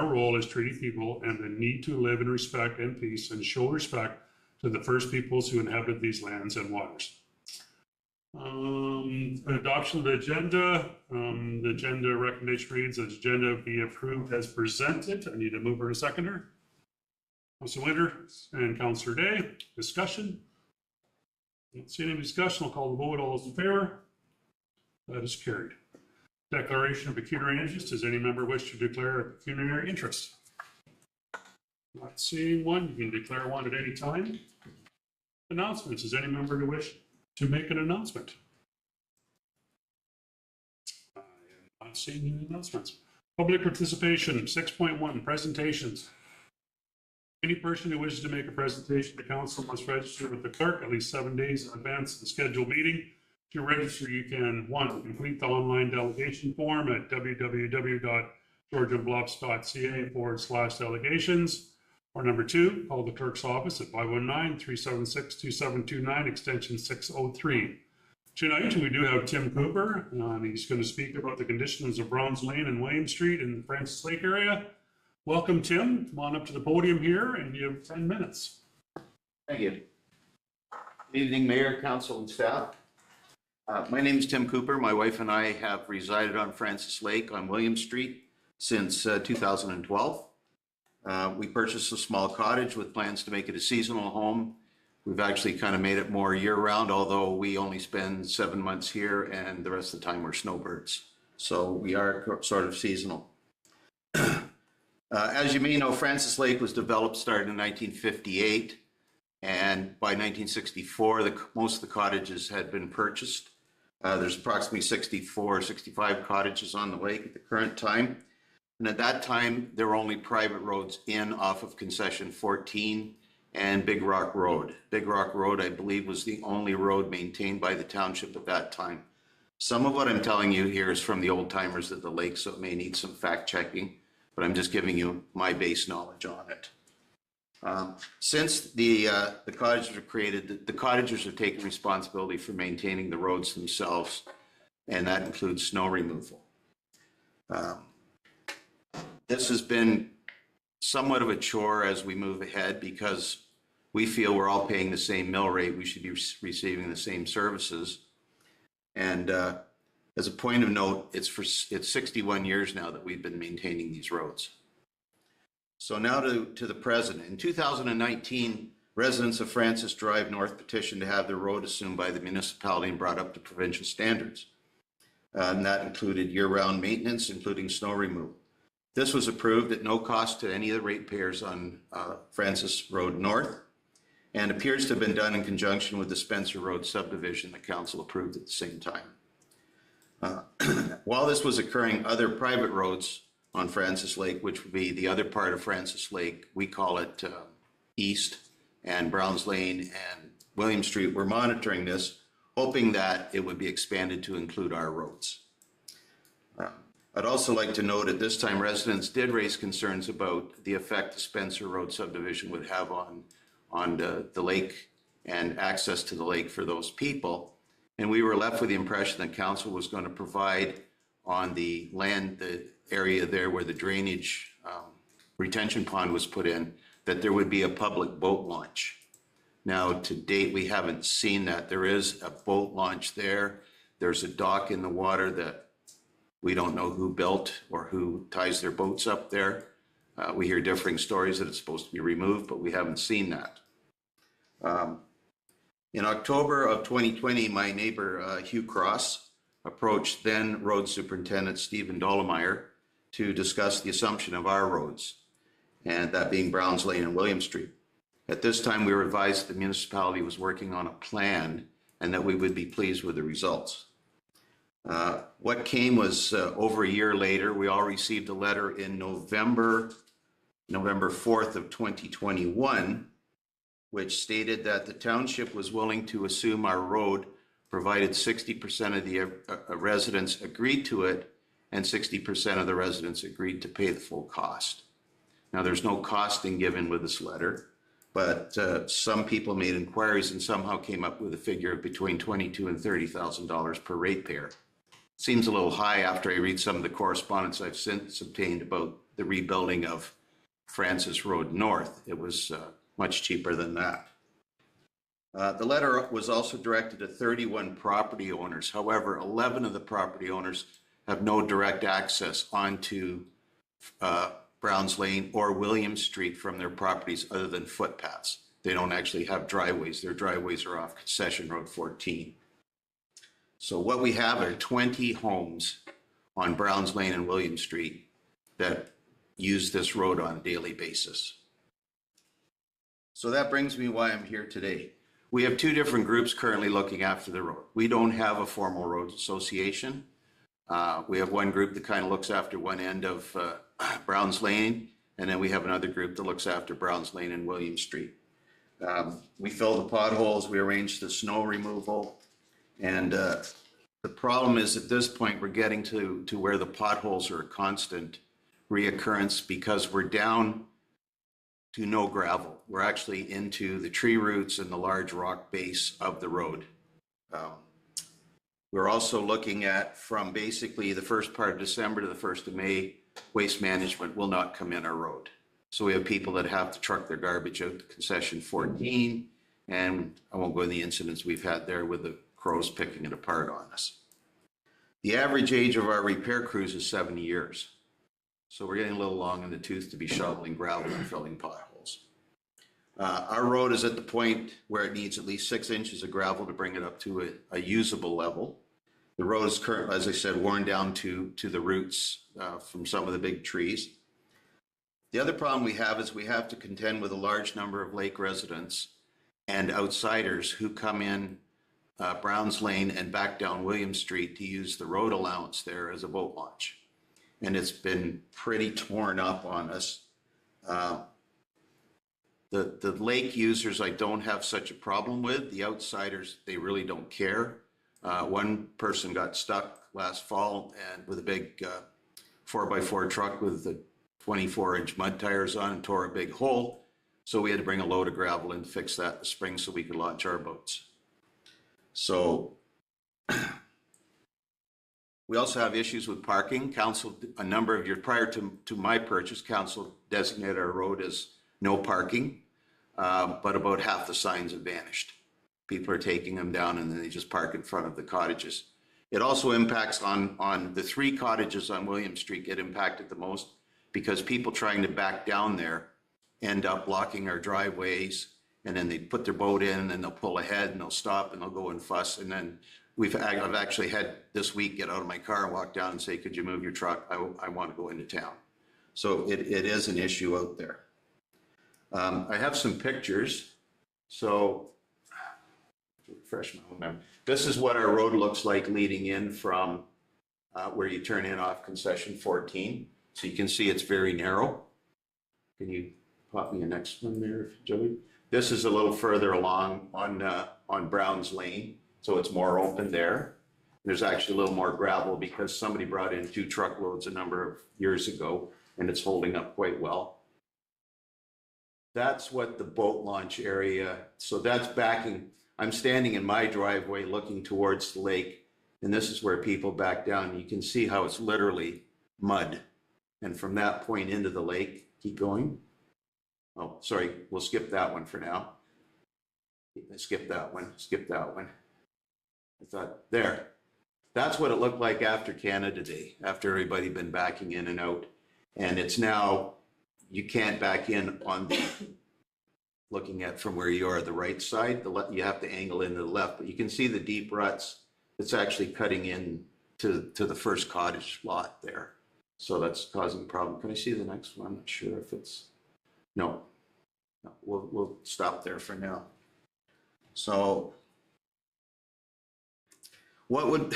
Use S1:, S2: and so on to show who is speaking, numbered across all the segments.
S1: our role as treaty people and the need to live in respect and peace and show respect to the first peoples who inhabit these lands and waters. Adoption of the agenda. The agenda recommendation reads, the agenda be approved as presented. I need a mover and a seconder. Councilor Winter and Councilor Day. Discussion. Don't see any discussion. I'll call the vote. All those in favor? That is carried. Declaration of pecuniary interest. Does any member wish to declare a pecuniary interest? Not seeing one. You can declare one at any time. Announcements. Does any member wish to make an announcement? I am not seeing any announcements. Public participation. 6.1. Presentations. Any person who wishes to make a presentation to council must register with the clerk at least 7 days in advance of the scheduled meeting. To register, you can, 1, complete the online delegation form at www.georgianbluffs.ca/delegations. Or number 2, call the clerk's office at 519-376-2729, extension 603. Tonight, we do have Tim Cooper. He's going to speak about the conditions of Browns Lane and William Street in the Francis Lake area. Welcome, Tim. Come on up to the podium here, and you have 10 minutes.
S2: Thank you. Good evening, Mayor, Council, and staff. My name is Tim Cooper. My wife and I have resided on Francis Lake on William Street since 2012. We purchased a small cottage with plans to make it a seasonal home. We've actually kind of made it more year-round, although we only spend 7 months here and the rest of the time we're snowbirds. So we are sort of seasonal. As you may know, Francis Lake was developed, started in 1958, and by 1964, most of the cottages had been purchased. There's approximately 65 cottages on the lake at the current time. And at that time, there were only private roads in off of concession 14 and Big Rock Road. Big Rock Road, I believe, was the only road maintained by the township at that time. Some of what I'm telling you here is from the old timers at the lake, so it may need some fact checking, but I'm just giving you my base knowledge on it. Since the cottages were created, the cottagers have taken responsibility for maintaining the roads themselves, and that includes snow removal. This has been somewhat of a chore as we move ahead because we feel we're all paying the same mill rate. We should be receiving the same services. And as a point of note, it's 61 years now that we've been maintaining these roads. So now to the present. In 2019, residents of Francis Drive North petitioned to have their road assumed by the municipality and brought up to provincial standards. And that included year-round maintenance, including snow removal. This was approved at no cost to any of the ratepayers on Francis Road North and appears to have been done in conjunction with the Spencer Road subdivision the council approved at the same time. While this was occurring, other private roads on Francis Lake, which would be the other part of Francis Lake, we call it East, and Browns Lane and William Street, were monitoring this, hoping that it would be expanded to include our roads. I'd also like to note at this time, residents did raise concerns about the effect the Spencer Road subdivision would have on the lake and access to the lake for those people. And we were left with the impression that council was going to provide on the land, the area there where the drainage retention pond was put in, that there would be a public boat launch. Now, to date, we haven't seen that. There is a boat launch there. There's a dock in the water that we don't know who built or who ties their boats up there. We hear differing stories that it's supposed to be removed, but we haven't seen that. In October of 2020, my neighbor, Hugh Cross, approached then Road Superintendent Stephen Dollemeyer to discuss the assumption of our roads, and that being Browns Lane and William Street. At this time, we were advised the municipality was working on a plan and that we would be pleased with the results. What came was over a year later, we all received a letter in November 4th of 2021, which stated that the township was willing to assume our road provided 60% of the residents agreed to it and 60% of the residents agreed to pay the full cost. Now, there's no costing given with this letter, but some people made inquiries and somehow came up with a figure of between $22,000 and $30,000 per ratepayer. Seems a little high after I read some of the correspondence I've since obtained about the rebuilding of Francis Road North. It was much cheaper than that. The letter was also directed to 31 property owners. However, 11 of the property owners have no direct access onto Browns Lane or William Street from their properties other than footpaths. They don't actually have driveways. Their driveways are off Concession Road 14. So what we have are 20 homes on Browns Lane and William Street that use this road on a daily basis. So that brings me why I'm here today. We have two different groups currently looking after the road. We don't have a formal road association. We have one group that kind of looks after one end of Browns Lane, and then we have another group that looks after Browns Lane and William Street. We fill the potholes, we arrange the snow removal, and the problem is at this point we're getting to where the potholes are a constant reoccurrence because we're down to no gravel. We're actually into the tree roots and the large rock base of the road. We're also looking at from basically the first part of December to the 1st of May, waste management will not come in our road. So we have people that have to truck their garbage out to Concession 14, and I won't go into the incidents we've had there with the crows picking it apart on us. The average age of our repair crews is 70 years. So we're getting a little long in the tooth to be shoveling gravel and filling potholes. Our road is at the point where it needs at least 6 inches of gravel to bring it up to a usable level. The road is currently, as I said, worn down to the roots from some of the big trees. The other problem we have is we have to contend with a large number of lake residents and outsiders who come in Browns Lane and back down William Street to use the road allowance there as a boat launch. And it's been pretty torn up on us. The lake users I don't have such a problem with. The outsiders, they really don't care. One person got stuck last fall and with a big 4x4 truck with the 24-inch mud tires on and tore a big hole. So we had to bring a load of gravel in to fix that this spring so we could launch our boats. So we also have issues with parking. Council, a number of years prior to my purchase, council designated our road as no parking, but about half the signs have vanished. People are taking them down and then they just park in front of the cottages. It also impacts on the 3 cottages on William Street get impacted the most because people trying to back down there end up blocking our driveways, and then they put their boat in and then they'll pull ahead and they'll stop and they'll go and fuss, and then I've actually had this week get out of my car and walk down and say, could you move your truck? I want to go into town. So it is an issue out there. I have some pictures. So refresh my memory. This is what our road looks like leading in from where you turn in off Concession 14. So you can see it's very narrow. Can you pop me the next one there, Joey? This is a little further along on Browns Lane. So it's more open there. There's actually a little more gravel because somebody brought in 2 truckloads a number of years ago, and it's holding up quite well. That's what the boat launch area, so that's backing. I'm standing in my driveway looking towards the lake, and this is where people back down. You can see how it's literally mud. And from that point into the lake, keep going. Oh, sorry, we'll skip that one for now. Skip that one, skip that one. I thought, there. That's what it looked like after Canada Day, after everybody been backing in and out. And it's now, you can't back in on the, looking at from where you are, the right side, you have to angle into the left, but you can see the deep ruts. It's actually cutting in to the first cottage lot there. So that's causing a problem. Can I see the next one? Not sure if it's, no, we'll stop there for now. So what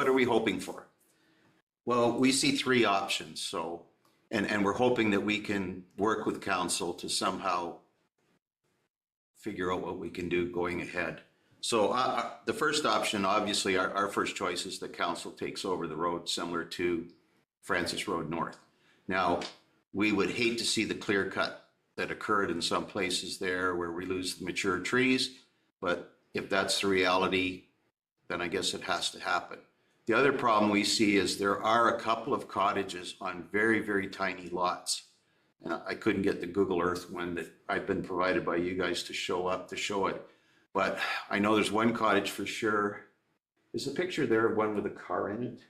S2: are we hoping for? Well, we see 3 options. So, and we're hoping that we can work with council to somehow figure out what we can do going ahead. So the first option, obviously, our first choice is that council takes over the road similar to Francis Road North. Now, we would hate to see the clear cut that occurred in some places there where we lose the mature trees, but if that's the reality, then I guess it has to happen. The other problem we see is there are a couple of cottages on very, very tiny lots. And I couldn't get the Google Earth one that I've been provided by you guys to show it. But I know there's one cottage for sure. Is the picture there of one with a car in it?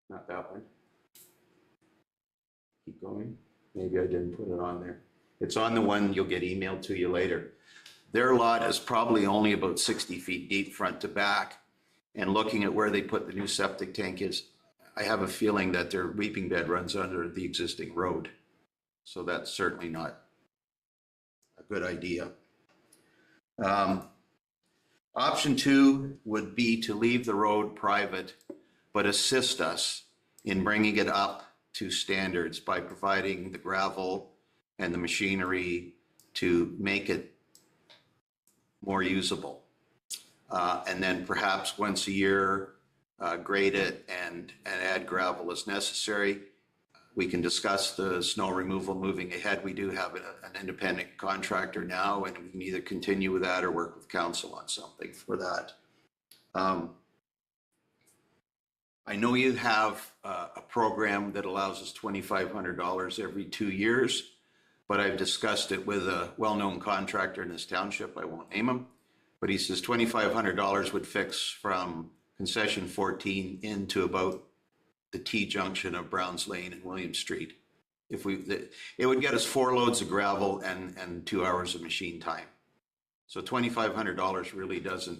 S2: Not that one. Keep going. Maybe I didn't put it on there. It's on the one you'll get emailed to you later. Their lot is probably only about 60 feet deep front to back. And looking at where they put the new septic tank is, I have a feeling that their weeping bed runs under the existing road. So that's certainly not a good idea. Option 2 would be to leave the road private, but assist us in bringing it up to standards by providing the gravel and the machinery to make it more usable. And then perhaps once a year, grade it and add gravel as necessary. We can discuss the snow removal moving ahead. We do have an independent contractor now, and we can either continue with that or work with council on something for that. I know you have a program that allows us $2,500 every 2 years, but I've discussed it with a well-known contractor in this township. I won't name him, but he says $2,500 would fix from concession 14 into about the T-junction of Browns Lane and William Street. It would get us 4 loads of gravel and 2 hours of machine time. So $2,500 really doesn't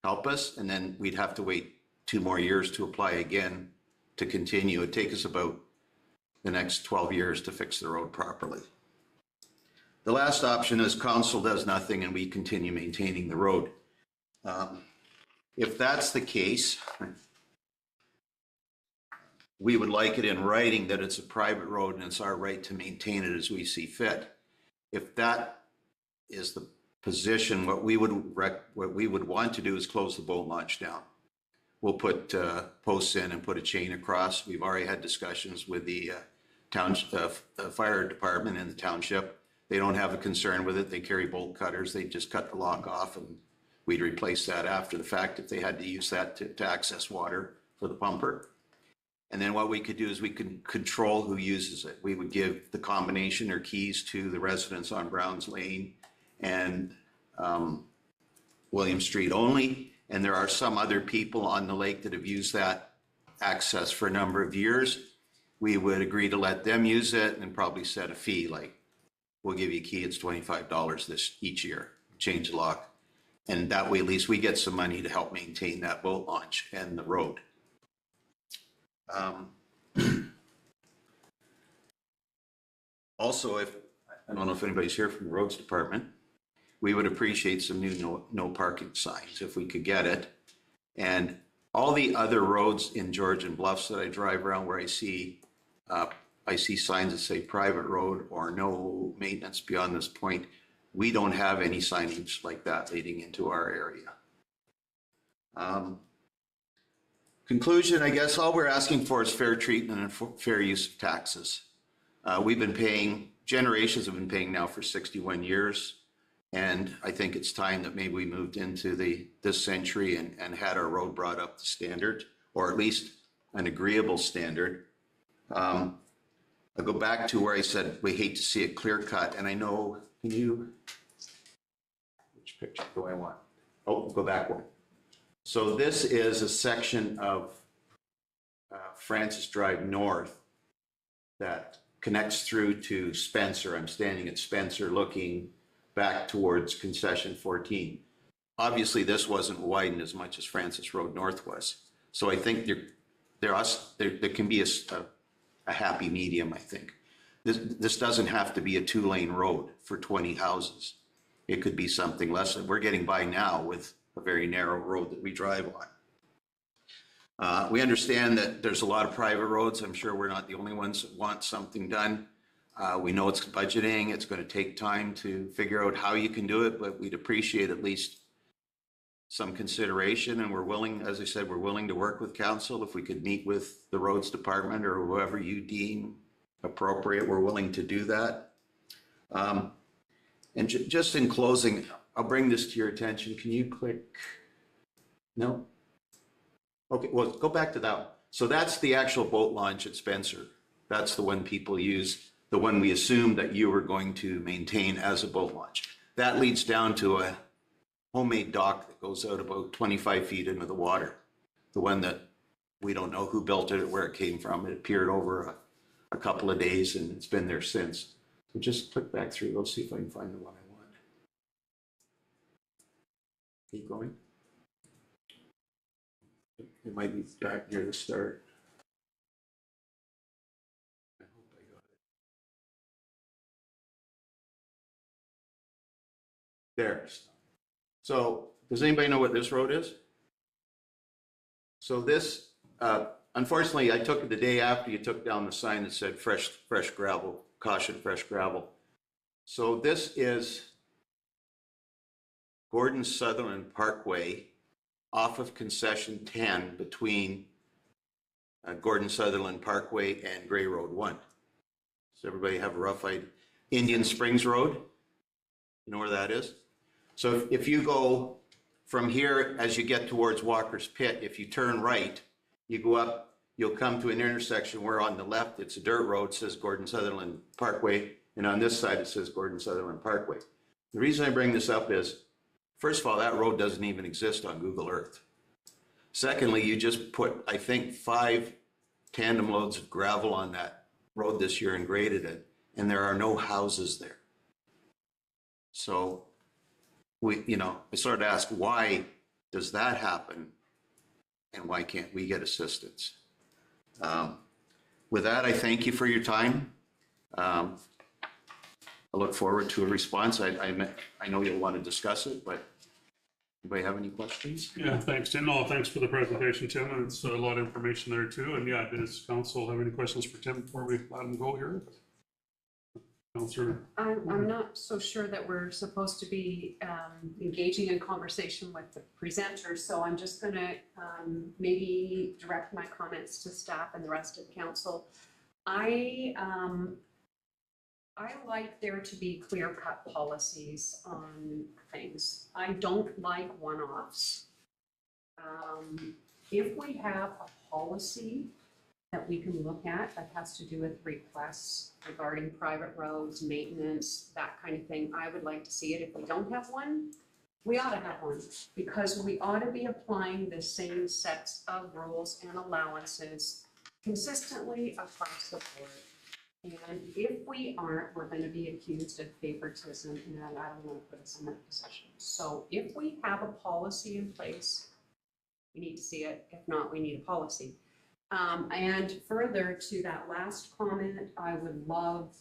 S2: help us. And then we'd have to wait 2 more years to apply again to continue. It'd take us about the next 12 years to fix the road properly. The last option is council does nothing and we continue maintaining the road. If that's the case, we would like it in writing that it's a private road and it's our right to maintain it as we see fit. If that is the position, what we would want to do is close the boat launch down. We'll put posts in and put a chain across. We've already had discussions with the fire department in the township. They don't have a concern with it. They carry bolt cutters. They just cut the lock off and we'd replace that after the fact if they had to use that to access water for the pumper. And then what we could do is we can control who uses it. We would give the combination or keys to the residents on Browns Lane and William Street only. And there are some other people on the lake that have used that access for a number of years. We would agree to let them use it and probably set a fee, like we'll give you a key, it's $25 each year, change the lock. And that way, at least we get some money to help maintain that boat launch and the road. Also, I don't know if anybody's here from the roads department, we would appreciate some new no parking signs if we could get it. And all the other roads in Georgian Bluffs that I drive around where I see signs that say private road or no maintenance beyond this point. We don't have any signage like that leading into our area. Conclusion, I guess all we're asking for is fair treatment and fair use of taxes. We've been paying, generations have been paying now for 61 years. And I think it's time that maybe we moved into this century and had our road brought up to standard, or at least an agreeable standard. I go back to where I said we hate to see it clear cut, and I know, which picture do I want? Oh, go back one. So this is a section of Francis Drive North that connects through to Spencer. I'm standing at Spencer looking back towards concession 14. Obviously, this wasn't widened as much as Francis Road North was. So I think there can be a happy medium, I think. This doesn't have to be a 2-lane road for 20 houses. It could be something less. We're getting by now with a very narrow road that we drive on. We understand that there's a lot of private roads. I'm sure we're not the only ones that want something done. We know it's budgeting. It's going to take time to figure out how you can do it, but we'd appreciate at least some consideration. And we're willing, as I said, we're willing to work with council. If we could meet with the roads department or whoever you deem appropriate, we're willing to do that. And just in closing, I'll bring this to your attention. Can you click? No? Okay, well, go back to that one. So that's the actual boat launch at Spencer. That's the one people use, the one we assumed that you were going to maintain as a boat launch. That leads down to a homemade dock that goes out about 25 feet into the water. The one that we don't know who built it or where it came from. It appeared over a couple of days and it's been there since. So just click back through. Let's see if I can find the one I want. Keep going. It might be back near the start. I hope I got it. There. So does anybody know what this road is? So this, unfortunately, I took it the day after you took down the sign that said fresh gravel, caution, fresh gravel. So this is Gordon Sutherland Parkway off of concession 10 between Gordon Sutherland Parkway and Gray Road 1. Does everybody have a rough idea? Indian Springs Road, you know where that is? So if you go from here, as you get towards Walker's Pit, if you turn right, you go up, you'll come to an intersection where on the left, it's a dirt road, says Gordon Sutherland Parkway, and on this side, it says Gordon Sutherland Parkway. The reason I bring this up is, first of all, that road doesn't even exist on Google Earth. Secondly, you just put, I think, 5 tandem loads of gravel on that road this year and graded it, and there are no houses there. So I sort of asked, why does that happen? And why can't we get assistance? With that, I thank you for your time. I look forward to a response. I know you'll want to discuss it, but anybody have any questions?
S1: Yeah, thanks, Tim. No, thanks for the presentation, Tim. And it's a lot of information there too. And yeah, does council have any questions for Tim before we let him go here? Councilor.
S3: I'm not so sure that we're supposed to be engaging in conversation with the presenter, so I'm just going to maybe direct my comments to staff and the rest of council. I like there to be clear-cut policies on things. I don't like one-offs. If we have a policy that we can look at that has to do with requests regarding private roads, maintenance, that kind of thing, I would like to see it. If we don't have one, we ought to have one, because we ought to be applying the same sets of rules and allowances consistently across the board. And if we aren't, we're going to be accused of favoritism, and I don't want to put us in that position. So if we have a policy in place, we need to see it. If not, we need a policy. And further to that last comment, I would love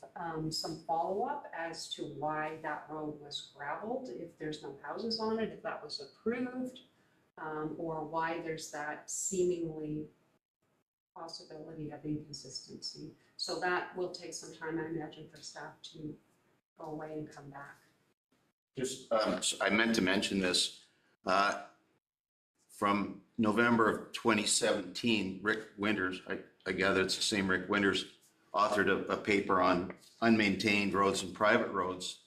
S3: some follow-up as to why that road was gravelled, if there's no houses on it, if that was approved, or why there's that seemingly possibility of inconsistency. So that will take some time, I imagine, for staff to go away and come back.
S2: Just, I meant to mention this. From November of 2017, Rick Winters, I gather it's the same Rick Winters, authored a paper on unmaintained roads and private roads,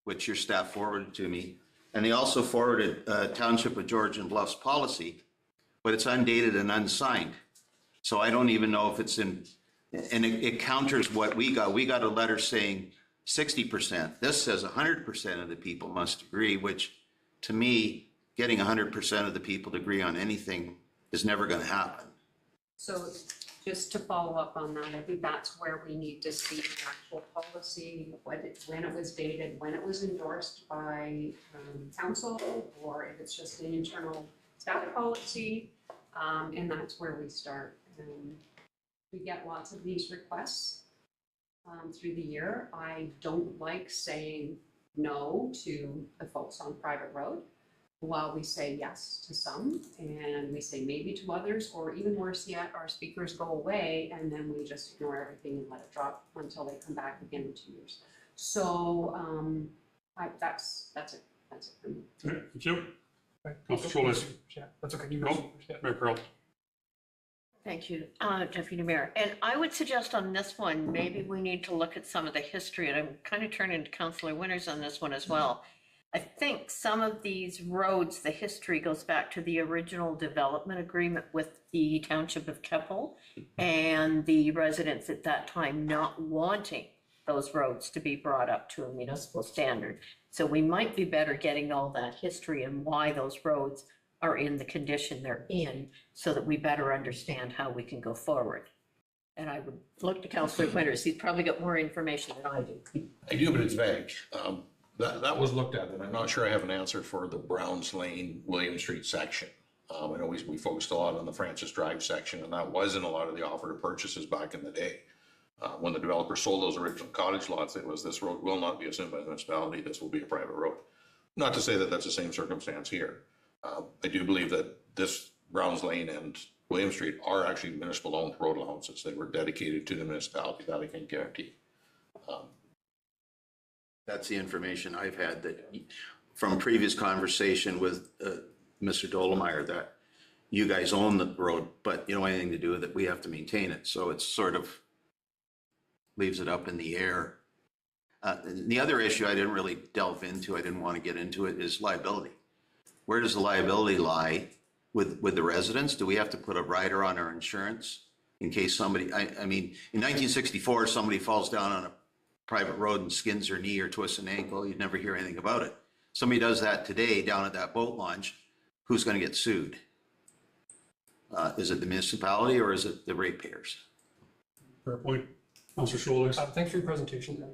S2: which your staff forwarded to me. And they also forwarded Township of Georgian Bluffs policy, but it's undated and unsigned. So I don't even know if it's in, and it counters what we got. We got a letter saying 60%. This says 100% of the people must agree, which to me, getting 100% of the people to agree on anything is never going to happen.
S3: So just to follow up on that, I think that's where we need to see the actual policy, when it was dated, when it was endorsed by council, or if it's just an internal staff policy, and that's where we start. We get lots of these requests through the year. I don't like saying no to the folks on private road, while we say yes to some and we say maybe to others, or even worse yet, our speakers go away and then we just ignore everything and let it drop until they come back again in 2 years. So that's it. That's it for me.
S1: Okay, thank you.
S4: Right.
S1: Councilor Scholes.
S4: Yeah, that's okay. You
S1: Nope.
S4: go. Yeah.
S1: Mayor Carroll.
S5: Thank you, Deputy Mayor. And I would suggest on this one, maybe we need to look at some of the history, and I'm kind of turning to Councillor Winters on this one as well. I think some of these roads, the history goes back to the original development agreement with the Township of Keppel and the residents at that time not wanting those roads to be brought up to a municipal standard. So we might be better getting all that history and why those roads are in the condition they're in, so that we better understand how we can go forward. And I would look to Councillor Winters, he's probably got more information than I do.
S4: I do, but it's vague. That was looked at, and I'm not sure I have an answer for the Browns Lane, William Street section. I know we focused a lot on the Francis Drive section, and that was in a lot of the offer to purchases back in the day. When the developer sold those original cottage lots, it was, this road will not be assumed by the municipality, this will be a private road. Not to say that that's the same circumstance here. I do believe that this Browns Lane and William Street are actually municipal owned road allowances. They were dedicated to the municipality, that I can guarantee.
S2: That's the information I've had that from previous conversation with Mr. Dolomeier, that you guys own the road, but you don't have anything to do with it. We have to maintain it. So it's sort of leaves it up in the air. And the other issue I didn't really delve into, I didn't want to get into it, is liability. Where does the liability lie with the residents? Do we have to put a rider on our insurance in case somebody, I mean, in 1964, somebody falls down on a private road and skins their knee or twists an ankle, you'd never hear anything about it. Somebody does that today down at that boat launch, who's going to get sued? Is it the municipality or is it the ratepayers?
S1: Fair point. Councillor Shoulders.
S6: Thanks for your presentation, Dan.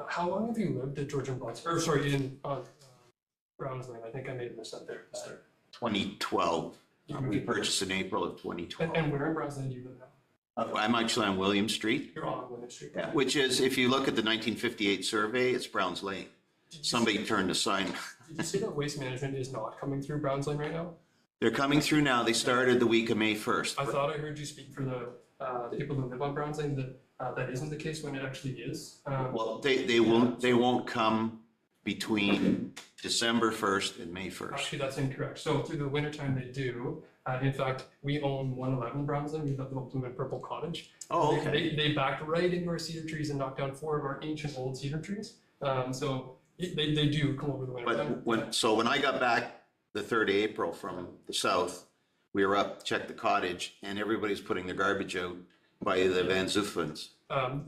S6: How long have you lived at George and Butts, or sorry, in Browns Lane? I think I may have missed that there.
S2: 2012. We purchased in April of 2012.
S6: And where in Browns Lane do you live now?
S2: I'm actually on William Street,
S6: You're on William Street.
S2: yeah, which is, if you look at the 1958 survey, it's Browns Lane. Somebody turned a sign.
S6: Did you say that Waste Management is not coming through Browns Lane right now?
S2: They're coming through now. They started the week of May 1st.
S6: I thought I heard you speak for the people who live on Browns Lane, that that isn't the case when it actually is.
S2: Well, they won't come between December 1st and May 1st.
S6: Actually, that's incorrect. So through the wintertime they do. In fact, we own 111 Browns Lane. We have the blue and purple cottage.
S2: Oh, okay.
S6: They backed right into our cedar trees and knocked down 4 of our ancient old cedar trees. So they do come over the wintertime.
S2: But when I got back the 3rd of April from the south, we were up, checked the cottage, and everybody's putting their garbage out by the Van Zufens.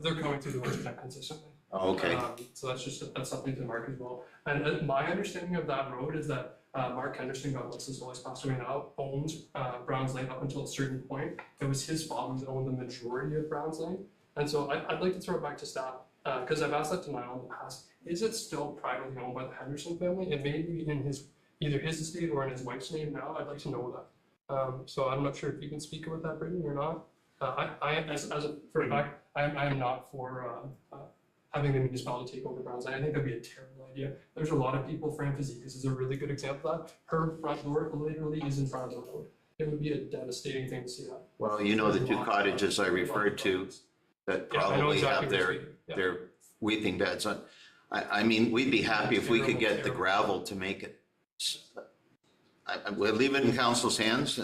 S6: They're coming through the wintertime consistently.
S2: Oh, okay.
S6: So that's something to mark as well. And my understanding of that road is that Mark Henderson, God bless his soul, he's passed away now, owns Browns Lane up until a certain point. It was his father that owned the majority of Browns Lane. And so I'd like to throw it back to staff, because I've asked that to Niall in the past. Is it still privately owned by the Henderson family? It may be in either his estate or in his wife's name now. I'd like to know that. So I'm not sure if you can speak about that, Brittany, or not. For a fact, I am not for having the municipality take over Browns Lane. I think that'd be a terrible idea. There's a lot of people, Fran Fazekas is a really good example of that. Her front door literally is in front of the road. It would be a devastating thing to see that.
S2: Well, you know, the 2 cottages I referred to that
S6: Yeah, I know
S2: probably
S6: exactly
S2: have
S6: what you're speaking. Yeah.
S2: their weeping beds on. I mean, we'd be happy if we could get the gravel to make it. We'll leave it in council's hands.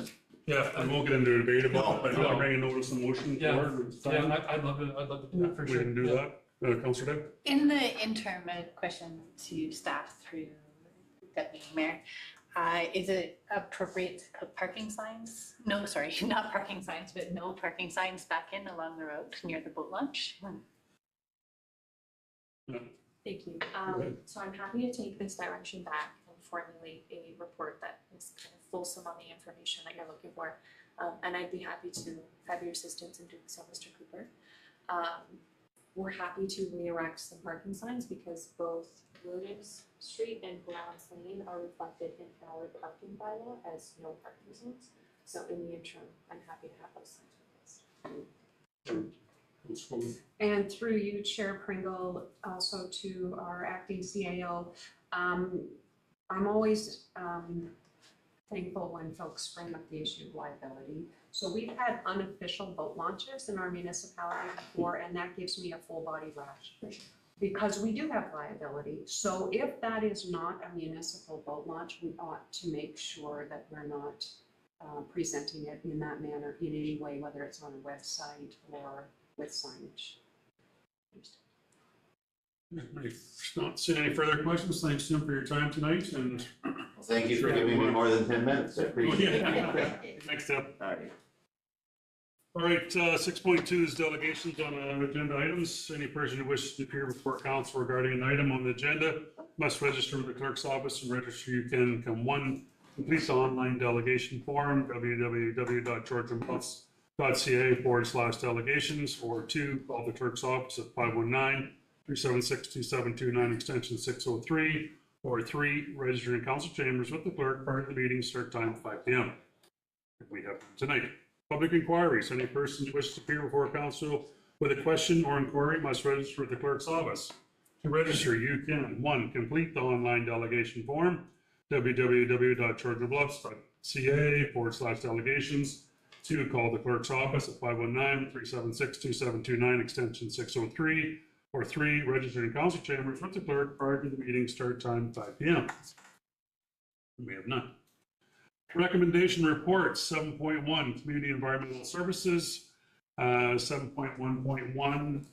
S1: Yeah, I won't get into a debate about it, but
S6: No.
S1: I'll bring a notice of motion
S6: Yeah,
S1: for it.
S6: yeah, I'd love to do that for
S1: We
S6: sure.
S1: can do
S6: Yeah.
S1: that. Councillor Deb?
S7: In the interim, a question to staff through Deputy Mayor. Is it appropriate to put parking signs? No, sorry, not parking signs, but no parking signs back in along the road near the boat launch?
S8: Thank you.
S1: ahead.
S8: So I'm happy to take this direction back and formulate a report that is kind of fulsome on the information that you're looking for. And I'd be happy to have your assistance in doing so, Mr. Cooper. We're happy to re-erect some parking signs because both Williams Street and Browns Lane are reflected in our parking bylaw as no parking zones. So in the interim, I'm happy to have those signs replaced.
S3: And through you, Chair Pringle, also to our acting CAO, I'm always thankful when folks bring up the issue of liability. So we've had unofficial boat launches in our municipality before, and that gives me a full body rash. Because we do have liability. So if that is not a municipal boat launch, we ought to make sure that we're not presenting it in that manner in any way, whether it's on a website or with signage.
S1: Not seeing any further questions. Thanks, Tim, for your time tonight, and
S2: Thank you for giving me more than 10 minutes. I appreciate it.
S1: thanks, Tim.
S2: All right.
S1: All right, 6.2 is delegations on agenda items. Any person who wishes to appear before council regarding an item on the agenda must register with the clerk's office, and register you can come one, complete the online delegation form, www.georgianbus.ca/delegations, or two, call the clerk's office at 519-376-2729, extension 603, or three, register in council chambers with the clerk prior to the meeting start time 5 p.m. We have tonight. Public inquiries. Any person who wishes to appear before council with a question or inquiry must register with the clerk's office. To register, you can, one, complete the online delegation form, www.georgianbluffs.ca/delegations. Two, call the clerk's office at 519-376-2729, extension 603. Or three, register in council chambers with the clerk prior to the meeting start time 5 p.m. We have none. Recommendation reports, 7.1, Community Environmental Services, 7.1.1,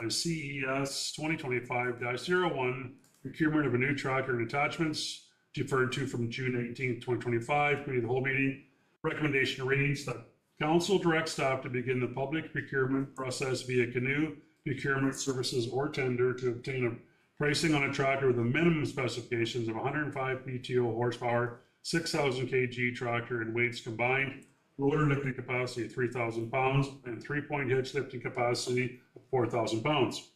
S1: CES 2025-01, procurement of a new tractor and attachments, deferred to from June 18th, 2025, committee of the whole meeting. Recommendation reads that council direct staff to begin the public procurement process via canoe procurement services or tender to obtain a pricing on a tractor with the minimum specifications of 105 PTO horsepower, 6,000 kg tractor and weights combined, rotor lifting capacity of 3,000 pounds, and three-point hitch lifting capacity of 4,000 pounds.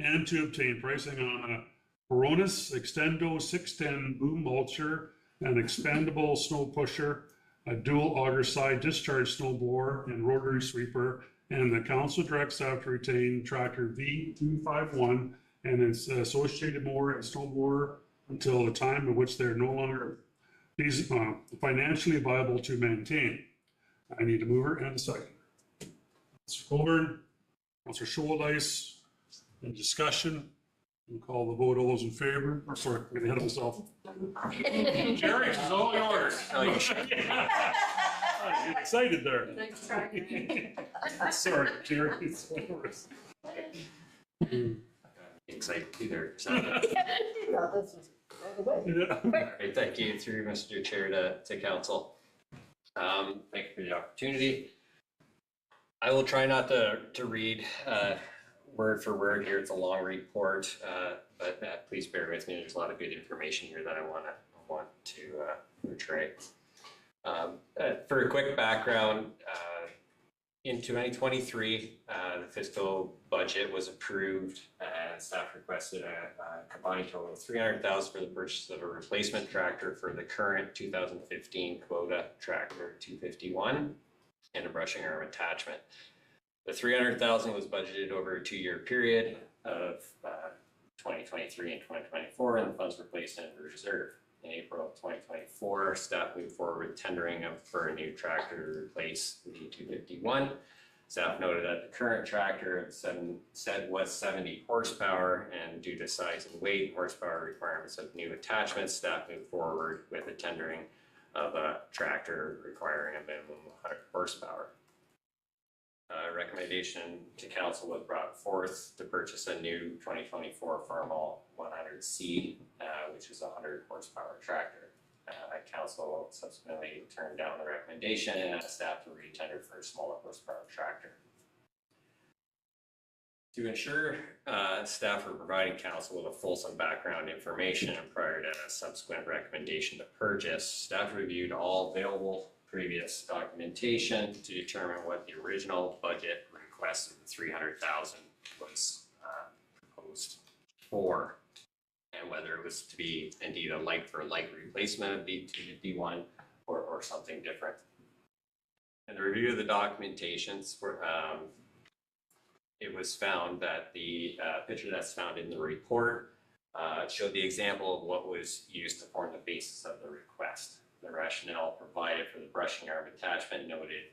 S1: And to obtain pricing on a Coronis Extendo 610 boom mulcher, an expandable snow pusher, a dual auger side discharge snow blower and rotary sweeper, and the council directs staff to retain tractor V251 and its associated mower and snow blower until the time at which they're no longer financially viable to maintain. I need a mover and a second. Mr. Colburn, Councilor Shouldice, any discussion? We'll call the vote. All those in favor? Or sorry, I'm getting ahead of myself. Jerry, it's all yours. I'm excited there.
S3: Nice try.
S1: Sorry, Jerry, it's all yours.
S9: Excited either.
S1: Yeah.
S9: Great, thank you through Mr. Chair to council. Thank you for the opportunity. I will try not to read word for word here. It's a long report, but please bear with me. There's a lot of good information here that I want to portray. For a quick background, in 2023, the fiscal budget was approved and staff requested a combined total of $300,000 for the purchase of a replacement tractor for the current 2015 Kubota tractor 251 and a brushing arm attachment. The $300,000 was budgeted over a 2-year period of 2023 and 2024, and the funds were placed in reserve. In April of 2024, staff moved forward with tendering for a new tractor to replace the 251. Staff noted that the current tractor was 70 horsepower, and due to size and weight, horsepower requirements of new attachments, staff moved forward with the tendering of a tractor requiring a minimum of 100 horsepower. Recommendation to council was brought forth to purchase a new 2024 Farmall 100C, which is a 100 horsepower tractor. Council subsequently turned down the recommendation and asked staff to re-tender for a smaller horsepower tractor. To ensure staff were providing council with a fulsome background information and prior to a subsequent recommendation to purchase, staff reviewed all available previous documentation to determine what the original budget request of the $300,000 was proposed for, and whether it was to be indeed a like-for-like replacement of the 251 or something different. In the review of the documentations, it was found that the picture that's found in the report showed the example of what was used to form the basis of the request. The rationale provided for the brushing arm attachment noted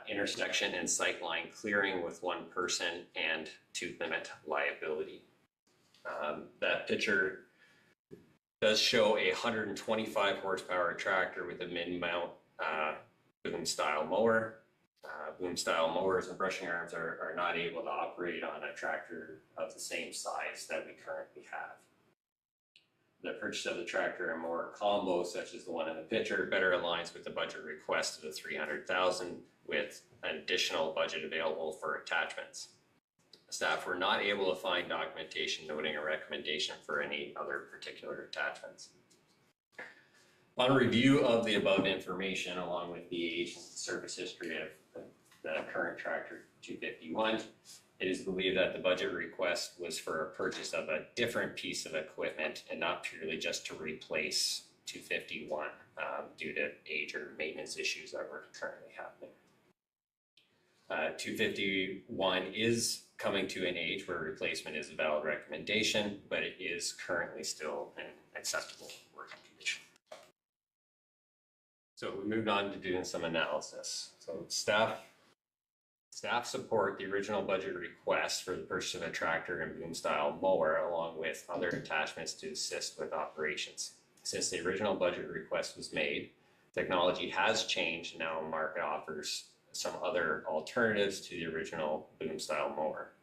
S9: intersection and sightline clearing with one person and to limit liability. That picture does show a 125 horsepower tractor with a mid-mount boom style mower. boom style mowers and brushing arms are not able to operate on a tractor of the same size that we currently have. The purchase of the tractor and mower combo, such as the one in the picture, better aligns with the budget request of the 300,000 with an additional budget available for attachments. Staff were not able to find documentation noting a recommendation for any other particular attachments. On review of the above information, along with the age and service history of the current tractor 251, it is believed that the budget request was for a purchase of a different piece of equipment and not purely just to replace 251 due to age or maintenance issues that were currently happening. 251 is coming to an age where replacement is a valid recommendation, but it is currently still in acceptable working condition. So we moved on to doing some analysis. So staff support the original budget request for the purchase of a tractor and boom style mower along with other attachments to assist with operations. Since the original budget request was made, technology has changed and now the market offers some other alternatives to the original boom style mower.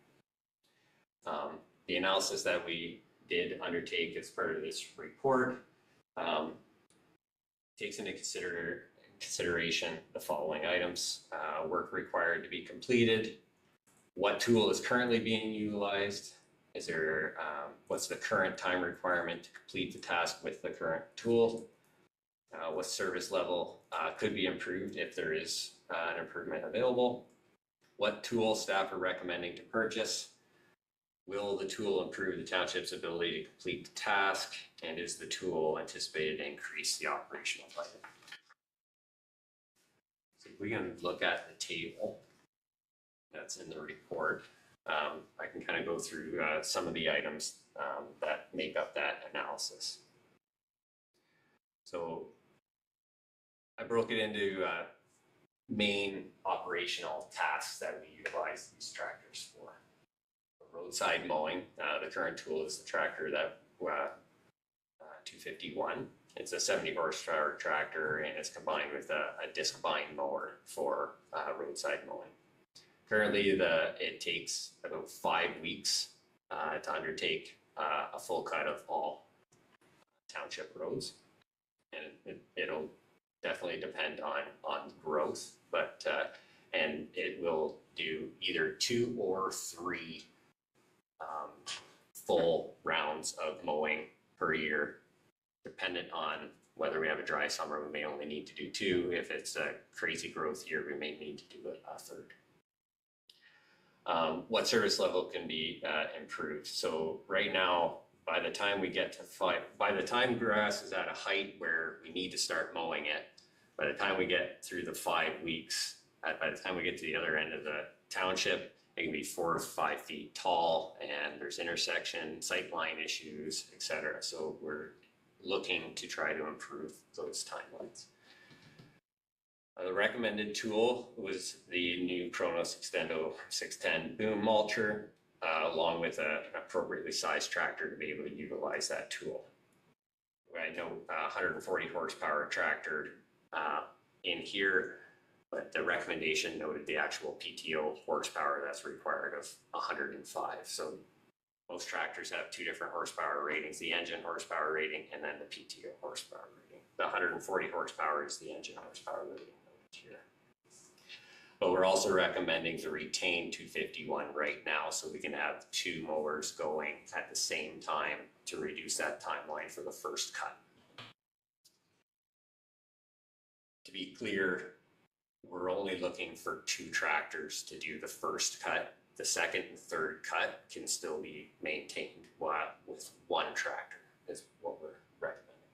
S9: The analysis that we did undertake as part of this report takes into consideration the following items: work required to be completed, what tool is currently being utilized, is there what's the current time requirement to complete the task with the current tool, what service level could be improved if there is an improvement available, what tool staff are recommending to purchase, will the tool improve the township's ability to complete the task, and is the tool anticipated to increase the operational budget? So if we can look at the table that's in the report, I can kind of go through some of the items that make up that analysis. So I broke it into main operational tasks that we utilize these tractors for. Roadside mowing, the current tool is the tractor that 251. It's a 70 horsepower tractor and it's combined with a disc bind mower for roadside mowing. Currently, it takes about 5 weeks to undertake a full cut of all township roads, and it'll definitely depend on growth, but and it will do either 2 or 3 full rounds of mowing per year, dependent on whether we have a dry summer. We may only need to do 2. If it's a crazy growth year, we may need to do a third. What service level can be improved? So right now, by the time we get to by the time grass is at a height where we need to start mowing it, by the time we get through the 5 weeks, by the time we get to the other end of the township, it can be 4 to 5 feet tall, and there's intersection, sightline issues, etc. So we're looking to try to improve those timelines. The recommended tool was the new Kronos Extendo 610 boom mulcher, along with an appropriately sized tractor to be able to utilize that tool. I know 140 horsepower tractor in here, but the recommendation noted the actual PTO horsepower that's required of 105. So most tractors have 2 different horsepower ratings, the engine horsepower rating and then the PTO horsepower rating. The 140 horsepower is the engine horsepower rating noted here. But we're also recommending to retain 251 right now so we can have 2 mowers going at the same time to reduce that timeline for the first cut. To be clear, we're only looking for 2 tractors to do the first cut. The second and third cut can still be maintained with 1 tractor is what we're recommending.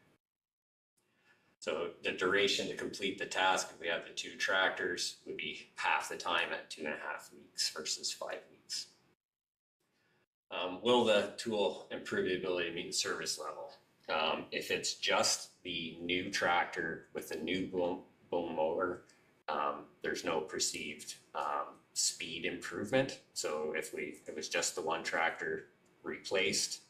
S9: So the duration to complete the task, if we have the 2 tractors, would be half the time at 2.5 weeks versus 5 weeks. Will the tool improve the ability to meet the service level? If it's just the new tractor with the new boom mower, there's no perceived speed improvement. So if it was just the 1 tractor replaced,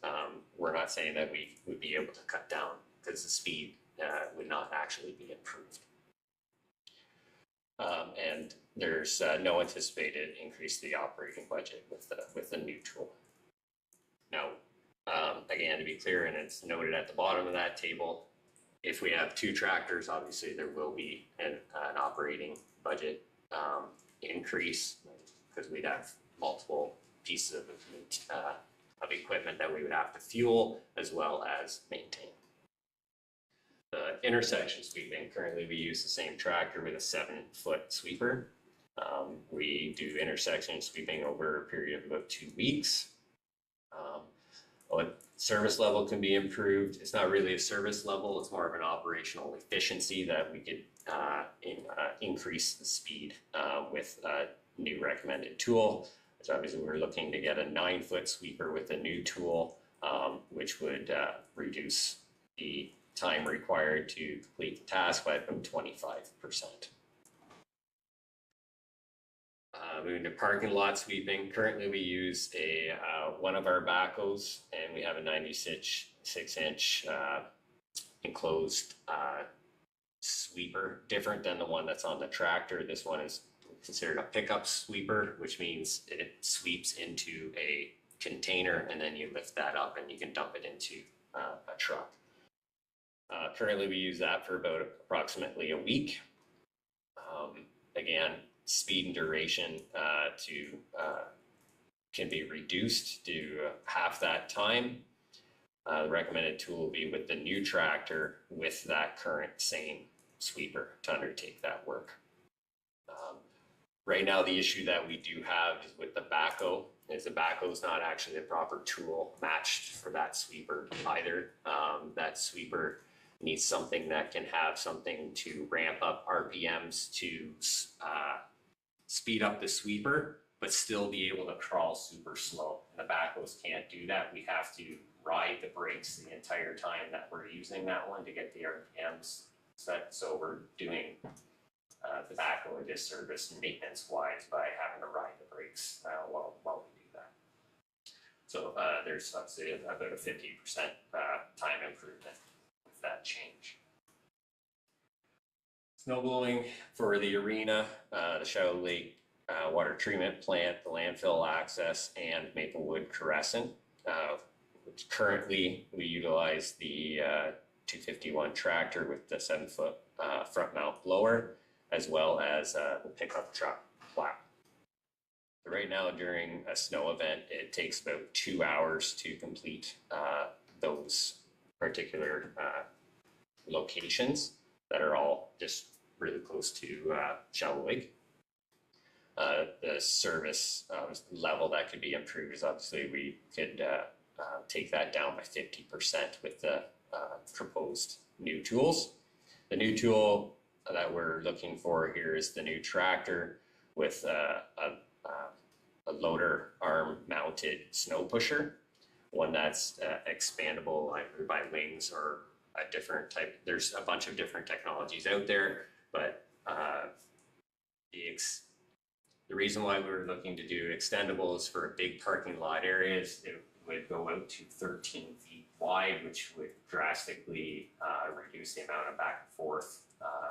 S9: we're not saying that we would be able to cut down because the speed would not actually be improved. And there's no anticipated increase to the operating budget with the new tool. Now, again, to be clear, and it's noted at the bottom of that table, if we have two tractors, obviously there will be an operating budget increase because we'd have multiple pieces of equipment that we would have to fuel as well as maintain. The intersection sweeping, currently we use the same tractor with a 7-foot sweeper. We do intersection sweeping over a period of about 2 weeks. What service level can be improved? It's not really a service level, it's more of an operational efficiency that we could increase the speed with a new recommended tool. So obviously we're looking to get a 9-foot sweeper with a new tool, which would reduce the time required to complete the task by about 25%. Moving to parking lot sweeping. Currently we use one of our backhoes, and we have a 96-inch enclosed sweeper, different than the one that's on the tractor. This one is considered a pickup sweeper, which means it sweeps into a container and then you lift that up and you can dump it into a truck. Currently we use that for about approximately a week. Again, speed and duration can be reduced to half that time. The recommended tool will be with the new tractor with that current same sweeper to undertake that work. Right now, the issue that we do have is with the backhoe, is the backhoe is not actually the proper tool matched for that sweeper either. That sweeper needs something that can have something to ramp up RPMs to speed up the sweeper, but still be able to crawl super slow. And the backhoes can't do that. We have to ride the brakes the entire time that we're using that one to get the RPMs set. So we're doing the backhoe a disservice maintenance wise by having to ride the brakes while we do that. So there's obviously about a 50% time improvement with that change. Snow blowing for the arena, the Shadow Lake water treatment plant, the landfill access, and Maplewood Crescent. Currently, we utilize the 251 tractor with the 7-foot front mount blower, as well as the pickup truck plow. So right now, during a snow event, it takes about 2 hours to complete those particular locations that are all just really close to Shadow Lake. The service level that could be improved is obviously we could take that down by 50% with the proposed new tools. The new tool that we're looking for here is the new tractor with a loader arm mounted snow pusher, one that's expandable either by wings or a different type. There's a bunch of different technologies out there, but the reason why we were looking to do extendables for big parking lot areas, it would go out to 13 feet wide, which would drastically reduce the amount of back and forth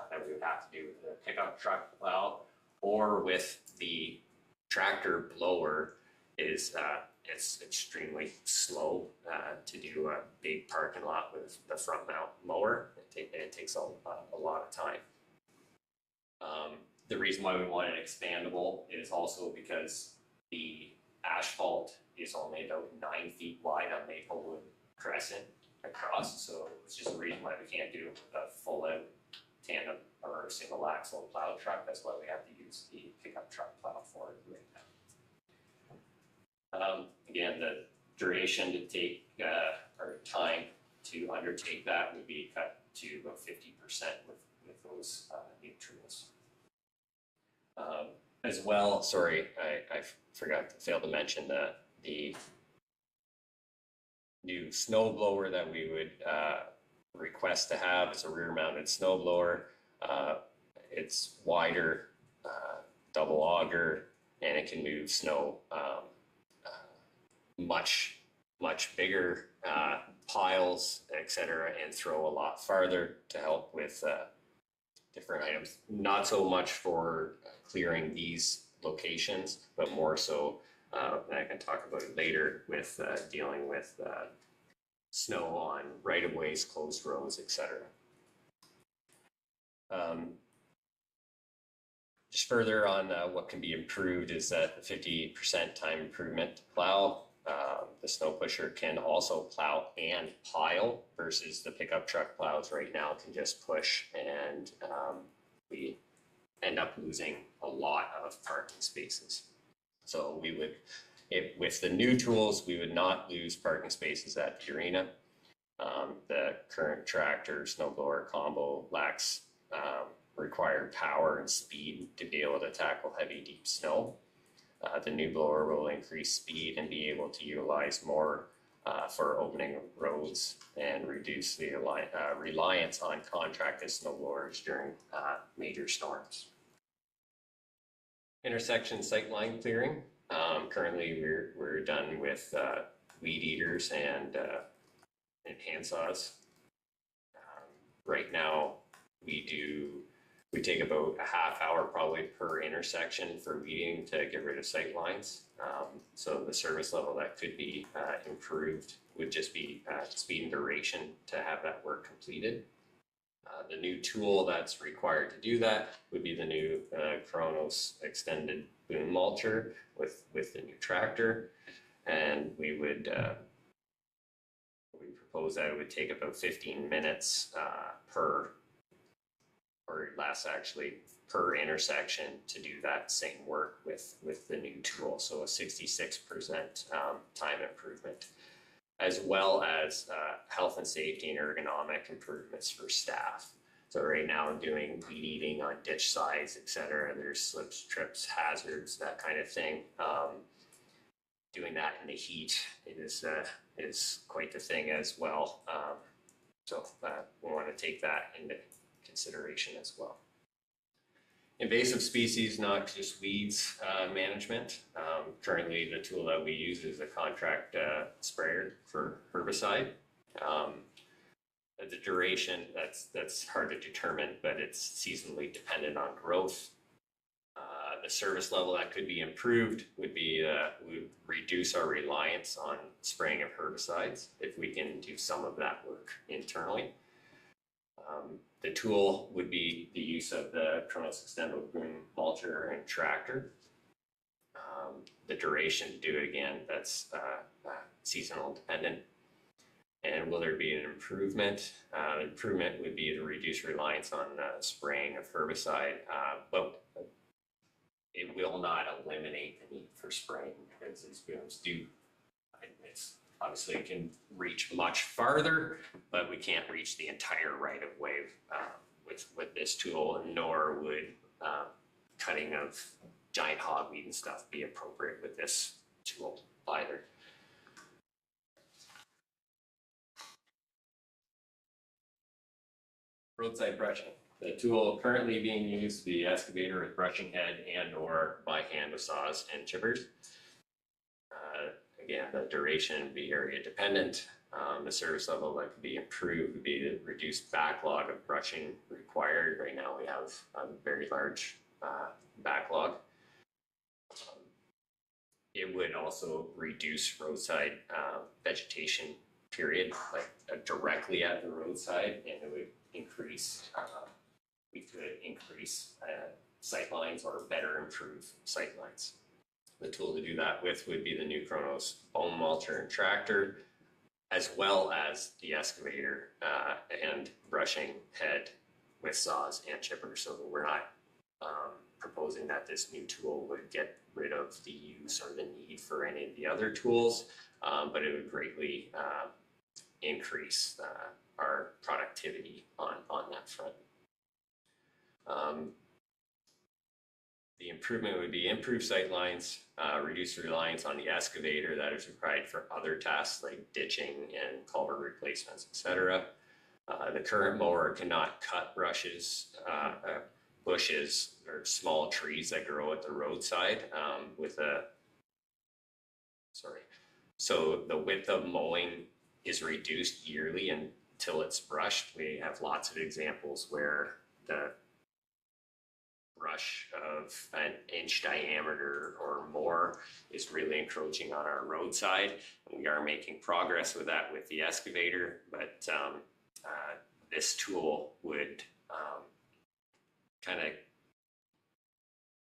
S9: that we would have to do with the pickup truck plow, or with the tractor blower is it's extremely slow to do a big parking lot with the front mount mower. It takes a lot of time. The reason why we want it expandable is also because the asphalt is only about 9 feet wide on Maplewood Crescent across, so it's just a reason why we can't do a full out tandem or single axle plow truck. That's why we have to use the pickup truck plow for it right now. Again, the duration to take or time to undertake that would be cut to about 50% with those new tools. As well, sorry, I failed to mention the new snow blower that we would request to have. Is a rear mounted snow blower. It's wider, double auger, and it can move snow much bigger piles, etc., and throw a lot farther to help with different items, not so much for clearing these locations, but more so, and I can talk about it later with dealing with snow on right-of-ways, closed roads, etc. Just further on what can be improved is that the 50% time improvement to plow. The snow pusher can also plow and pile versus the pickup truck plows right now can just push, and we end up losing a lot of parking spaces. So we would, with the new tools, we would not lose parking spaces at the arena. The current tractor snow blower combo lacks required power and speed to be able to tackle heavy, deep snow. The new blower will increase speed and be able to utilize more for opening roads and reduce the reliance on contracted snow blowers during major storms. Intersection sightline clearing. Currently, we're done with weed eaters and handsaws. Right now, we take about a half hour probably per intersection for weeding to get rid of sight lines. So the service level that could be improved would just be speed and duration to have that work completed. The new tool that's required to do that would be the new Kronos extended boom mulcher with the new tractor. And we propose that it would take about 15 minutes per intersection to do that same work with the new tool. So a 66% time improvement, as well as health and safety and ergonomic improvements for staff. So right now I'm doing weed eating on ditch sides, etc. There's slips, trips, hazards, that kind of thing. Doing that in the heat is quite the thing as well. So we want to take that into consideration as well. Invasive species, not just weeds management. Currently, the tool that we use is a contract sprayer for herbicide. The duration, that's hard to determine, but it's seasonally dependent on growth. The service level that could be improved would be we reduce our reliance on spraying of herbicides if we can do some of that work internally. The tool would be the use of the Kronos extended boom mulcher and tractor. The duration to do it again, that's seasonal dependent. And will there be an improvement? Improvement would be to reduce reliance on spraying of herbicide, but it will not eliminate the need for spraying because these booms do, it's obviously it can reach much farther, but we can't reach the entire right of way with this tool, nor would cutting of giant hogweed and stuff be appropriate with this tool either. Roadside brushing. The tool currently being used, the excavator with brushing head and or by hand with saws and chippers. Again, the duration would be area dependent. The service level that could be improved would be the reduced backlog of brushing required. Right now we have a very large backlog. It would also reduce roadside vegetation period, like directly at the roadside, and it would increase, we could increase sight lines or better improve sight lines. The tool to do that with would be the new Kronos boom mulcher and tractor, as well as the excavator and brushing head with saws and chippers. So we're not proposing that this new tool would get rid of the use or the need for any of the other tools, but it would greatly increase our productivity on that front. The improvement would be improved sight lines, reduce reliance on the excavator that is required for other tasks like ditching and culvert replacements, etc. The current mower cannot cut bushes or small trees that grow at the roadside so the width of mowing is reduced yearly until it's brushed. We have lots of examples where the brush of an inch diameter or more is really encroaching on our roadside. We are making progress with that with the excavator, but this tool would kind of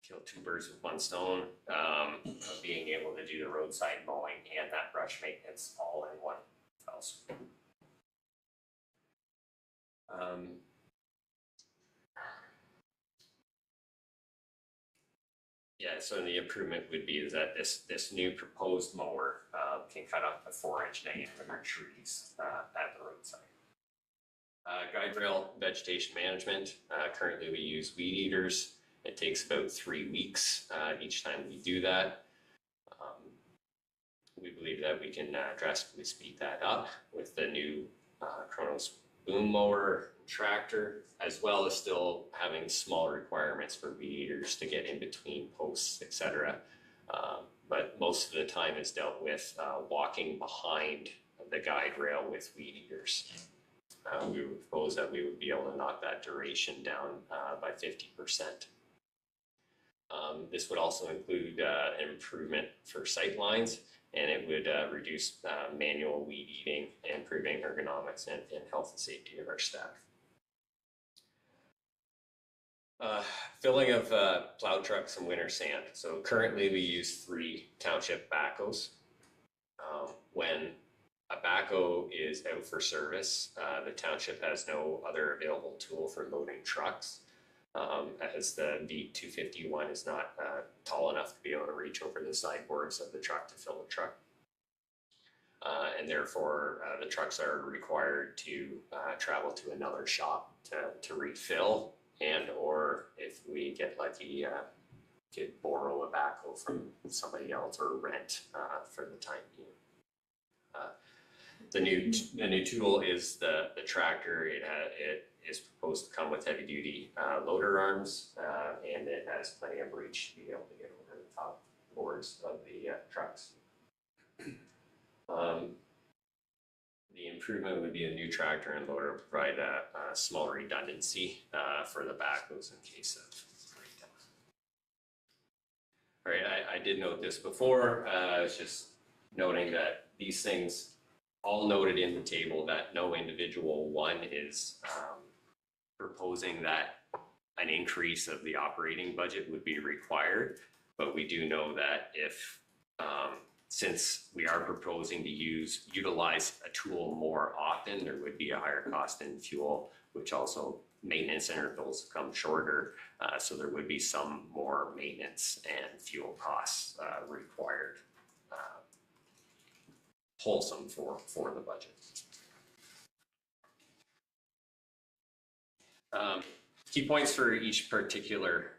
S9: kill two birds with one stone, of being able to do the roadside mowing and that brush maintenance all in one fell swoop. Yeah, so the improvement would be that this new proposed mower can cut up to 4-inch diameter trees at the roadside. Guide rail vegetation management. Currently we use weed eaters. It takes about 3 weeks each time we do that. We believe that we can drastically speed that up with the new Kronos boom mower and tractor, as well as still having small requirements for weed eaters to get in between posts, etc. But most of the time is dealt with walking behind the guide rail with weed eaters. We would propose that we would be able to knock that duration down by 50%. This would also include an improvement for sight lines, and it would reduce manual weed eating, improving ergonomics and health and safety of our staff. Filling of plow trucks and winter sand. So currently we use 3 township backhoes. When a backhoe is out for service, the township has no other available tool for loading trucks, as the V251 is not tall enough to be able to reach over the sideboards of the truck to fill the truck. And therefore, the trucks are required to travel to another shop to refill, and or if we get lucky, could borrow a backhoe from somebody else or rent for the time being. The new tool is the tractor. It is proposed to come with heavy duty loader arms, and it has plenty of reach to be able to get over the top boards of the trucks. The improvement would be a new tractor and loader provide a small redundancy for the backhoes in case of breakdown. All right, I did note this before. I was just noting that these things all noted in the table, that no individual one is proposing that an increase of the operating budget would be required. But we do know that if, since we are proposing to utilize a tool more often, there would be a higher cost in fuel, which also maintenance intervals come shorter. So there would be some more maintenance and fuel costs required. Wholesome for the budget. Key points for each particular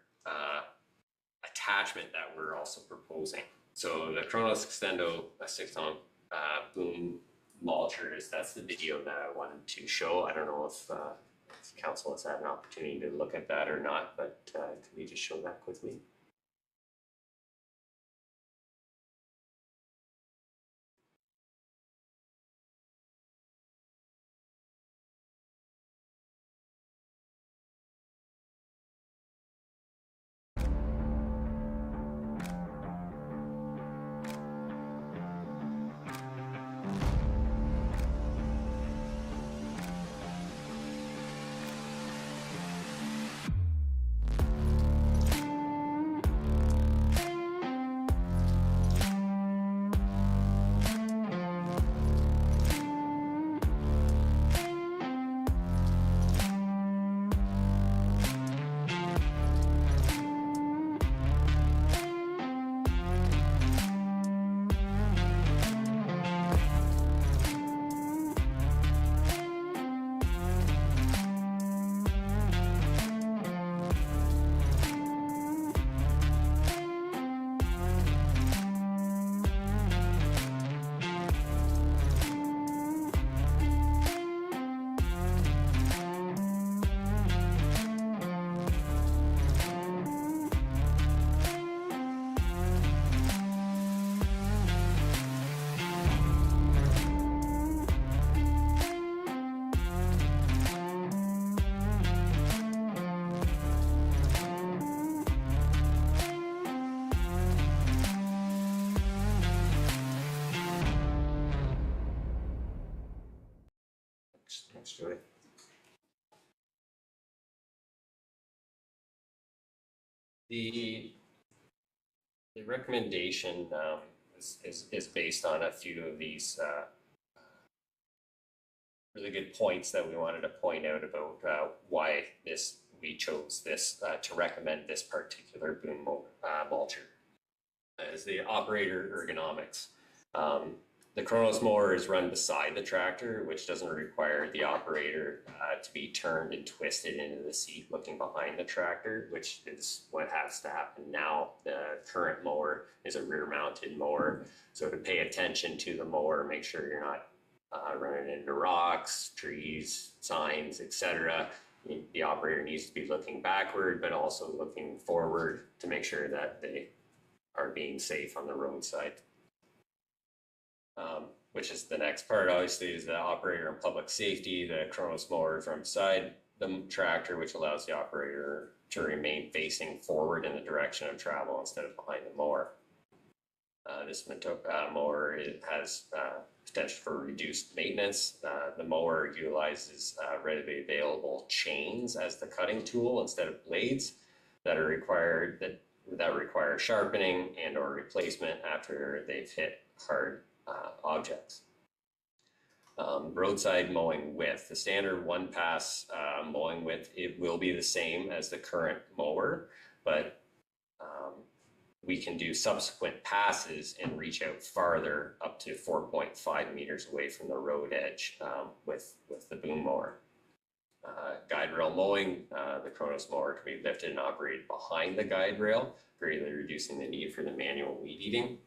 S9: attachment that we're also proposing. So the Kronos Extendo 6-ton boom mulchers, that's the video that I wanted to show. I don't know if council has had an opportunity to look at that or not, but can we just show that quickly? Thanks, Joey. The recommendation is based on a few of these really good points that we wanted to point out about why we chose this to recommend this particular boom mulcher. As the operator ergonomics. The Kronos mower is run beside the tractor, which doesn't require the operator to be turned and twisted into the seat looking behind the tractor, which is what has to happen now. The current mower is a rear mounted mower. So to pay attention to the mower, make sure you're not running into rocks, trees, signs, etc. The operator needs to be looking backward, but also looking forward to make sure that they are being safe on the roadside. Which is the next part, obviously, is the operator and public safety. The Kronos mower is run beside the tractor, which allows the operator to remain facing forward in the direction of travel instead of behind the mower. This mower has potential for reduced maintenance. The mower utilizes readily available chains as the cutting tool instead of blades that require sharpening and or replacement after they've hit hard objects. Roadside mowing width. The standard one pass mowing width, it will be the same as the current mower, but we can do subsequent passes and reach out farther up to 4.5 meters away from the road edge with the boom mower. Guide rail mowing, the Kronos mower can be lifted and operated behind the guide rail, greatly reducing the need for the manual weed eating.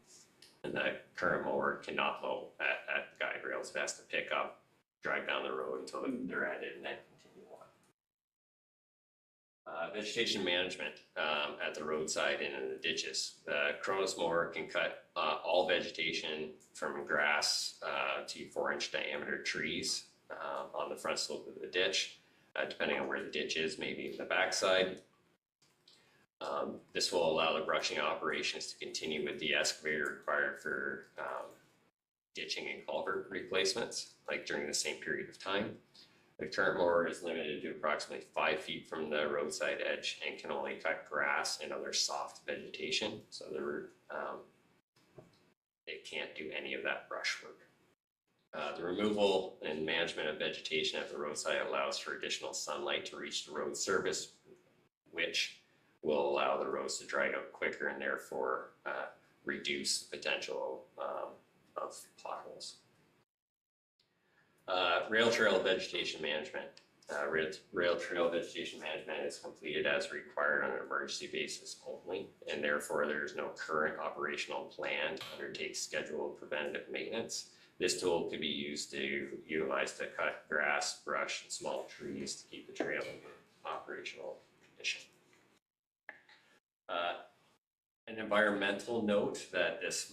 S9: And the current mower cannot mow at guide rails. It has to pick up, drive down the road until they're at it, and then continue on. Vegetation management at the roadside and in the ditches. The Kronos mower can cut all vegetation from grass to 4-inch diameter trees on the front slope of the ditch, depending on where the ditch is, maybe in the backside. This will allow the brushing operations to continue with the excavator required for ditching and culvert replacements, like during the same period of time. The current mower is limited to approximately 5 feet from the roadside edge and can only cut grass and other soft vegetation. So it can't do any of that brush work. The removal and management of vegetation at the roadside allows for additional sunlight to reach the road surface, which will allow the roads to dry out quicker and therefore reduce the potential of potholes. Rail trail vegetation management. Rail trail vegetation management is completed as required on an emergency basis only, and therefore there is no current operational plan to undertake scheduled preventative maintenance. This tool could be used to cut grass, brush, and small trees to keep the trail in operational condition. An environmental note that this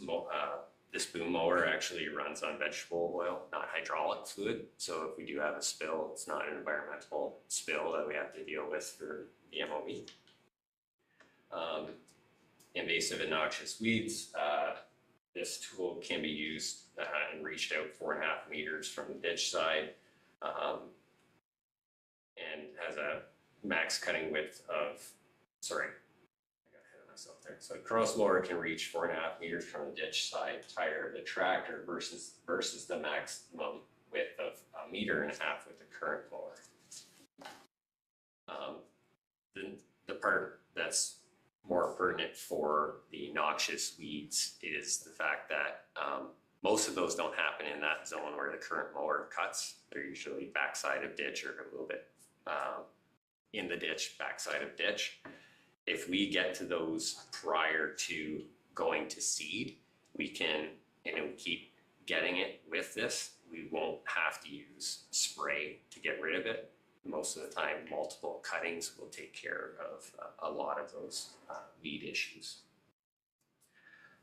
S9: boom mower actually runs on vegetable oil, not hydraulic fluid. So if we do have a spill, it's not an environmental spill that we have to deal with for the MOE. Invasive and noxious weeds. This tool can be used and reached out 4.5 meters from the ditch side and has a max cutting width of, there. So a Kronos mower can reach 4.5 meters from the ditch side tire of the tractor versus the maximum width of 1.5 meters with the current mower. The part that's more pertinent for the noxious weeds is the fact that most of those don't happen in that zone where the current mower cuts. They're usually backside of ditch or a little bit in the ditch, backside of ditch. If we get to those prior to going to seed, we can, keep getting it with this. We won't have to use spray to get rid of it. Most of the time, multiple cuttings will take care of a lot of those weed issues.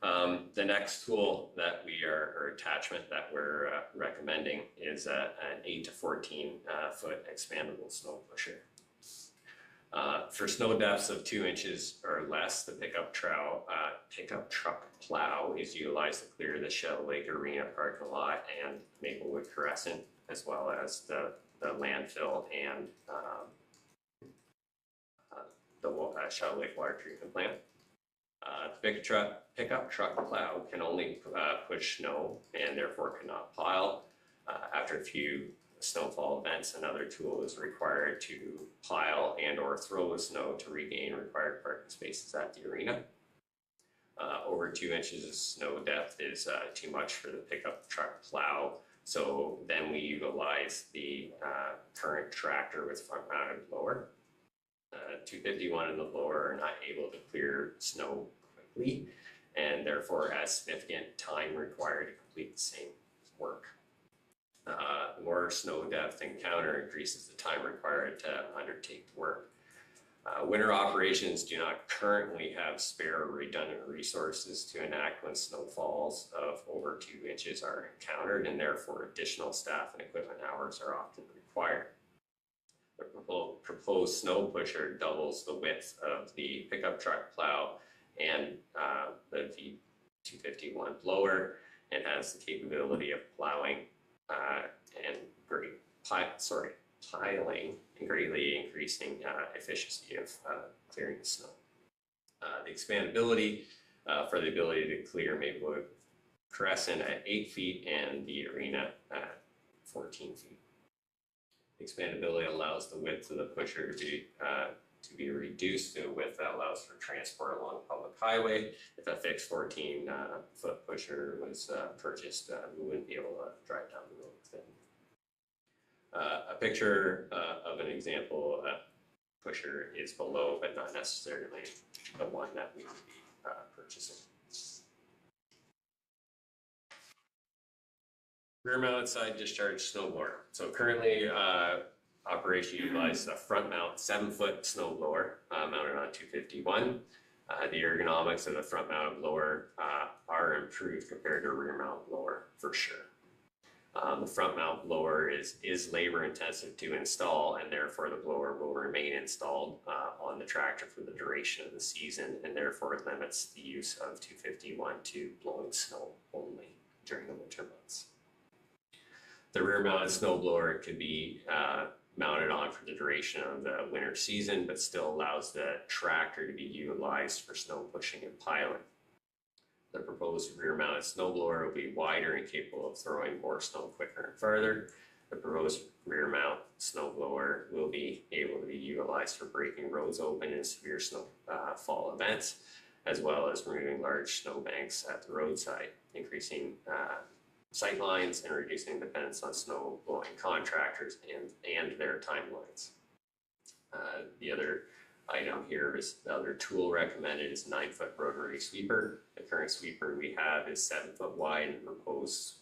S9: The next tool that or attachment that we're recommending is an 8 to 14 foot expandable snow pusher. For snow depths of 2 inches or less, the pickup truck plow is utilized to clear the Shell Lake Arena parking lot and Maplewood Crescent, as well as the the landfill and the Shadow Lake Water Treatment Plant. Pickup truck plow can only push snow and therefore cannot pile. After a few snowfall events, another tool is required to pile and or throw the snow to regain required parking spaces at the arena. Over 2 inches of snow depth is too much for the pickup truck plow. So then we utilize the current tractor with front mounted blower. 251 and the blower are not able to clear snow quickly and therefore has significant time required to complete the same work. The more snow depth encounter increases the time required to undertake the work. Winter operations do not currently have spare or redundant resources to enact when snowfalls of over 2 inches are encountered, and therefore additional staff and equipment hours are often required. The proposed snow pusher doubles the width of the pickup truck plow and the V251 blower, and has the capability of plowing and piling and greatly increasing efficiency of clearing the snow. The expandability for the ability to clear Maplewood Crescent at 8 feet and the arena at 14 feet. The expandability allows the width of the pusher to be reduced to a width that allows for transport along a public highway. If a fixed 14-foot pusher was purchased, we wouldn't be able to drive down the road with it. A picture of an example pusher is below, but not necessarily the one that we would be purchasing. Rear mounted side discharge snowblower. So currently operation utilizes a front mount 7-foot snowblower mounted on 251. The ergonomics of the front mounted blower are improved compared to a rear mount blower for sure. The front mount blower is labor intensive to install, and therefore the blower will remain installed on the tractor for the duration of the season, and therefore it limits the use of 251 to blowing snow only during the winter months. The rear mounted snow blower could be mounted on for the duration of the winter season, but still allows the tractor to be utilized for snow pushing and piling. The proposed rear mounted snowblower will be wider and capable of throwing more snow quicker and farther. The proposed rear mount snowblower will be able to be utilized for breaking roads open in severe snowfall events, as well as removing large snowbanks at the roadside, increasing sight lines and reducing dependence on snow blowing contractors and their timelines. The other item here is the other tool recommended is 9-foot rotary sweeper. The current sweeper we have is 7 foot wide, and the proposed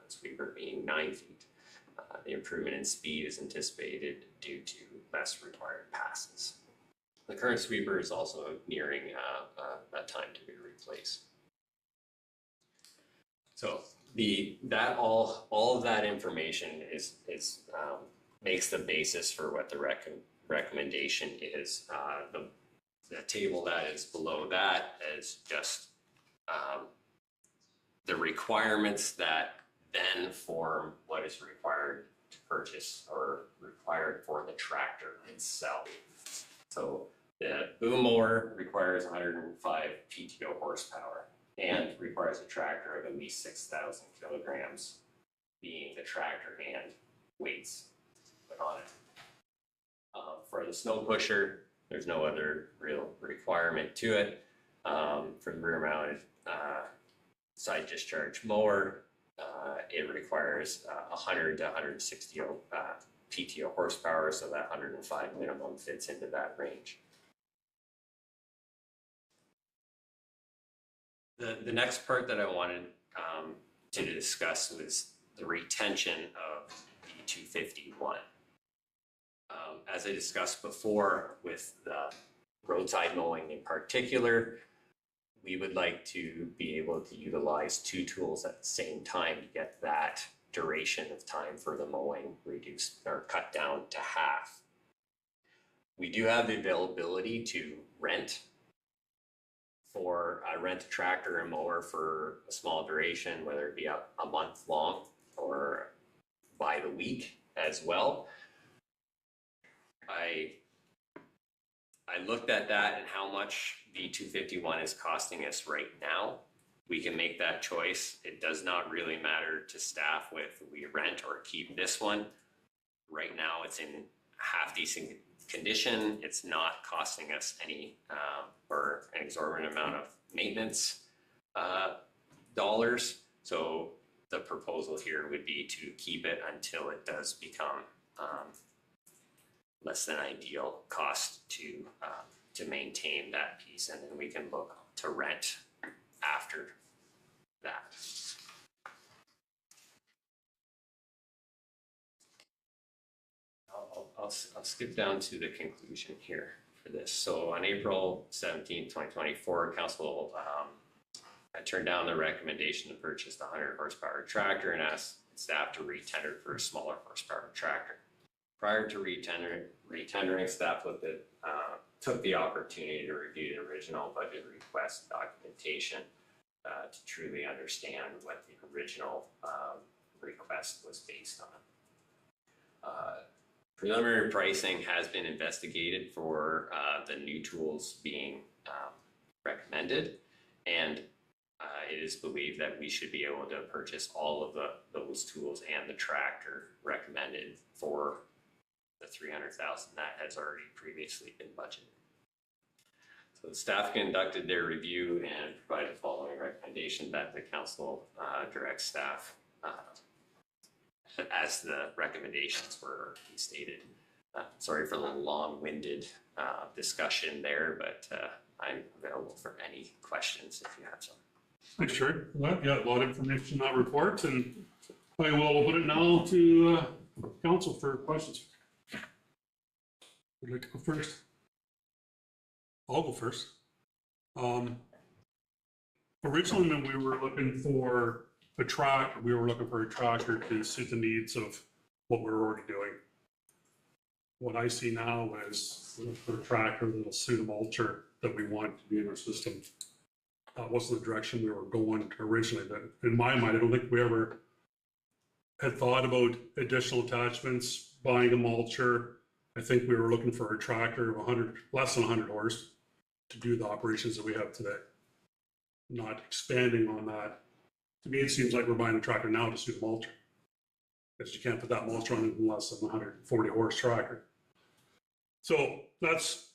S9: sweeper being 9 feet. The improvement in speed is anticipated due to less required passes. The current sweeper is also nearing a time to be replaced. So all of that information is makes the basis for what the recommendation is. The table that is below that is just the requirements that then form what is required to purchase or required for the tractor itself. So the boom mower requires 105 PTO horsepower and requires a tractor of at least 6,000 kilograms, being the tractor and weights put on it. For the snow pusher, there's no other real requirement to it. For the rear mounted side discharge mower, it requires 100 to 160 PTO horsepower, so that 105 minimum fits into that range. The next part that I wanted to discuss was the retention of the 251. As I discussed before with the roadside mowing in particular, we would like to be able to utilize 2 tools at the same time to get that duration of time for the mowing reduced or cut down to half. We do have the availability to rent a tractor and mower for a small duration, whether it be a month long or by the week, as well. I looked at that and how much V251 is costing us right now. We can make that choice. It does not really matter to staff with we rent or keep this one. Right now, it's in half decent condition. It's not costing us any or an exorbitant amount of maintenance dollars. So the proposal here would be to keep it until it does become less than ideal cost to maintain that piece, and then we can look to rent after that. I'll skip down to the conclusion here for this. So on April 17th, 2024, council I turned down the recommendation to purchase the 100 horsepower tractor and asked staff to re-tender for a smaller horsepower tractor. Prior to re-tendering, staff took the opportunity to review the original budget request documentation to truly understand what the original request was based on. Preliminary pricing has been investigated for the new tools being recommended, and it is believed that we should be able to purchase all of those tools and the tractor recommended for the $300,000 that has already previously been budgeted. So the staff conducted their review and provided the following recommendation that the council directs staff as the recommendations were stated. Sorry for the long-winded discussion there, but I'm available for any questions if you have some.
S1: Thanks, Sherry. Well, yeah, a lot of information in that report, and I will put it now to council for questions. Would you like to go first? I'll go first. Originally, when we were looking for a tractor to suit the needs of what we're already doing. What I see now is a tractor that'll suit a mulcher that we want to be in our system. That wasn't the direction we were going originally. But in my mind, I don't think we ever had thought about additional attachments, buying a mulcher. I think we were looking for a tractor of less than 100 horse to do the operations that we have today. Not expanding on that. To me, it seems like we're buying a tractor now to suit a mulcher. Because you can't put that mulcher on anything less than 140 horse tractor. So that's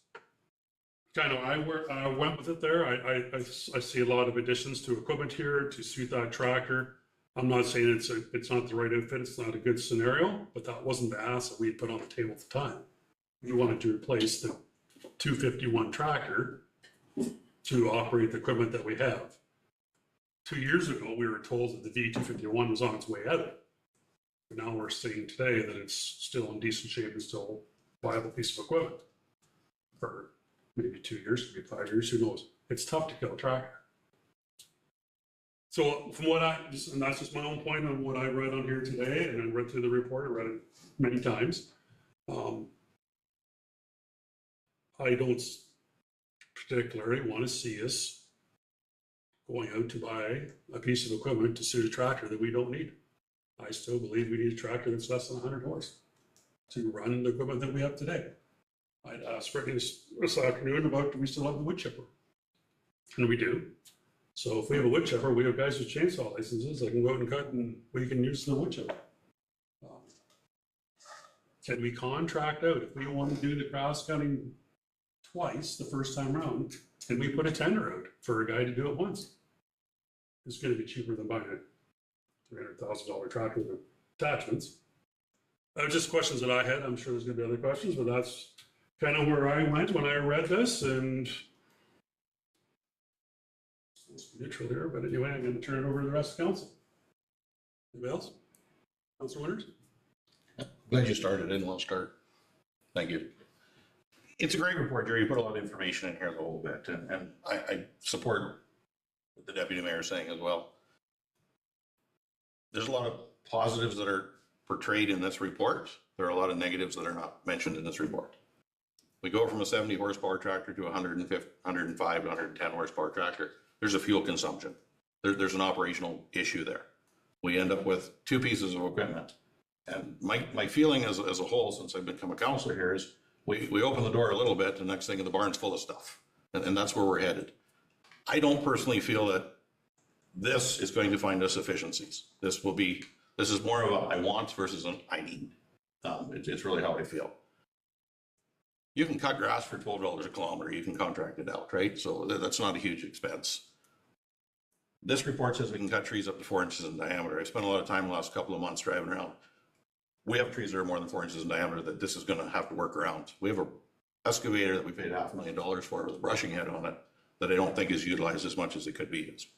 S1: kind of I went with it there. I see a lot of additions to equipment here to suit that tractor. I'm not saying it's not the right outfit, it's not a good scenario, but that wasn't the ask that we put on the table at the time. We wanted to replace the 251 tractor to operate the equipment that we have. 2 years ago, we were told that the V251 was on its way out. But now we're seeing today that it's still in decent shape and still a viable piece of equipment for maybe 2 years, maybe 5 years, who knows? It's tough to kill a tractor. So from what and that's just my own point on what I read on here today, and I read through the report, I read it many times. I don't particularly want to see us going out to buy a piece of equipment to suit a tractor that we don't need. I still believe we need a tractor that's less than 100 horse to run the equipment that we have today. I'd asked Brittany this afternoon about, do we still have the wood chipper? And we do. So if we have a wood chipper, we have guys with chainsaw licenses that can go out and cut, and we can use the wood chipper. Can we contract out if we want to do the cross cutting twice the first time around? Can we put a tender out for a guy to do it once? It's going to be cheaper than buying a $300,000 tractor with attachments. Just questions that I had. I'm sure there's going to be other questions, but that's kind of where I went when I read this. And it's neutral here, but anyway, I'm going to turn it over to the rest of the council. Anybody else? Councilor Winters?
S4: Glad you started. I didn't want to start. Thank you. It's a great report, Jerry. You put a lot of information in here the whole bit, and I support what the deputy mayor is saying as well. There's a lot of positives that are portrayed in this report. There are a lot of negatives that are not mentioned in this report. We go from a 70 horsepower tractor to 105 to 110 horsepower tractor. There's a fuel consumption. There's an operational issue there. We end up with two pieces of equipment And my feeling as a whole, since I've become a counselor here, is we open the door a little bit, the next thing the barn's full of stuff. And that's where we're headed. I don't personally feel that this is going to find us efficiencies. This is more of a I want versus an I need. It's really how I feel. You can cut grass for $12 a kilometer. You can contract it out, right? So that's not a huge expense. This report says we can cut trees up to 4 inches in diameter. I spent a lot of time the last couple of months driving around. We have trees that are more than 4 inches in diameter that this is going to have to work around. We have a excavator that we paid $500,000 for with a brushing head on it that I don't think is utilized as much as it could be used.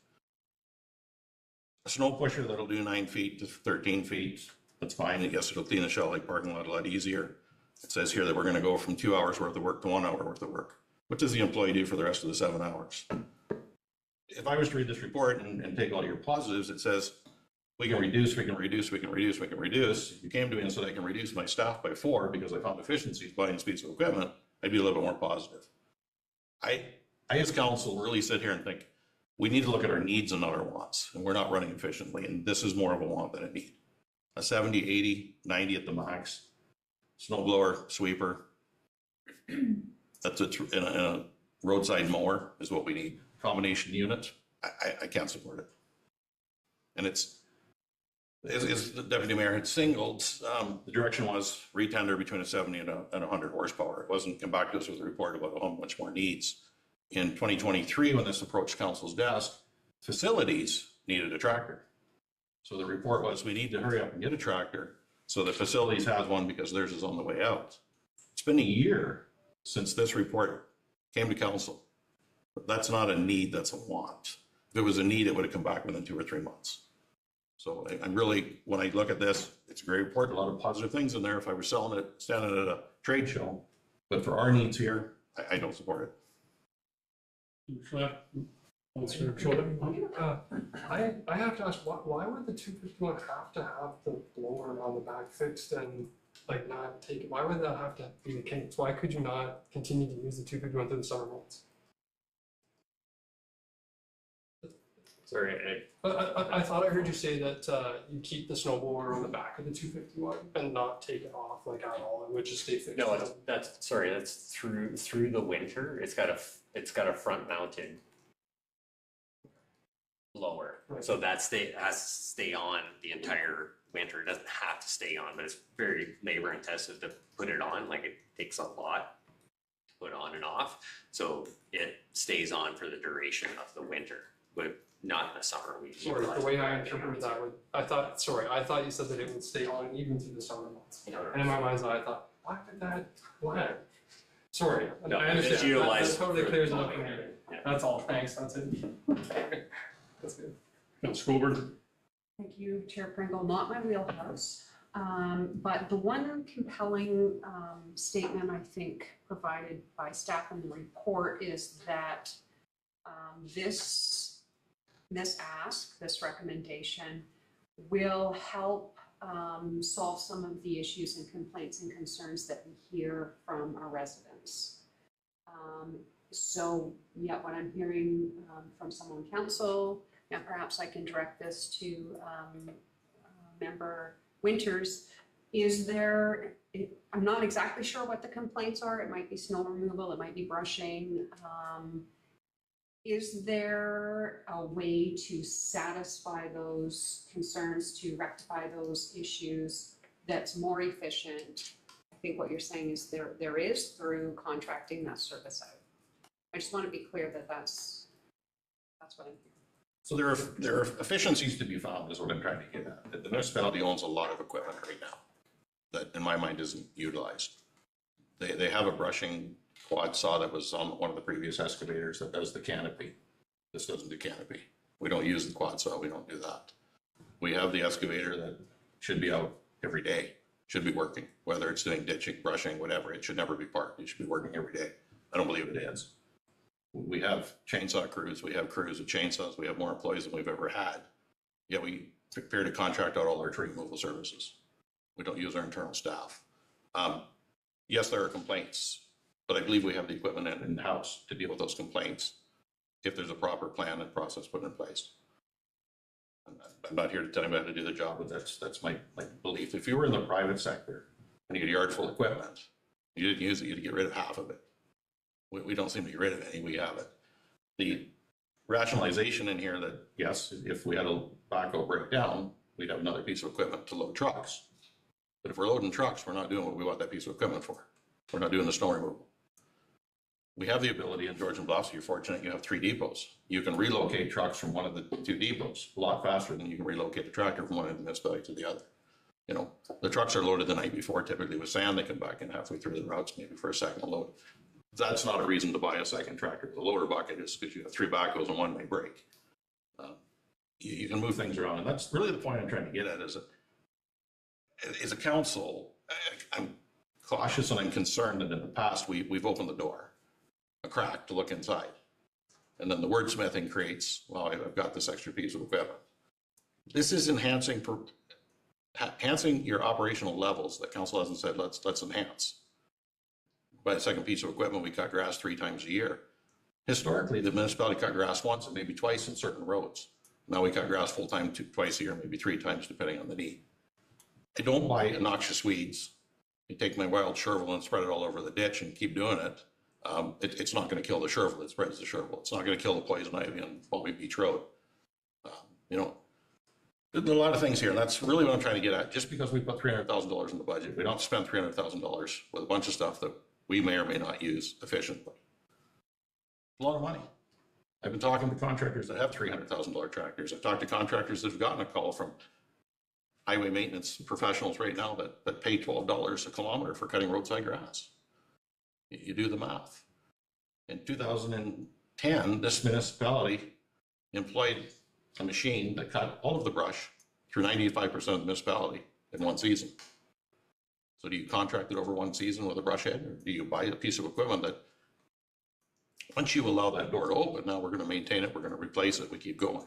S4: A snow pusher that'll do 9 feet to 13 feet, that's fine. I guess it'll clean the Shell Lake parking lot a lot easier. It says here that we're going to go from 2 hours worth of work to 1 hour worth of work. What does the employee do for the rest of the 7 hours? If I was to read this report and take all your positives, it says we can reduce, we can reduce, we can reduce, we can reduce. If you came to me and said I can reduce my staff by 4 because I found efficiencies buying speeds of equipment, I'd be a little bit more positive. I as council really sit here and think we need to look at our needs and not our wants, and we're not running efficiently. And this is more of a want than a need. A 70, 80, 90 at the max, snow blower, sweeper. That's in a roadside mower is what we need. Combination unit, I can't support it. And it's, as the deputy mayor had singled, the direction was retender between a 70 and 100 horsepower. It wasn't come back to us with a report about how much more needs. In 2023, when this approached council's desk, facilities needed a tractor. So the report was, we need to hurry up and get a tractor so the facilities has one because theirs is on the way out. It's been a year since this report came to council. But that's not a need, that's a want. If it was a need, it would have come back within 2 or 3 months. So I'm really, when I look at this, it's a great report, a lot of positive things in there if I were selling it, standing at a trade show. But for our needs here, I don't support it.
S6: I have to ask, why would the 251 have to have the blower on the back fixed and like not take it? Why would that have to be the case? Why could you not continue to use the 251 through the summer months?
S9: Sorry,
S6: I thought I heard you say that you keep the snow blower on the back of the 251 and not take it off like at all. It would just stay fixed.
S9: no, that's through the winter. It's got a front mounted blower,
S6: Right.
S9: so has to stay on the entire winter. It doesn't have to stay on, but it's very labor intensive to put it on. Like it takes a lot to put on and off, so it stays on for the duration of the winter. But not in the summer.
S6: Sorry, the way I interpreted that I thought you said that it would stay on even through the summer months. And in my mind's eye, I thought, why? Sorry,
S9: No,
S6: I
S9: it's
S6: understand.
S9: utilized
S6: That totally
S9: for-
S6: clears it up for me.
S9: Yeah.
S6: That's all, thanks, that's it. That's good.
S1: Councilor Goldberg?
S3: Thank you, Chair Pringle, not my wheelhouse. But the one compelling statement I think provided by staff in the report is that this recommendation will help solve some of the issues and complaints and concerns that we hear from our residents. So yeah, what I'm hearing from someone on council, now perhaps I can direct this to Member Winters, I'm not exactly sure what the complaints are. It might be snow removal, it might be brushing. Is there a way to satisfy those concerns, to rectify those issues that's more efficient? I think what you're saying is there is through contracting that service out. I just want to be clear that that's what I'm hearing.
S4: So there are efficiencies to be found is what I'm trying to get at. The municipality owns a lot of equipment right now that in my mind isn't utilized. They have a brushing quad saw that was on one of the previous excavators that does the canopy. This doesn't do canopy. We don't use the quad saw, we don't do that. We have the excavator that should be out every day, should be working, whether it's doing ditching, brushing, whatever. It should never be parked. It should be working every day. I don't believe it is. We have chainsaw crews, we have crews with chainsaws, we have more employees than we've ever had. Yet we prepare to contract out all our tree removal services. We don't use our internal staff. Yes, there are complaints, but I believe we have the equipment in-house to deal with those complaints if there's a proper plan and process put in place. I'm not here to tell you how to do the job, but that's my belief. If you were in the private sector and you had a yard full of equipment, you didn't use it, you'd get rid of half of it. We don't seem to get rid of any, we have it. The rationalization in here that, yes, if we had a backhoe breakdown, we'd have another piece of equipment to load trucks. But if we're loading trucks, we're not doing what we want that piece of equipment for. We're not doing the snow removal. We have the ability in Georgian Bluffs, you're fortunate you have 3 depots. You can relocate trucks from one of the 2 depots a lot faster than you can relocate the tractor from one end of the municipality to the other. You know, the trucks are loaded the night before, typically with sand, they come back in halfway through the routes, maybe for a second load. That's not a reason to buy a second tractor. The loader bucket is because you have 3 backhoes and one may break. You can move things around, and that's really the point I'm trying to get at is that as a council, I'm cautious and I'm concerned that in the past, we've opened the door, a crack to look inside. And then the wordsmithing creates, well, I've got this extra piece of equipment. This is enhancing your operational levels that council hasn't said, let's enhance. By a second piece of equipment, we cut grass 3 times a year. Historically, the municipality cut grass once and maybe twice in certain roads. Now we cut grass full time twice a year, maybe 3 times, depending on the need. I don't buy noxious weeds. You take my wild chervil and spread it all over the ditch and keep doing it. It's not going to kill the chervil. It spreads the chervil. It's not going to kill the poison ivy on Palmy Beach Road. You know, there are a lot of things here, and that's really what I'm trying to get at. Just because we put $300,000 in the budget, we don't spend $300,000 with a bunch of stuff that we may or may not use efficiently. A lot of money. I've been talking to contractors that have $300,000 tractors. I've talked to contractors that have gotten a call from highway maintenance professionals right now that pay $12 a kilometer for cutting roadside grass. You do the math. In 2010, this municipality employed a machine that cut all of the brush through 95% of the municipality in one season. So do you contract it over one season with a brush head, or do you buy a piece of equipment that once you allow that door to open, now we're going to maintain it, we're going to replace it, we keep going.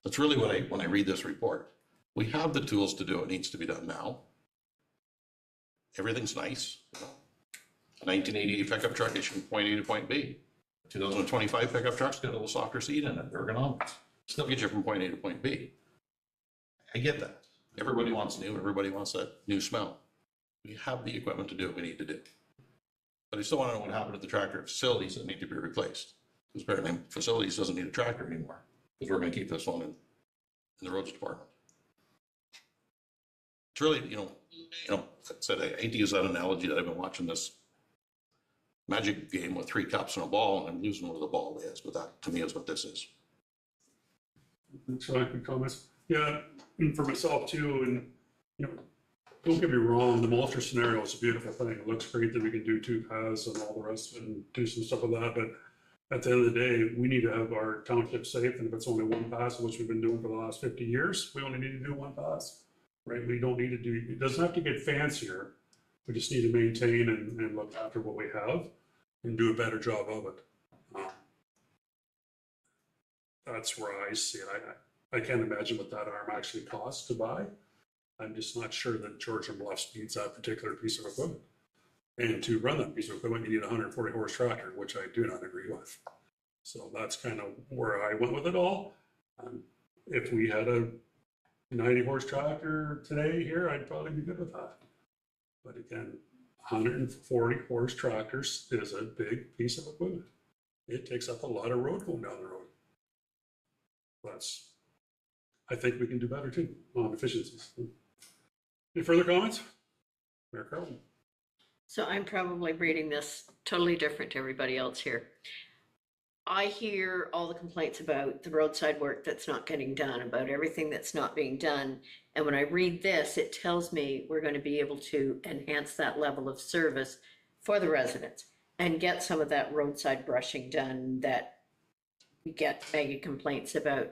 S4: That's really what when I read this report. We have the tools to do what needs to be done now. Everything's nice. A 1988 pickup truck is from point A to point B. 2025 pickup truck's got a little softer seat in it, ergonomics. Still get you from point A to point B. I get that. Everybody wants new, everybody wants that new smell. We have the equipment to do what we need to do. But I still want to know what happened at the tractor facilities that need to be replaced. Because apparently facilities doesn't need a tractor anymore, because we're going to keep this one in the roads department. It's really, you know, I said I hate to use that analogy that I've been watching this magic game with 3 cups and a ball, and I'm losing where the ball is, but that to me is what this is.
S1: That's fine, good comments. Yeah, and for myself too, and, you know, don't get me wrong, the mulcher scenario is a beautiful thing. It looks great that we can do 2 paths and all the rest and do some stuff with that, but at the end of the day, we need to have our township safe, and if it's only 1 pass, which we've been doing for the last 50 years, we only need to do 1 pass, right? We don't need to do, it doesn't have to get fancier. We just need to maintain and look after what we have and do a better job of it. That's where I see it. I can't imagine what that arm actually costs to buy. I'm just not sure that Georgian Bluffs needs that particular piece of equipment. And to run that piece of equipment, you need a 140 horse tractor, which I do not agree with. So that's kind of where I went with it all. If we had a 90 horse tractor today here, I'd probably be good with that. But again, 140 horse tractors is a big piece of equipment. It takes up a lot of road going down the road. I think we can do better too on efficiencies. Any further comments? Mayor Carlton.
S5: So I'm probably reading this totally different to everybody else here. I hear all the complaints about the roadside work that's not getting done, about everything that's not being done. And when I read this, it tells me we're going to be able to enhance that level of service for the residents and get some of that roadside brushing done that we get mega complaints about.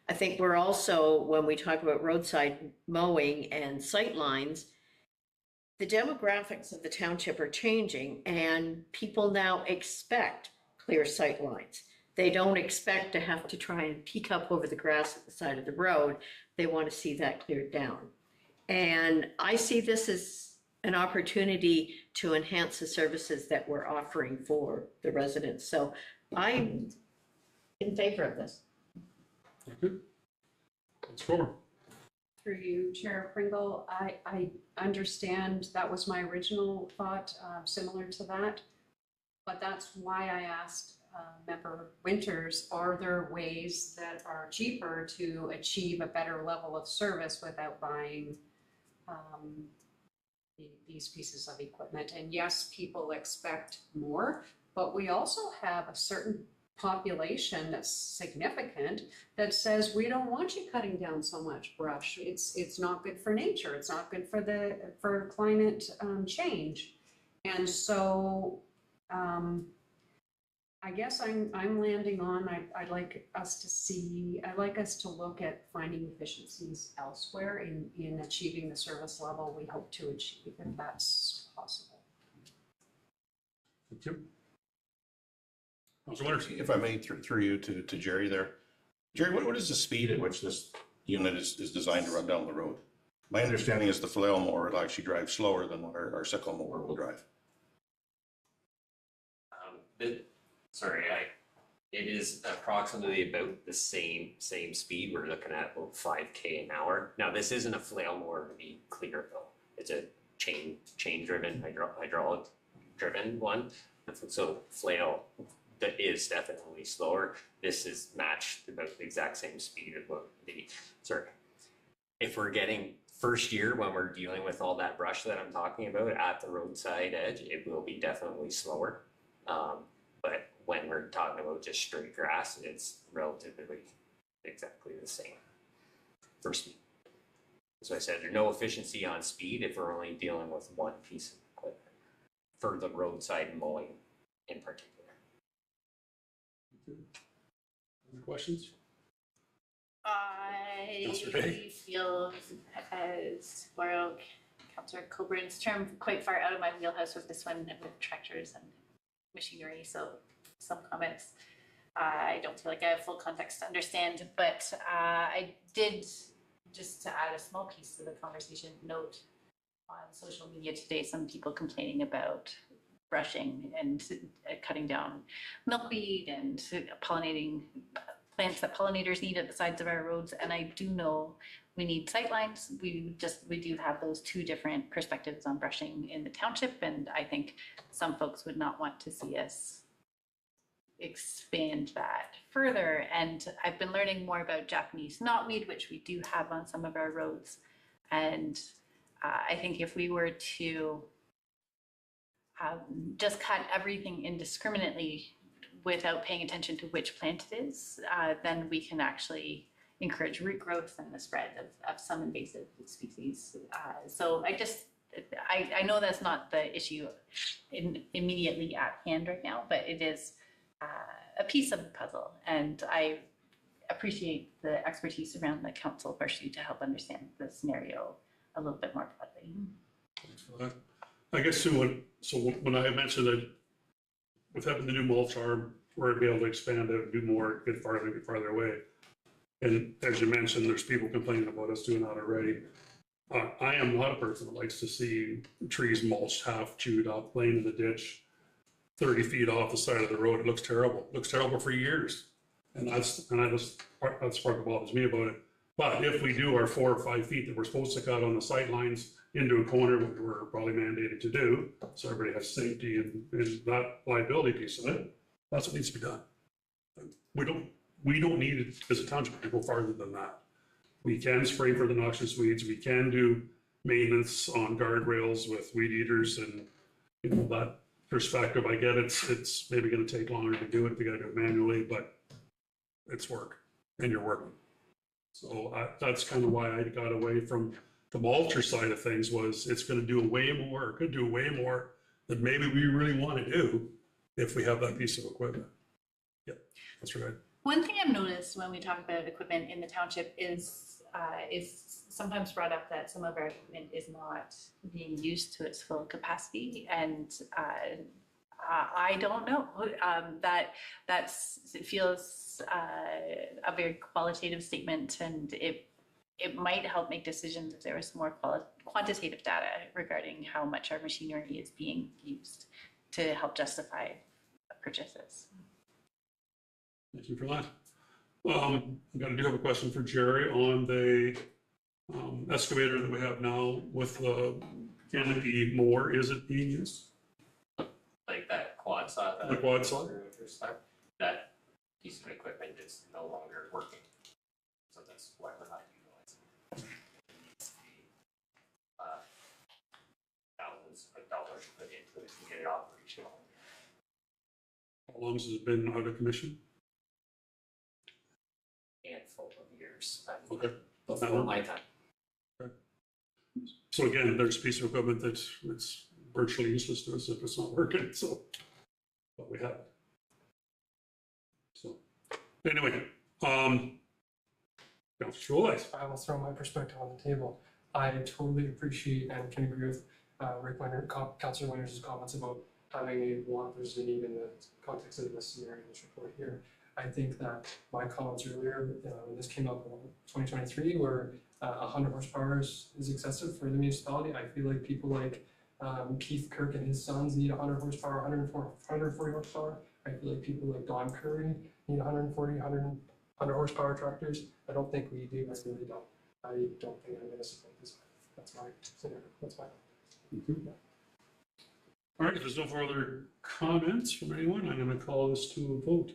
S5: I think we're also, when we talk about roadside mowing and sight lines, the demographics of the township are changing, and people now expect clear sight lines. They don't expect to have to try and peek up over the grass at the side of the road. They want to see that cleared down. And I see this as an opportunity to enhance the services that we're offering for the residents. So I'm in favor of this.
S1: Okay. Councilor Comer.
S3: Through you, Chair Pringle, I understand that was my original thought, similar to that. But that's why I asked Member Winters, are there ways that are cheaper to achieve a better level of service without buying these pieces of equipment? And yes, people expect more, but we also have a certain population that's significant that says we don't want you cutting down so much brush. It's not good for nature. It's not good for climate change. And so I guess I'm landing on I'd like us to look at finding efficiencies elsewhere in achieving the service level we hope to achieve, if that's possible.
S1: Thank you. Councilor Winters.
S4: If I may, through you to Jerry there. Jerry, what is the speed at which this unit is designed to run down the road? My understanding is the flail mower will actually drive slower than what our sickle mower will drive.
S9: It is approximately about the same speed. We're looking at about 5K an hour. Now, this isn't a flail mower, to be clear though. It's a chain driven, hydraulic driven one. So flail that is definitely slower. This is matched about the exact same speed of what if we're getting first year when we're dealing with all that brush that I'm talking about at the roadside edge, it will be definitely slower. But when we're talking about just straight grass, it's relatively exactly the same for speed. So I said there's no efficiency on speed if we're only dealing with one piece of equipment for the roadside mowing in particular.
S1: Any questions?
S7: I
S1: Councillor Day?
S7: feel, as borrow Councillor Coburn's term, quite far out of my wheelhouse with this one with tractors and machinery, so some comments. I don't feel like I have full context to understand, but I did, just to add a small piece to the conversation, note on social media today some people complaining about brushing and cutting down milkweed and pollinating plants that pollinators need at the sides of our roads. And I do know we need sightlines. We do have those two different perspectives on brushing in the township, and I think some folks would not want to see us expand that further. And I've been learning more about Japanese knotweed, which we do have on some of our roads. And I think if we were to just cut everything indiscriminately without paying attention to which plant it is, then we can actually encourage root growth and the spread of some invasive species. So I know that's not the issue immediately at hand right now, but it is a piece of the puzzle. And I appreciate the expertise around the council pursuit to help understand the scenario a little bit more broadly.
S1: Thanks for that. I guess Sue, when I mentioned that with having the new mulch arm, we're going to be able to expand it, do more, get farther away. And as you mentioned, there's people complaining about us doing that already. I am not a person that likes to see trees mulched, half chewed up, laying in the ditch, 30 feet off the side of the road. It looks terrible. It looks terrible for years. And that's part that bothers me about it. But if we do our 4 or 5 feet that we're supposed to cut on the sight lines into a corner, which we're probably mandated to do, so everybody has safety and that liability piece of it, that's what needs to be done. We don't need it as a township to go farther than that. We can spray for the noxious weeds. We can do maintenance on guardrails with weed eaters, and that perspective. I get it's maybe going to take longer to do it. We got to do it manually, but it's work, and you're working. So that's kind of why I got away from the mulcher side of things. Was it's going to do way more, or could do way more than maybe we really want to do if we have that piece of equipment. Yep, that's right.
S7: One thing I've noticed when we talk about equipment in the township is sometimes brought up that some of our equipment is not being used to its full capacity, and I don't know. It feels a very qualitative statement, and it might help make decisions if there was more quantitative data regarding how much our machinery is being used to help justify purchases.
S1: Thank you for that. I do have a question for Jerry on the excavator that we have now with the canopy mower. Is it being used?
S9: Like that quad saw.
S1: The quad saw?
S9: That piece of equipment is no longer working. So that's why we're not utilizing it. Thousands of dollars put into it to get it operational.
S1: How long has it been out of commission?
S9: Handful of years.
S1: Okay.
S9: Before my time.
S1: So again, there's a piece of equipment that's it's virtually useless to us if it's not working, so, but we have it. So, anyway, Councilor Sholes.
S6: I will throw my perspective on the table. I totally appreciate and can agree with Rick Leonard, Councilor Leonard's comments about having a want versus a need in the context of this scenario in this report here. I think that my comments earlier, when this came up in 2023, where 100 horsepower is excessive for the municipality, I feel like people like Keith Kirk and his sons need 100 horsepower, 140 horsepower. I feel like people like Don Curry need 140, 100 horsepower tractors. I don't think we do. I really don't. I don't think I'm going to support this. That's my scenario. That's my.
S1: All right, if there's no further comments from anyone, I'm going to call this to a vote.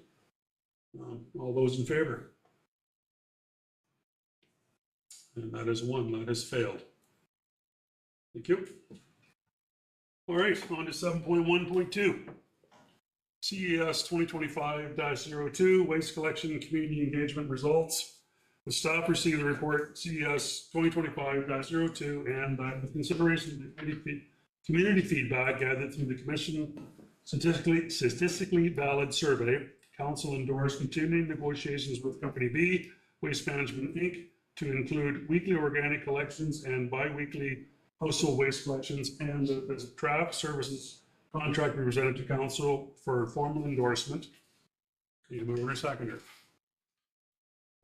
S1: All those in favor? And that is one, that has failed. Thank you. All right, on to 7.1.2. CES 2025-02, Waste Collection Community Engagement Results. The staff received the report CES 2025-02 and that with consideration of the community feedback gathered through the Commission statistically valid survey, Council endorsed continuing negotiations with Company B, Waste Management Inc., to include weekly organic collections and bi-weekly household waste collections, and the draft services contract be presented to Council for formal endorsement. Need a mover and a seconder.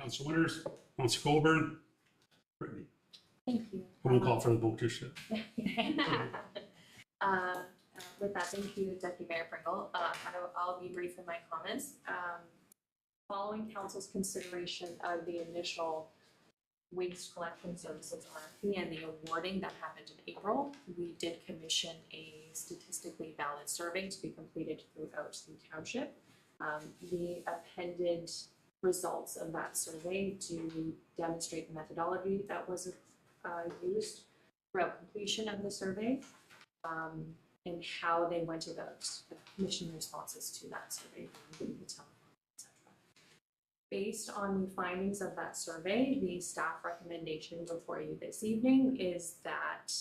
S1: Council Winters, Council Colburn, Brittany.
S8: Thank you.
S1: I won't call for the vote just yet.
S8: With that, thank you, Deputy Mayor Pringle. I'll be brief in my comments. Following council's consideration of the initial waste collection services RFP and the awarding that happened in April, we did commission a statistically valid survey to be completed throughout the township. The appended results of that survey to demonstrate the methodology that was used throughout completion of the survey, and how they went about the commission responses to that survey, the telephone, etc. Based on the findings of that survey, the staff recommendation before you this evening is that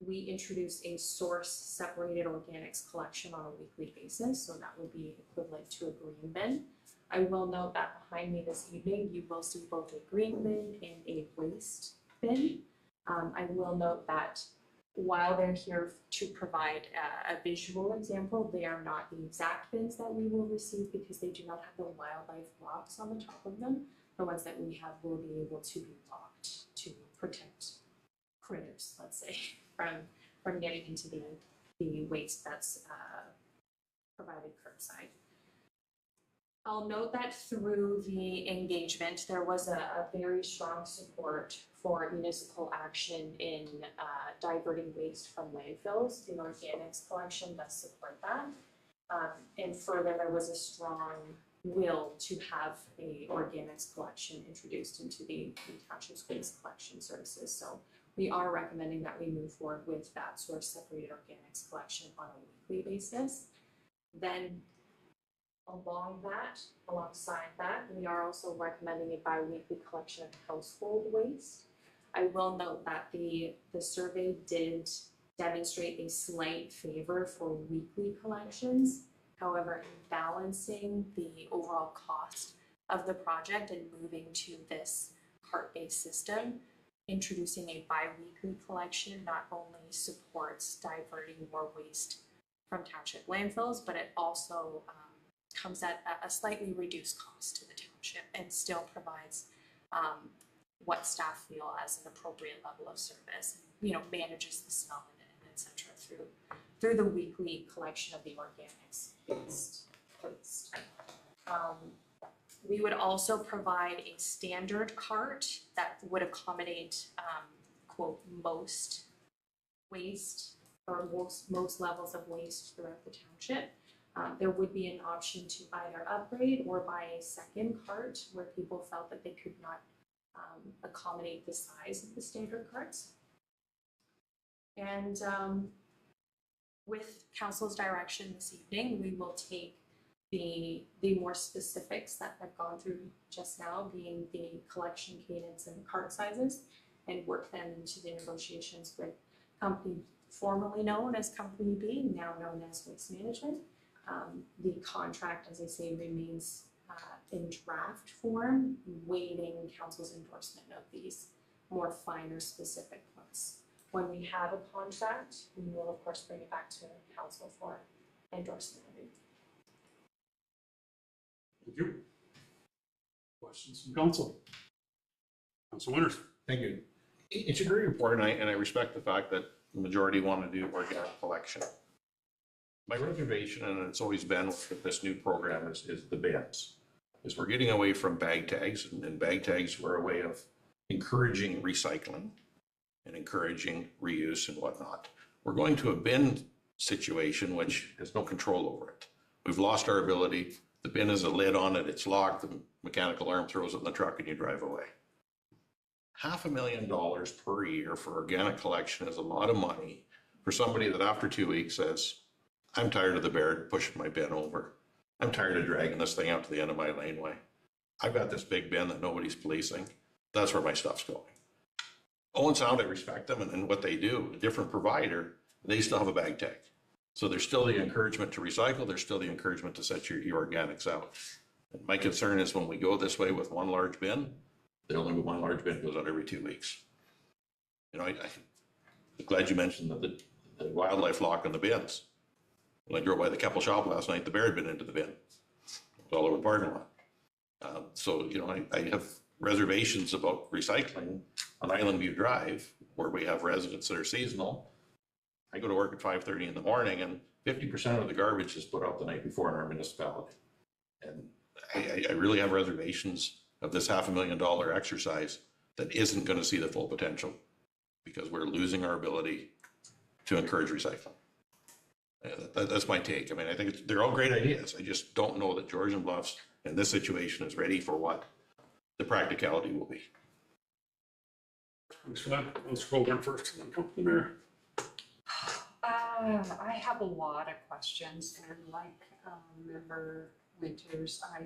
S8: we introduce a source separated organics collection on a weekly basis, so that would be equivalent to a green bin. I will note that behind me this evening, you will see both a green bin and a waste bin. I will note that while they're here to provide a visual example, they are not the exact bins that we will receive because they do not have the wildlife locks on the top of them. The ones that we have will be able to be locked to protect critters, let's say, from getting into the waste that's provided curbside. I'll note that through the engagement, there was a very strong support for municipal action in diverting waste from landfills. The organics collection does support that. And further, there was a strong will to have a organics collection introduced into the township's waste collection services. So we are recommending that we move forward with that source separated organics collection on a weekly basis. Then alongside that, we are also recommending a bi-weekly collection of household waste. I will note that the survey did demonstrate a slight favor for weekly collections. However, in balancing the overall cost of the project and moving to this cart-based system, introducing a bi-weekly collection not only supports diverting more waste from township landfills, but it also comes at a slightly reduced cost to the township and still provides what staff feel as an appropriate level of service, manages the smell and et cetera through the weekly collection of the organics based waste. We would also provide a standard cart that would accommodate, quote, most waste or most levels of waste throughout the township. There would be an option to either upgrade or buy a second cart where people felt that they could not accommodate the size of the standard carts. And with council's direction this evening, we will take the more specifics that I've gone through just now, being the collection cadence and cart sizes, and work them into the negotiations with company formerly known as Company B, now known as Waste Management. The contract, as I say, remains in draft form, waiting council's endorsement of these more finer specific points. When we have a contract, we will of course bring it back to council for endorsement of it.
S1: Thank you. Questions from council? Council Winters?
S4: Thank you. It's a great report, and I respect the fact that the majority want to do organic collection. My reservation, and it's always been with this new program, is the bins. Is we're getting away from bag tags, and bag tags were a way of encouraging recycling and encouraging reuse and whatnot. We're going to a bin situation which has no control over it. We've lost our ability. The bin has a lid on it, it's locked, the mechanical arm throws it in the truck and you drive away. $500,000 per year for organic collection is a lot of money for somebody that after 2 weeks says, I'm tired of the bear pushing my bin over. I'm tired of dragging this thing out to the end of my laneway. I've got this big bin that nobody's policing. That's where my stuff's going. Owen Sound, I respect them and what they do. A different provider, they still have a bag tag. So there's still the encouragement to recycle. There's still the encouragement to set your organics out. And my concern is when we go this way with one large bin, the only one large bin goes out every 2 weeks. You know, I'm glad you mentioned the wildlife lock on the bins. When I drove by the Keppel shop last night, the bear had been into the bin. It was all over the parking lot. So, you know, I have reservations about recycling on Island View Drive, where we have residents that are seasonal. I go to work at 5:30 in the morning and 50% of the garbage is put out the night before in our municipality. And I really have reservations of this $500,000 exercise that isn't going to see the full potential because we're losing our ability to encourage recycling. That's my take. I mean, I think they're all great ideas. I just don't know that Georgian Bluffs in this situation is ready for what the practicality will be.
S1: Thanks for that. Let's go one first and then come to the mayor.
S3: I have a lot of questions, and like Member Winters, I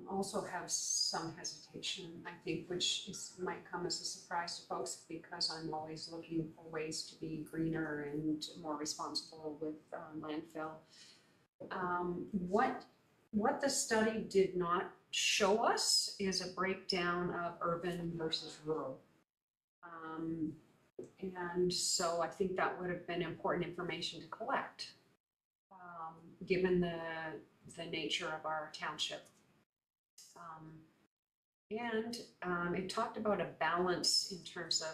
S3: also have some hesitation, I think, which might come as a surprise to folks because I'm always looking for ways to be greener and more responsible with landfill. What the study did not show us is a breakdown of urban versus rural. And so I think that would have been important information to collect, given the nature of our township. It talked about a balance in terms of,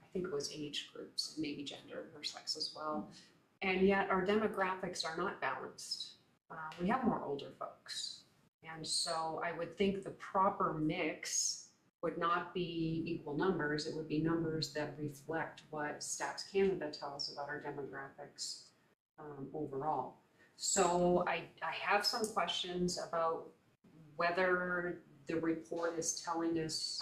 S3: I think it was age groups, and maybe gender or sex as well. And yet our demographics are not balanced. We have more older folks. And so I would think the proper mix would not be equal numbers. It would be numbers that reflect what Stats Canada tells about our demographics overall. So I have some questions about whether the report is telling us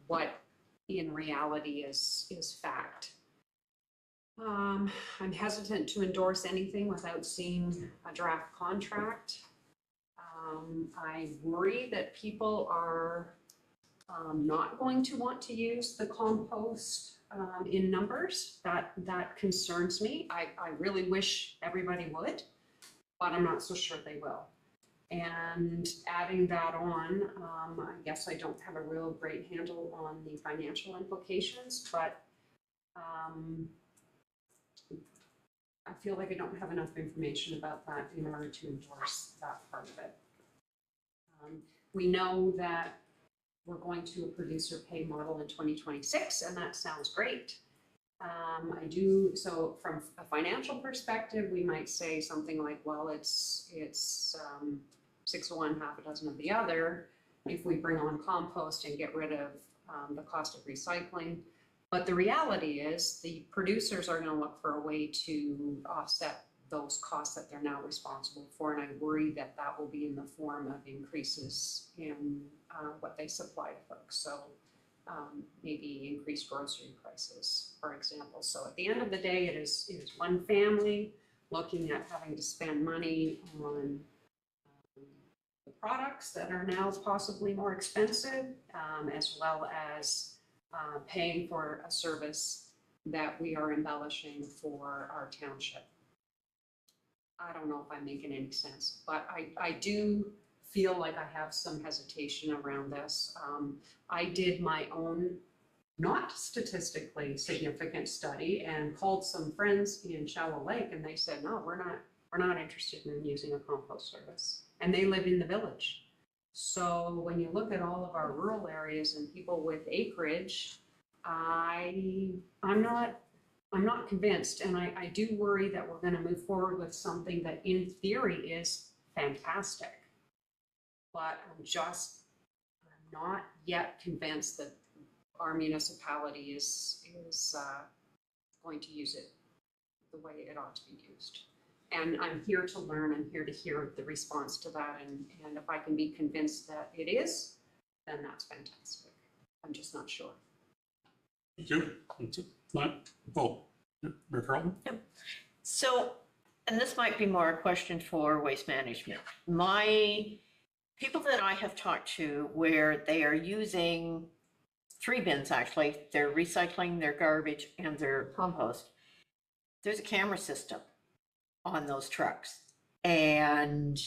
S3: what in reality is fact. I'm hesitant to endorse anything without seeing a draft contract. I worry that people are not going to want to use the compost in numbers. That concerns me. I really wish everybody would, but I'm not so sure they will. And adding that on, I guess I don't have a real great handle on the financial implications, but I feel like I don't have enough information about that in order to endorse that part of it. We know that we're going to a producer pay model in 2026, and that sounds great. So from a financial perspective, we might say something like, well, it's 6 of one, half a dozen of the other, if we bring on compost and get rid of the cost of recycling. But the reality is, the producers are gonna look for a way to offset those costs that they're now responsible for, and I worry that that will be in the form of increases in what they supply to folks. So maybe increased grocery prices, for example. So at the end of the day, it is one family looking at having to spend money on the products that are now possibly more expensive, as well as paying for a service that we are embellishing for our township. I don't know if I'm making any sense, but I do feel like I have some hesitation around this. I did my own, not statistically significant study and called some friends in Shallow Lake, and they said, no, we're not interested in using a compost service. And they live in the village. So when you look at all of our rural areas and people with acreage, I'm not convinced, and I do worry that we're gonna move forward with something that in theory is fantastic. But I'm not yet convinced that our municipality is going to use it the way it ought to be used. And I'm here to learn, I'm here to hear the response to that, and if I can be convinced that it is, then that's fantastic. I'm just not sure.
S1: Thank you. That's it. Mayor Carlton?
S5: So, and this might be more a question for Waste Management. My people that I have talked to where they are using 3 bins actually, they're recycling their garbage and their compost. There's a camera system on those trucks, and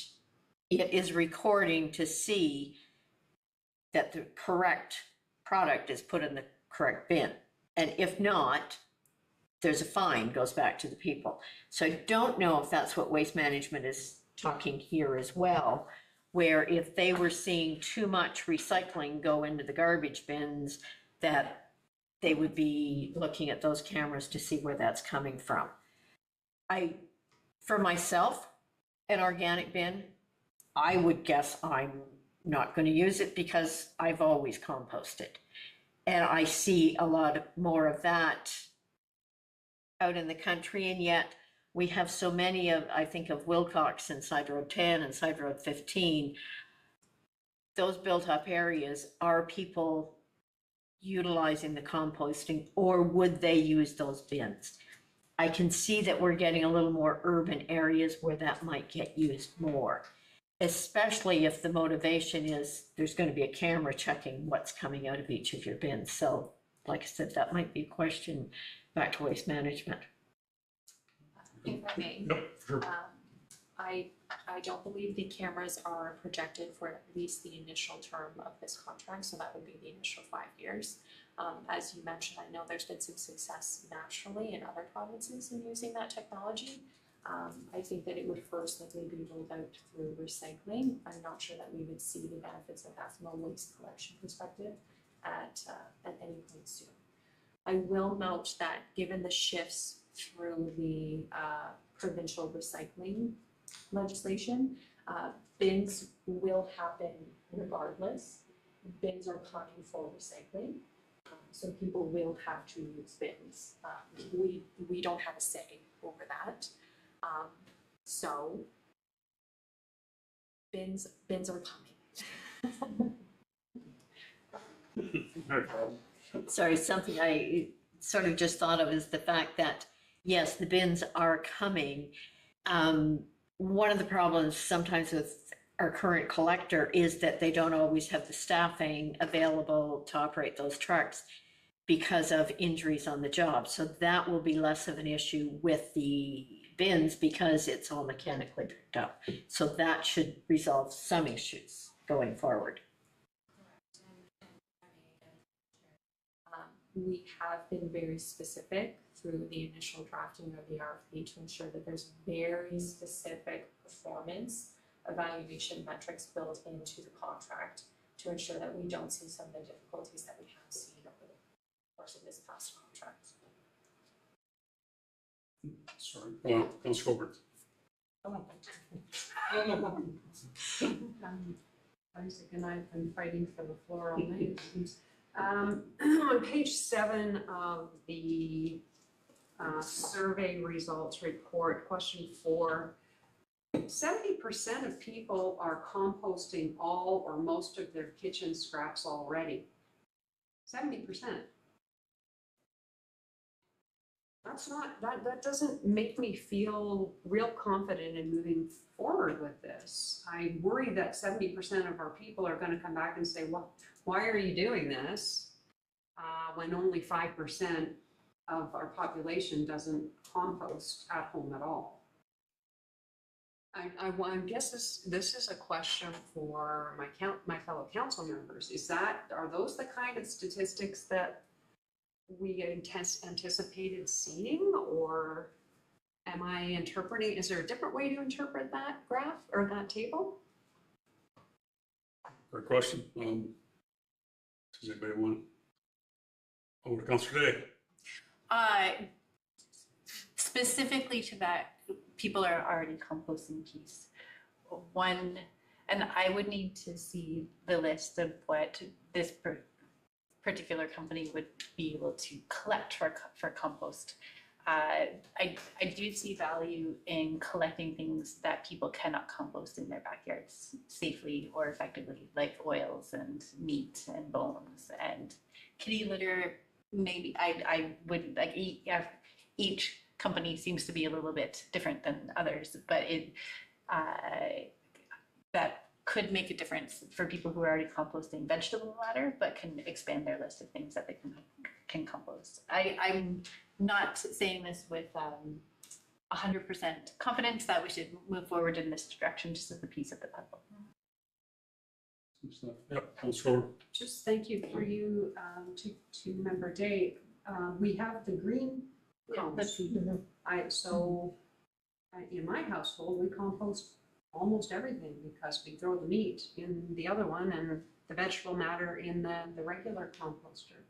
S5: it is recording to see that the correct product is put in the correct bin. And if not, there's a fine, goes back to the people. So I don't know if that's what Waste Management is talking here as well, where if they were seeing too much recycling go into the garbage bins, that they would be looking at those cameras to see where that's coming from. For myself, an organic bin, I would guess I'm not going to use it because I've always composted. And I see a lot more of that out in the country, and yet we have so many of, I think of Wilcox and Side Road 10 and Side Road 15. Those built up areas, are people utilizing the composting, or would they use those bins? I can see that we're getting a little more urban areas where that might get used more, especially if the motivation is there's going to be a camera checking what's coming out of each of your bins. So like I said, that might be a question back to Waste Management.
S8: If I may.
S1: Yep, sure.
S8: I don't believe the cameras are projected for at least the initial term of this contract, so that would be the initial 5 years. As you mentioned, I know there's been some success naturally in other provinces in using that technology. I think that it would first likely be rolled out through recycling. I'm not sure that we would see the benefits of that from a waste collection perspective at any point soon. I will note that given the shifts through the provincial recycling legislation, bins will happen regardless. Bins are coming for recycling, so people will have to use bins. We don't have a say over that. So bins are coming.
S5: Sorry, something I sort of just thought of is the fact that, yes, the bins are coming. One of the problems sometimes with our current collector is that they don't always have the staffing available to operate those trucks because of injuries on the job. So that will be less of an issue with the bins because it's all mechanically picked up. So that should resolve some issues going forward.
S8: We have been very specific through the initial drafting of the RFP to ensure that there's very specific performance evaluation metrics built into the contract to ensure that we don't see some of the difficulties that we have seen over the course of this past contract.
S1: Sorry, Councilor Colbert.
S3: Isaac and I have been fighting for the floor all night. On page 7 of the survey results report, question 4, 70% of people are composting all or most of their kitchen scraps already. 70%. That doesn't make me feel real confident in moving forward with this. I worry that 70% of our people are gonna come back and say, well, why are you doing this? When only 5% of our population doesn't compost at home at all. I guess this is a question for my fellow council members. Are those the kind of statistics that we anticipated seeing, or am I interpreting, is there a different way to interpret that graph or that table?
S1: Great question. Does anybody want? Over to Councilor Day.
S7: Specifically to that, people are already composting piece. One, and I would need to see the list of what this particular company would be able to collect for compost. I do see value in collecting things that people cannot compost in their backyards safely or effectively, like oils and meat and bones and kitty litter. Maybe I would like each company seems to be a little bit different than others, but that could make a difference for people who are already composting vegetable matter, but can expand their list of things that they can compost. I'm not saying this with 100% confidence that we should move forward in this direction, just as a piece of the puzzle.
S1: Yep, Councilor.
S3: Just thank you for you to Member Day. We have the green compost. In my household, we compost almost everything because we throw the meat in the other one and the vegetable matter in the regular composter.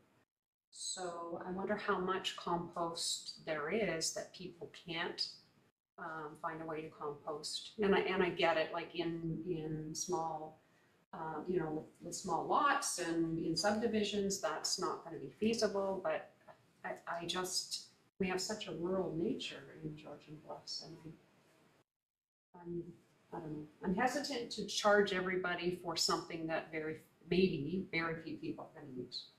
S3: So I wonder how much compost there is that people can't find a way to compost. And I get it, like in small, with small lots and in subdivisions, that's not going to be feasible. But we have such a rural nature in Georgian Bluffs, and I don't know. I'm hesitant to charge everybody for something that very few people are going to use.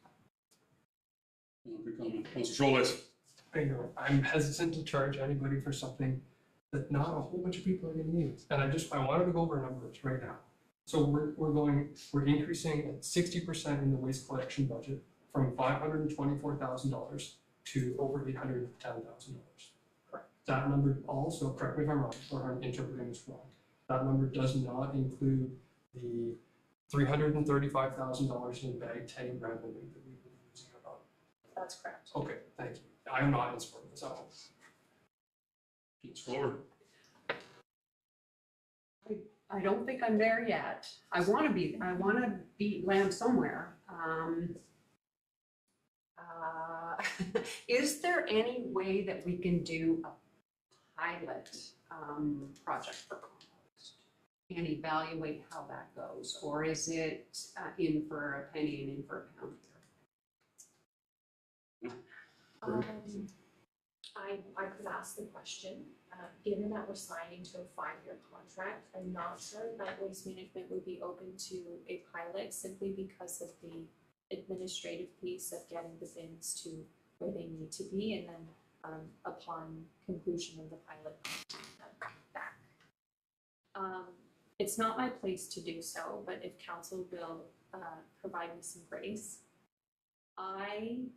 S1: Good comment. Councilor Scholz.
S6: I know, I'm hesitant to charge anybody for something that not a whole bunch of people are gonna use. And I wanted to go over numbers right now. So we're increasing at 60% in the waste collection budget from $524,000 to over $810,000. Correct. That number also, correct me if I'm wrong, or I'm interpreting this wrong. That number does not include the $335,000 in bag tag revenue that we've been using about.
S3: That's correct.
S6: Okay, thank you. I am not in support of this at all.
S1: Councilor.
S3: I don't think I'm there yet. I want to be land somewhere. Is there any way that we can do a pilot project for compost and evaluate how that goes? Or is it in for a penny and in for a pound here?
S8: I could ask the question, given that we're signing to a 5-year contract, I'm not sure that Waste Management would be open to a pilot simply because of the administrative piece of getting the bins to where they need to be, and then upon conclusion of the pilot, back. It's not my place to do so, but if council will provide me some grace, I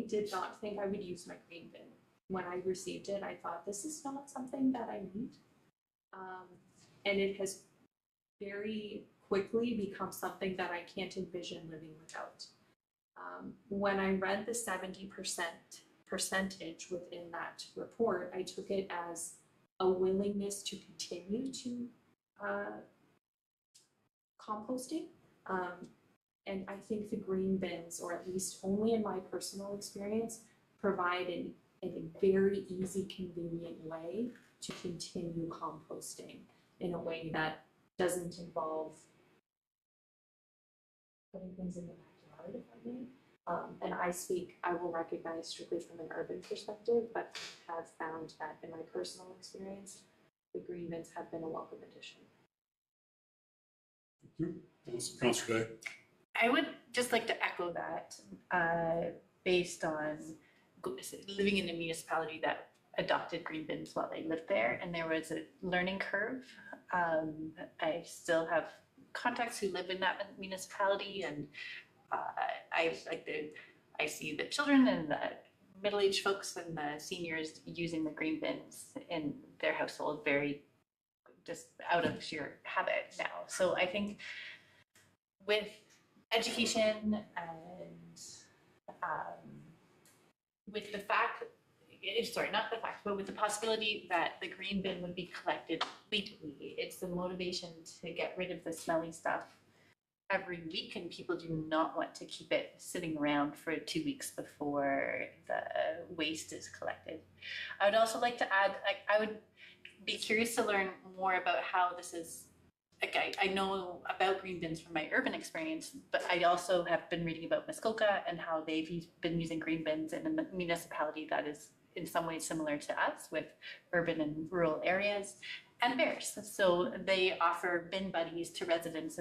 S8: did not think I would use my green bin. When I received it, I thought, this is not something that I need. And it has very quickly become something that I can't envision living without. When I read the 70% percentage within that report, I took it as a willingness to continue to composting. And I think the green bins, or at least only in my personal experience, provide a very easy, convenient way to continue composting in a way that doesn't involve putting things in the backyard, if I may. And I will recognize strictly from an urban perspective, but have found that in my personal experience, the green bins have been a welcome addition.
S1: Councillor Day.
S7: I would just like to echo that, based on living in a municipality that adopted green bins while I lived there, and there was a learning curve. I still have contacts who live in that municipality, and I see the children and the middle-aged folks and the seniors using the green bins in their household very just out of sheer habit now. So I think with education and with the fact, sorry, not the fact, but with the possibility that the green bin would be collected weekly, it's the motivation to get rid of the smelly stuff every week, and people do not want to keep it sitting around for 2 weeks before the waste is collected. I would also like to add, I would be curious to learn more about how this is. Like I know about green bins from my urban experience, but I also have been reading about Muskoka and how they've been using green bins in a municipality that is in some ways similar to us with urban and rural areas, and bears. So they offer bin buddies to residents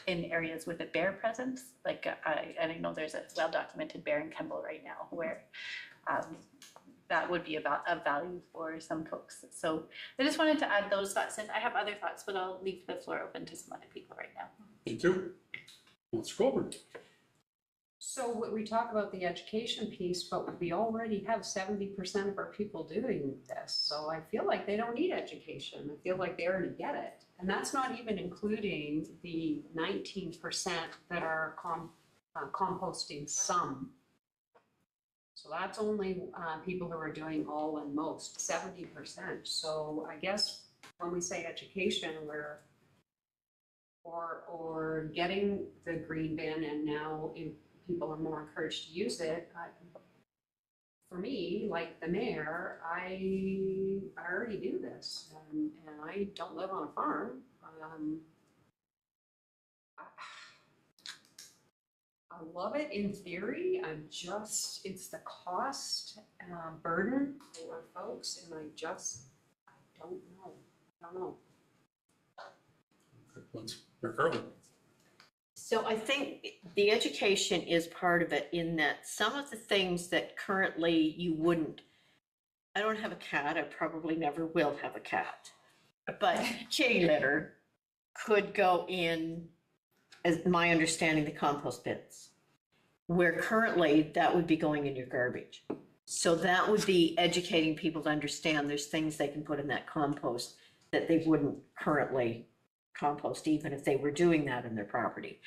S7: in areas with a bear presence. Like I know there's a well-documented bear in Kemble right now where that would be of value for some folks. So I just wanted to add those thoughts, and I have other thoughts, but I'll leave the floor open to some other people right now.
S1: Thank you. Councillor Colburn.
S3: So we talk about the education piece, but we already have 70% of our people doing this. So I feel like they don't need education. I feel like they already get it. And that's not even including the 19% that are composting some. So that's only people who are doing all and most, 70%. So I guess when we say education, we're or getting the green bin, and now people are more encouraged to use it. For me, like the mayor, I already do this, and I don't live on a farm. I love it in theory. It's the cost burden for folks, and I don't know.
S1: Good ones. Mayor Carlin.
S5: So I think the education is part of it, in that some of the things that currently you wouldn't, I don't have a cat, I probably never will have a cat, but kitty litter could go in, as my understanding, the compost bins, where currently that would be going in your garbage. So that would be educating people to understand there's things they can put in that compost that they wouldn't currently compost, even if they were doing that in their property.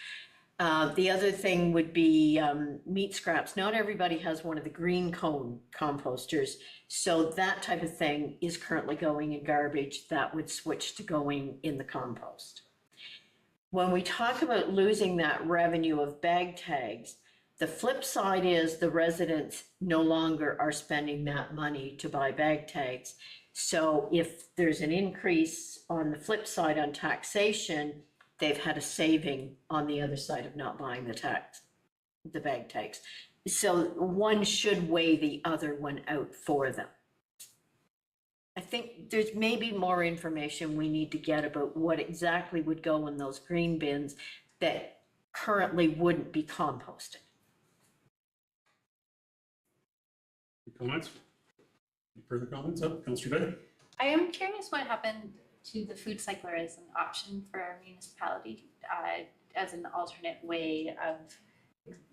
S5: The other thing would be meat scraps. Not everybody has one of the green cone composters, so that type of thing is currently going in garbage. That would switch to going in the compost. When we talk about losing that revenue of bag tags, the flip side is the residents no longer are spending that money to buy bag tags. So if there's an increase on the flip side on taxation, they've had a saving on the other side of not buying the bag tags. So one should weigh the other one out for them. I think there's maybe more information we need to get about what exactly would go in those green bins that currently wouldn't be composted.
S1: Comments? Any further comments? Councillor Day.
S7: I am curious what happened to the food cycler as an option for our municipality, as an alternate way of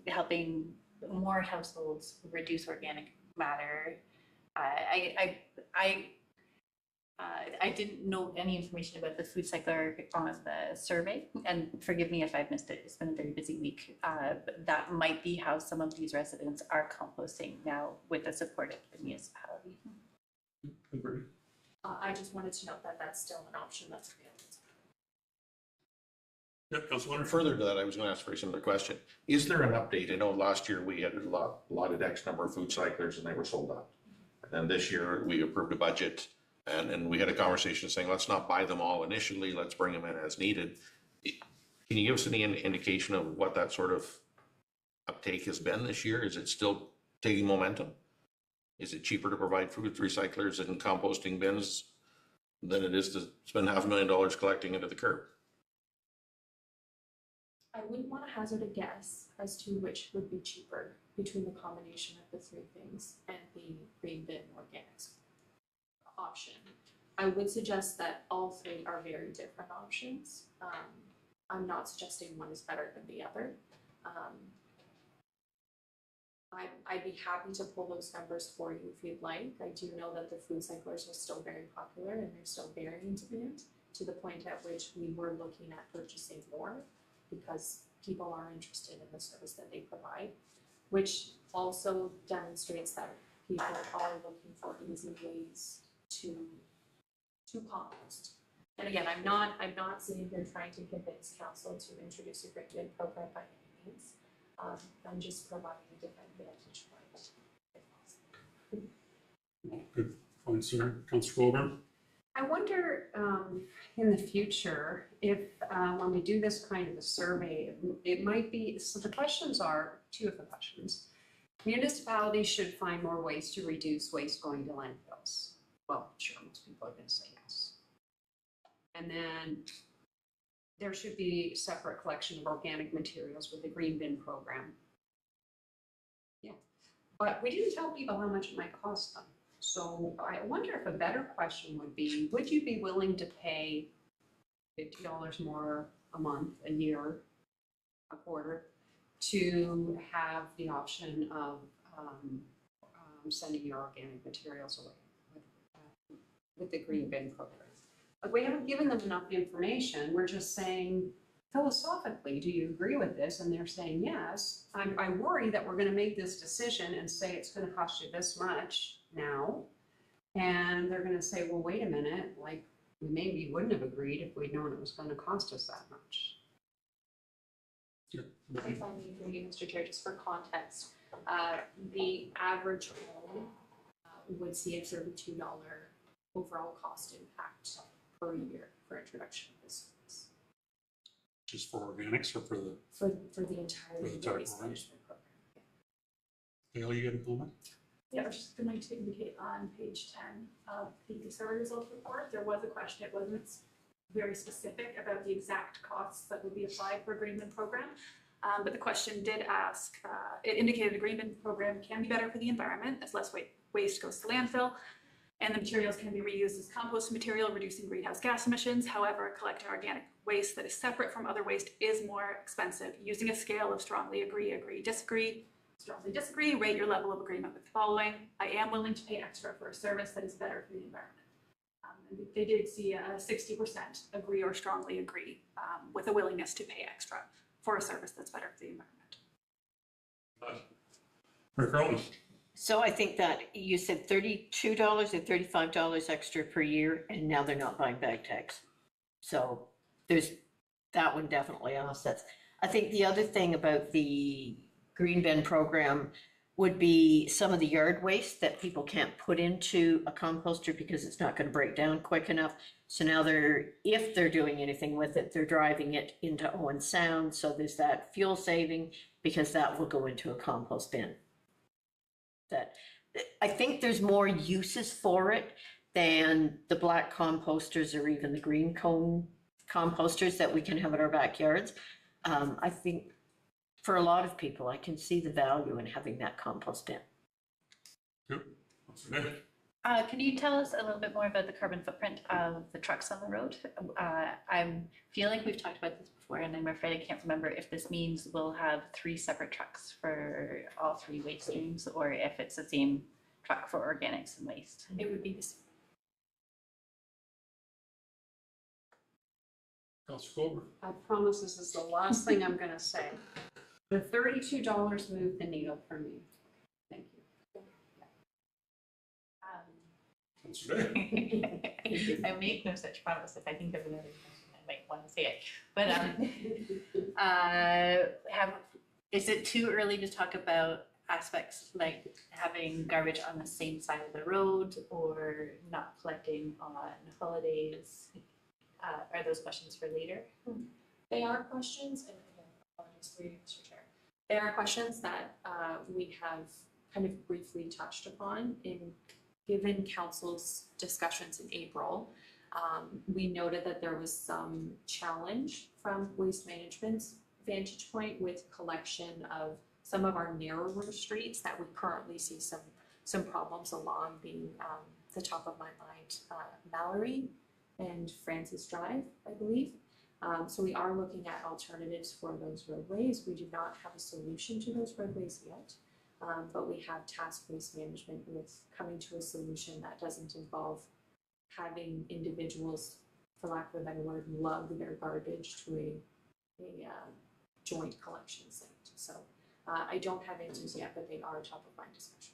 S7: helping more households reduce organic matter. I didn't know any information about the food cycler on the survey, and forgive me if I've missed it. It's been a very busy week. But that might be how some of these residents are composting now with the support of the municipality.
S8: I just wanted to note that that's still an option that's available.
S1: Yeah, Councillor.
S4: Further to that, I was going to ask a very similar question. Is there an update? I know last year we had allotted X number of food cyclers and they were sold out. And this year, we approved a budget, and we had a conversation saying, let's not buy them all initially, let's bring them in as needed. Can you give us any indication of what that sort of uptake has been this year? Is it still taking momentum? Is it cheaper to provide food recyclers and composting bins than it is to spend $500,000 collecting into the curb?
S8: I wouldn't want to hazard a guess as to which would be cheaper between the combination of the three things and the green bin organics option. I would suggest that all three are very different options. I'm not suggesting one is better than the other. I'd be happy to pull those numbers for you if you'd like. I do know that the food cyclers are still very popular and they're still very in demand, to the point at which we were looking at purchasing more because people are interested in the service that they provide, which also demonstrates that people are looking for easy ways to compost. And again, I'm not sitting here trying to convince council to introduce a green bin program by any means. I'm just providing a different vantage point if possible.
S1: Good point, sir. Councillor Goulburn?
S3: I wonder in the future if when we do this kind of a survey, it might be, so the questions are, two of the questions. Municipalities should find more ways to reduce waste going to landfills. Well, sure, most people are going to say yes. And then there should be separate collection of organic materials with the green bin program. Yeah, but we didn't tell people how much it might cost them. So I wonder if a better question would be, would you be willing to pay $50 more a month, a year, a quarter, to have the option of sending your organic materials away with the green bin program? Like, we haven't given them enough information. We're just saying, philosophically, do you agree with this? And they're saying yes. I worry that we're going to make this decision and say it's going to cost you this much now. And they're going to say, well, wait a minute, like, we maybe wouldn't have agreed if we'd known it was going to cost us that much.
S8: If I may agree, Mr. Chair, just for context, the average home would see a $32 overall cost impact per year for introduction of this service.
S1: Just for organics or for the,
S8: For the entire
S1: For the entire
S8: waste
S1: program.
S8: management program.
S1: Dale, you got a comment?
S10: Yeah, I was just going to indicate on page 10 of the survey results report, there was a question, it wasn't very specific about the exact costs that would be applied for a green bin program. But the question did ask, it indicated a green bin program can be better for the environment as less waste goes to landfill, and the materials can be reused as compost material, reducing greenhouse gas emissions. However, collecting organic waste that is separate from other waste is more expensive. Using a scale of strongly agree, agree, disagree, strongly disagree, rate your level of agreement with the following. I am willing to pay extra for a service that is better for the environment. And they did see a 60% agree or strongly agree with a willingness to pay extra for a service that's better for the environment.
S1: Rick Carlton?
S5: So I think that you said $32 or $35 extra per year, and now they're not buying bag tags. So there's that one definitely offsets. I think the other thing about the green bin program would be some of the yard waste that people can't put into a composter because it's not going to break down quick enough. So now if they're doing anything with it, they're driving it into Owen Sound. So there's that fuel saving because that will go into a compost bin. That I think there's more uses for it than the black composters or even the green cone composters that we can have in our backyards. I think for a lot of people, I can see the value in having that compost bin.
S1: Yep.
S7: Can you tell us a little bit more about the carbon footprint of the trucks on the road? I feel like we've talked about this before, and I'm afraid I can't remember if this means we'll have 3 separate trucks for all 3 waste streams, or if it's the same truck for organics and waste.
S8: It would be the same.
S1: Councillor Goulburn?
S3: I promise this is the last thing I'm going to say. The $32 moved the needle for me. Thank you.
S1: Councillor Day?
S7: I make no such promise. If I think of another question, I might want to say it. But is it too early to talk about aspects, like having garbage on the same side of the road or not collecting on holidays? Are those questions for later?
S8: They are questions, and again, apologies for you, Mr. Chair. They are questions that we have kind of briefly touched upon given council's discussions in April. We noted that there was some challenge from Waste Management's vantage point with collection of some of our narrower streets that we currently see some problems along, being the top of my mind, Mallory and Francis Drive, I believe. So we are looking at alternatives for those roadways. We do not have a solution to those roadways yet, but we have tasked Waste Management with coming to a solution that doesn't involve having individuals, for lack of a better word, lug their garbage to a joint collection site. So I don't have answers yet, but they are top of mind discussions.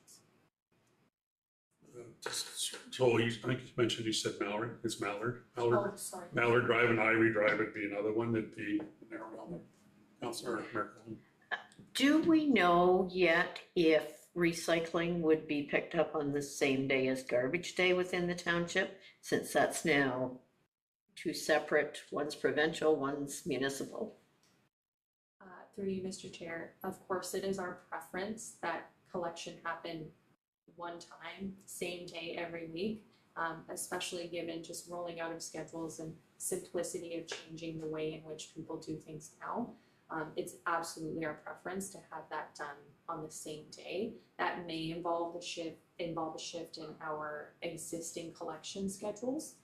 S1: So I think you mentioned, you said Mallard, it's Mallard. Mallard,
S8: Oh, sorry.
S1: Mallard Drive and Ivory Drive would be another one that'd be narrowed down. Councilor Merkel.
S5: Do we know yet if recycling would be picked up on the same day as garbage day within the township? Since that's now two separate, one's provincial, one's municipal.
S8: Through you, Mr. Chair, of course, it is our preference that collection happen one time, same day every week, especially given just rolling out of schedules and simplicity of changing the way in which people do things now. It's absolutely our preference to have that done on the same day. That may involve a shift in our existing collection schedules,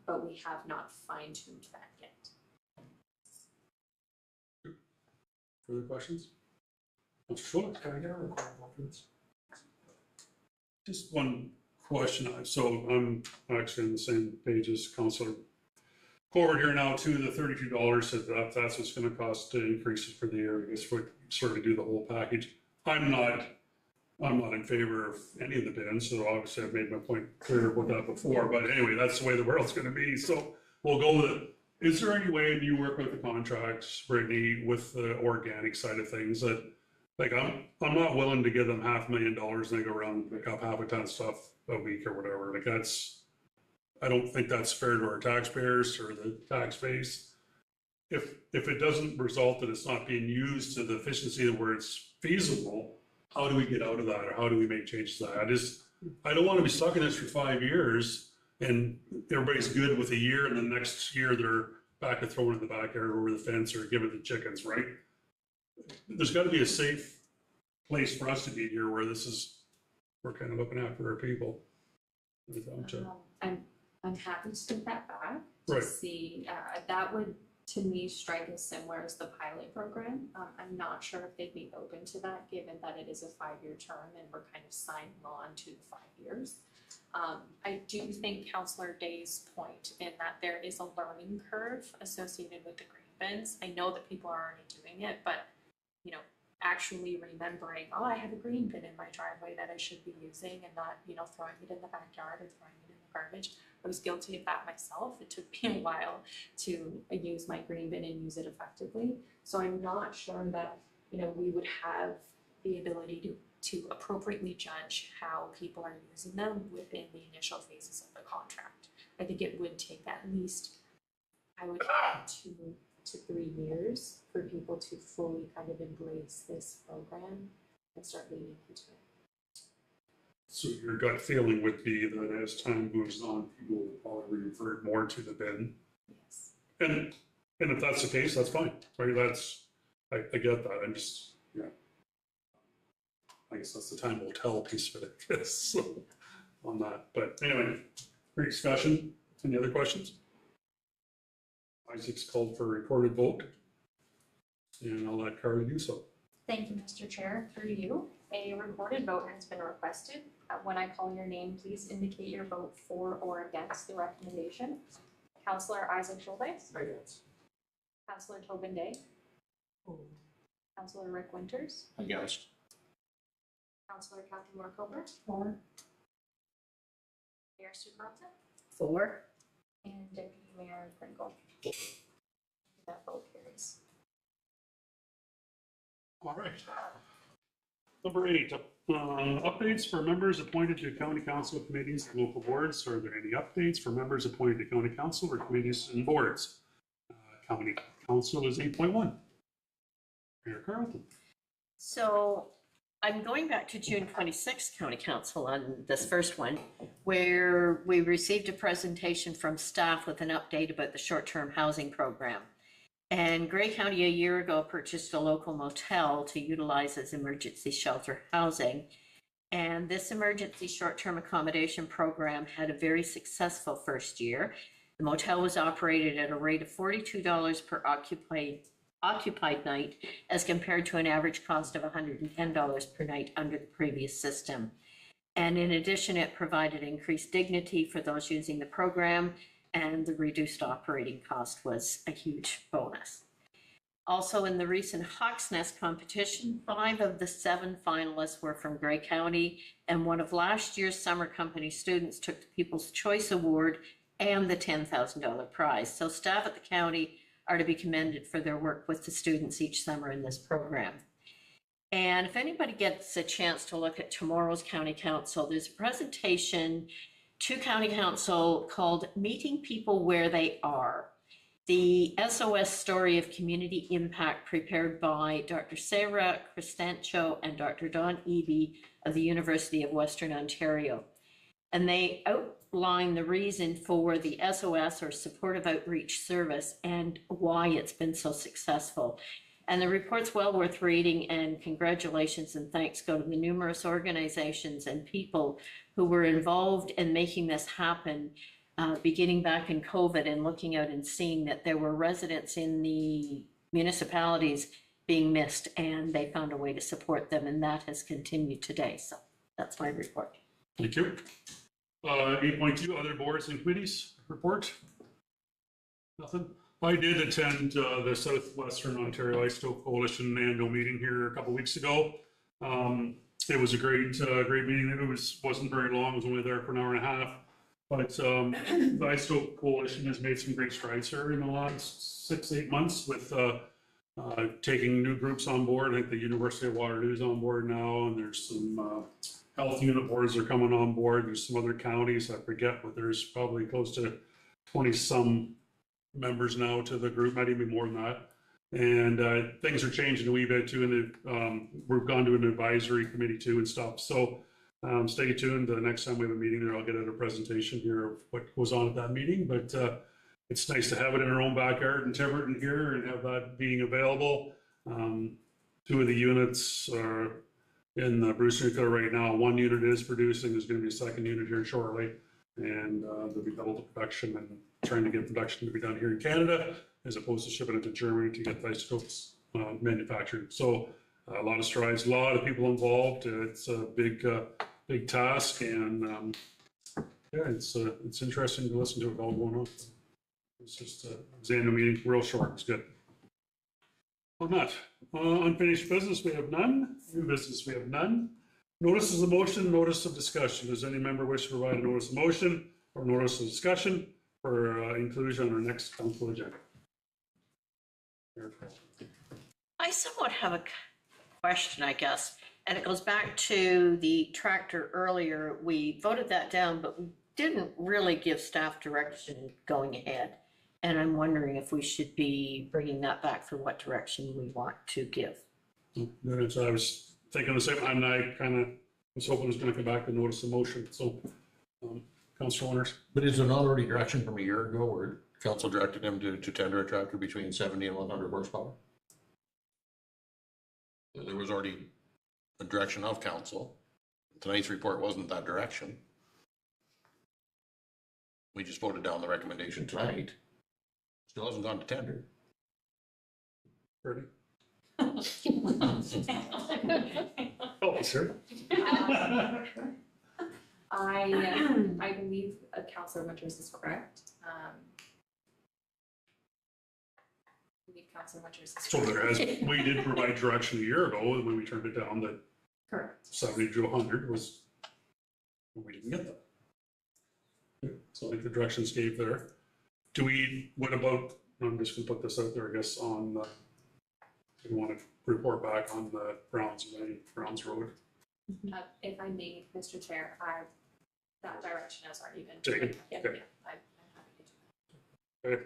S8: but we have not fine-tuned that yet.
S1: Further questions? Councilor Schwartz?
S6: Can I get a recording for this?
S1: Just one question. So I'm actually on the same page as Councilor Forward here now to the $32 that's what's going to cost to increase it for the year. I guess we sort of do the whole package. I'm not in favor of any of the bins, so obviously I've made my point clear about that before, but anyway, that's the way the world's going to be. So we'll go with it. Is there any way, and you work with the contracts, Brittany, with the organic side of things, that like I'm not willing to give them $500,000 and they go around and pick up half a ton of stuff a week or whatever. Like I don't think that's fair to our taxpayers or the tax base. If it doesn't result that it's not being used to the efficiency where it's feasible, how do we get out of that, or how do we make changes to that? I don't want to be stuck in this for 5 years and everybody's good with a year and the next year they're back to throwing it in the backyard over the fence or giving the chickens, right? There's got to be a safe place for us to be here where we're kind of looking after our people.
S8: I'm happy to take that back
S1: Right.
S8: to see, that would to me strike as similar as the pilot program. I'm not sure if they'd be open to that, given that it is a 5-year term and we're kind of signing on to the 5 years. I do think Councillor Day's point in that there is a learning curve associated with the green bins. I know that people are already doing it, but actually remembering, oh, I have a green bin in my driveway that I should be using and not, throwing it in the backyard or throwing it in the garbage. I was guilty of that myself. It took me a while to use my green bin and use it effectively. So I'm not sure that, we would have the ability to appropriately judge how people are using them within the initial phases of the contract. I think it would take at least, I would say, 2 to 3 years for people to fully kind of embrace this program and start leaning into it.
S1: So your gut feeling would be that as time moves on, people will probably revert more to the bin.
S8: Yes.
S1: And if that's the case, that's fine, right? I get that. I'm just, I guess that's the time will tell piece of it, I guess, so, on that. But anyway, great discussion. Any other questions? Isaac's called for a recorded vote, and I'll let Carly do so.
S8: Thank you, Mr. Chair. Through you, a recorded vote has been requested. When I call your name, please indicate your vote for or against the recommendation. Councillor Isaac Schulweis.
S6: Against.
S8: Councillor Tobin Day. Councillor Rick Winters.
S4: Against.
S8: Councillor Catherine Markover. For. Mayor Stu Carlton.
S5: For.
S8: And Deputy Mayor Pringle. That vote carries.
S1: All right. Number 8, updates for members appointed to county council committees and local boards. Are there any updates for members appointed to county council or committees and boards? County council is 8.1. Mayor Carlton.
S5: So I'm going back to June 26th County Council on this first one, where we received a presentation from staff with an update about the short-term housing program. And Grey County a year ago purchased a local motel to utilize as emergency shelter housing. And this emergency short-term accommodation program had a very successful first year. The motel was operated at a rate of $42 per occupied night as compared to an average cost of $110 per night under the previous system. And in addition, it provided increased dignity for those using the program, and the reduced operating cost was a huge bonus. Also, in the recent Hawks Nest competition, 5 of the 7 finalists were from Grey County, and one of last year's summer company students took the People's Choice Award and the $10,000 prize. So staff at the county are to be commended for their work with the students each summer in this program. And if anybody gets a chance to look at tomorrow's County Council, there's a presentation to County Council called Meeting People Where They Are. The SOS Story of Community Impact, prepared by Dr. Sarah Cristancho and Dr. Don Eby of the University of Western Ontario. And they outline the reason for the SOS, or Supportive Outreach Service, and why it's been so successful. And the report's well worth reading, and congratulations and thanks go to the numerous organizations and people who were involved in making this happen, beginning back in COVID, and looking out and seeing that there were residents in the municipalities being missed, and they found a way to support them, and that has continued today. So that's my report.
S1: Thank you. 8.2, other boards and committees report. Nothing. I did attend the Southwestern Ontario Ice Stoke Coalition annual meeting here a couple weeks ago. It was a great meeting. It wasn't very long. I was only there for an hour and a half. But the Ice Stoke Coalition has made some great strides here in the last 6-8 months with taking new groups on board. I think the University of Waterloo is on board now, and there's some health unit boards are coming on board. There's some other counties, I forget, but there's probably close to 20-some members now to the group, might even be more than that. And things are changing a wee bit too, and we've gone to an advisory committee too and stuff. So stay tuned. The next time we have a meeting there, I'll get out a presentation here of what goes on at that meeting. But it's nice to have it in our own backyard in Tiverton here and have that being available. 2 of the units are in Bruce Nuclear right now. 1 unit is producing. There's going to be a 2nd unit here shortly, and there'll be double the production, and trying to get production to be done here in Canada as opposed to shipping it to Germany to get the isotopes manufactured. So a lot of strides, a lot of people involved. It's a big task, and yeah, it's interesting to listen to it all going on. It's just the annual meeting, real short. It's good. On that, unfinished business, we have none. New business, we have none. Notices of motion, notice of discussion. Does any member wish to provide a notice of motion or notice of discussion for inclusion on our next council agenda?
S5: I somewhat have a question, I guess, and it goes back to the tractor earlier. We voted that down, but we didn't really give staff direction going ahead. And I'm wondering if we should be bringing that back for what direction we want to give.
S1: So I was thinking the same, and I kind of was hoping it was going to come back to notice of motion. So, Councilor Winters.
S4: But is there not already direction from a year ago where council directed him to tender a tractor between 70 and 100 horsepower? There was already a direction of council. Tonight's report wasn't that direction. We just voted down the recommendation tonight. Still hasn't gone to tender.
S1: Ready? Oh, sir.
S8: I believe Councilor Winters is correct. I believe Councilor Winters is
S1: So there has, we did provide direction a year ago when we turned it down that
S8: correct.
S1: 70 to 100 was, we didn't get that. So I think the directions gave there. Do we, what about, I'm just gonna put this out there, I guess, on, I don't want to report back on the Browns Road.
S8: If I may, Mr. Chair, that direction has already been.
S1: Taken,
S8: Yeah,
S1: okay.
S8: I'm happy to do that.
S1: Okay.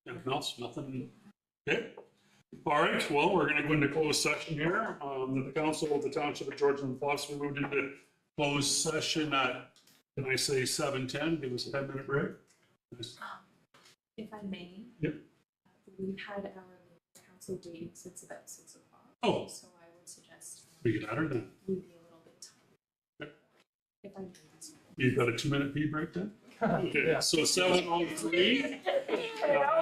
S1: Anything else? Nothing? Okay. All right, well, we're gonna go into closed session here. The council of the Township of Georgian Bluffs, we moved into closed session at, can I say 7:10? Give us a 10-minute break. Nice.
S8: If I may.
S1: Yep.
S8: We've had our council waiting since about 6 o'clock.
S1: Oh.
S8: So I would suggest
S1: We get out of then.
S8: we be a little bit tight.
S1: Okay.
S8: If I may.
S1: You've got a 2-minute pee break then? Okay,
S6: Yeah.
S1: so 7:03.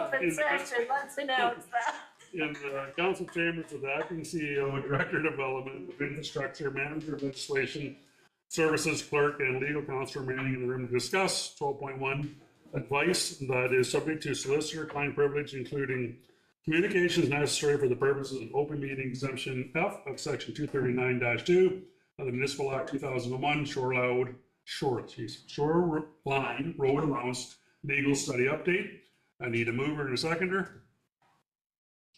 S5: Open session, let's announce that.
S1: In the council chambers with the acting CEO, Director of Development, of Infrastructure, Manager of Legislation, Services Clerk, and Legal Counsel remaining in the room to discuss 12.1 advice that is subject to solicitor client privilege, including communications necessary for the purposes of open meeting exemption F of section 239-2 of the Municipal Act 2001, Shoreline Road Allowance Legal Study Update. I need a mover and a seconder.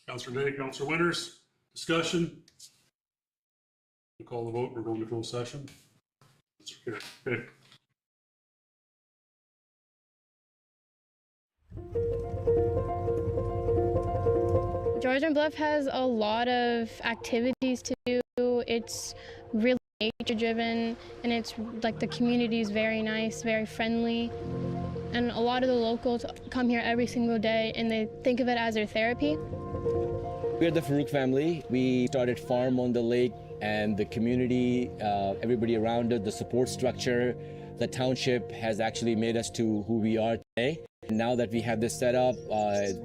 S1: Councilor Day, Councilor Winters, discussion. We call the vote, we're going to close session. Okay.
S11: Georgian Bluff has a lot of activities to do. It's really nature driven, and it's like the community is very nice, very friendly. And a lot of the locals come here every single day and they think of it as their therapy.
S12: We're the Farouk family. We started farm on the lake, and the community, everybody around it, the support structure, the township has actually made us to who we are today. And now that we have this set up,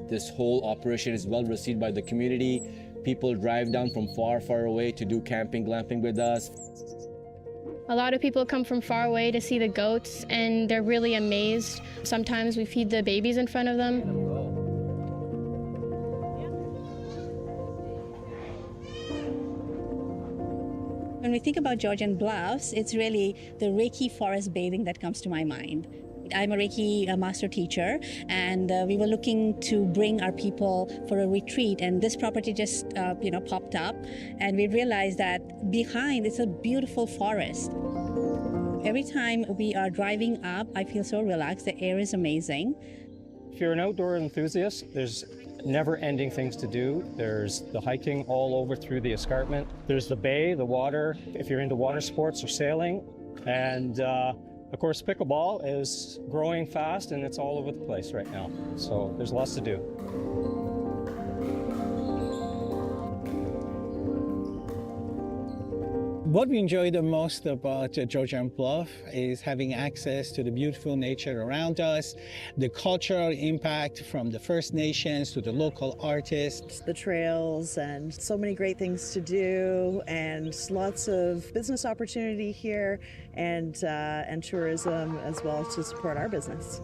S12: this whole operation is well received by the community. People drive down from far, far away to do camping, glamping with us.
S11: A lot of people come from far away to see the goats, and they're really amazed. Sometimes we feed the babies in front of them.
S13: When we think about Georgian Bluffs, it's really the Reiki forest bathing that comes to my mind. I'm a Reiki master teacher, and we were looking to bring our people for a retreat, and this property just popped up, and we realized that behind it's a beautiful forest. Every time we are driving up, I feel so relaxed. The air is amazing.
S14: If you're an outdoor enthusiast, there's never-ending things to do. There's the hiking all over through the escarpment. There's the bay, the water, if you're into water sports or sailing. And of course, pickleball is growing fast and it's all over the place right now. So there's lots to do.
S15: What we enjoy the most about Georgian Bluff is having access to the beautiful nature around us, the cultural impact from the First Nations to the local artists.
S16: The trails and so many great things to do, and lots of business opportunity here, and tourism as well to support our business.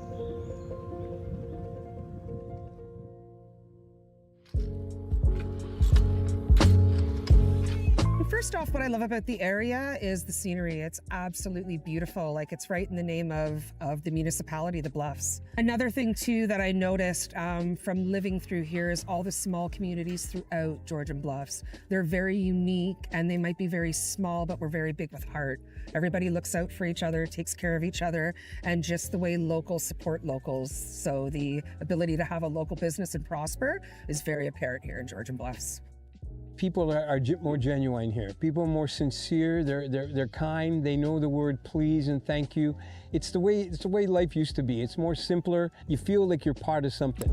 S17: First off, what I love about the area is the scenery. It's absolutely beautiful. Like, it's right in the name of the municipality, the Bluffs. Another thing too that I noticed from living through here is all the small communities throughout Georgian Bluffs. They're very unique, and they might be very small, but we're very big with heart. Everybody looks out for each other, takes care of each other, and just the way locals support locals. So the ability to have a local business and prosper is very apparent here in Georgian Bluffs.
S18: People are more genuine here. People are more sincere. They're kind. They know the word please and thank you. It's the way life used to be. It's more simpler. You feel like you're part of something.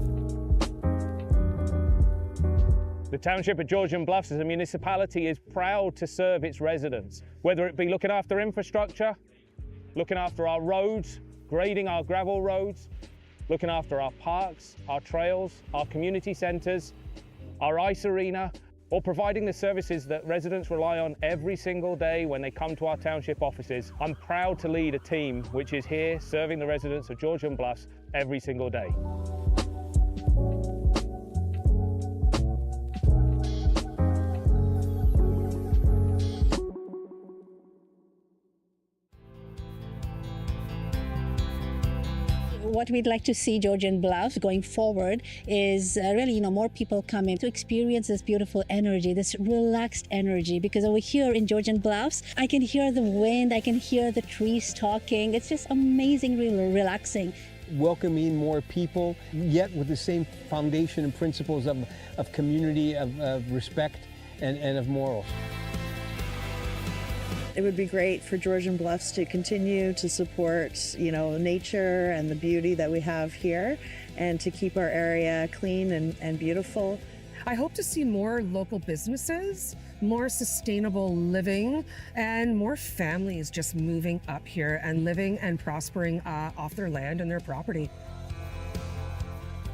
S19: The Township of Georgian Bluffs as a municipality is proud to serve its residents, whether it be looking after infrastructure, looking after our roads, grading our gravel roads, looking after our parks, our trails, our community centres, our ice arena, or providing the services that residents rely on every single day when they come to our township offices. I'm proud to lead a team which is here serving the residents of Georgian Bluffs every single day.
S13: What we'd like to see Georgian Bluffs going forward is really, more people coming to experience this beautiful energy, this relaxed energy. Because over here in Georgian Bluffs, I can hear the wind, I can hear the trees talking. It's just amazingly relaxing.
S18: Welcoming more people, yet with the same foundation and principles of community, of respect, and of morals.
S16: It would be great for Georgian Bluffs to continue to support, nature and the beauty that we have here, and to keep our area clean and beautiful.
S17: I hope to see more local businesses, more sustainable living, and more families just moving up here and living and prospering off their land and their property.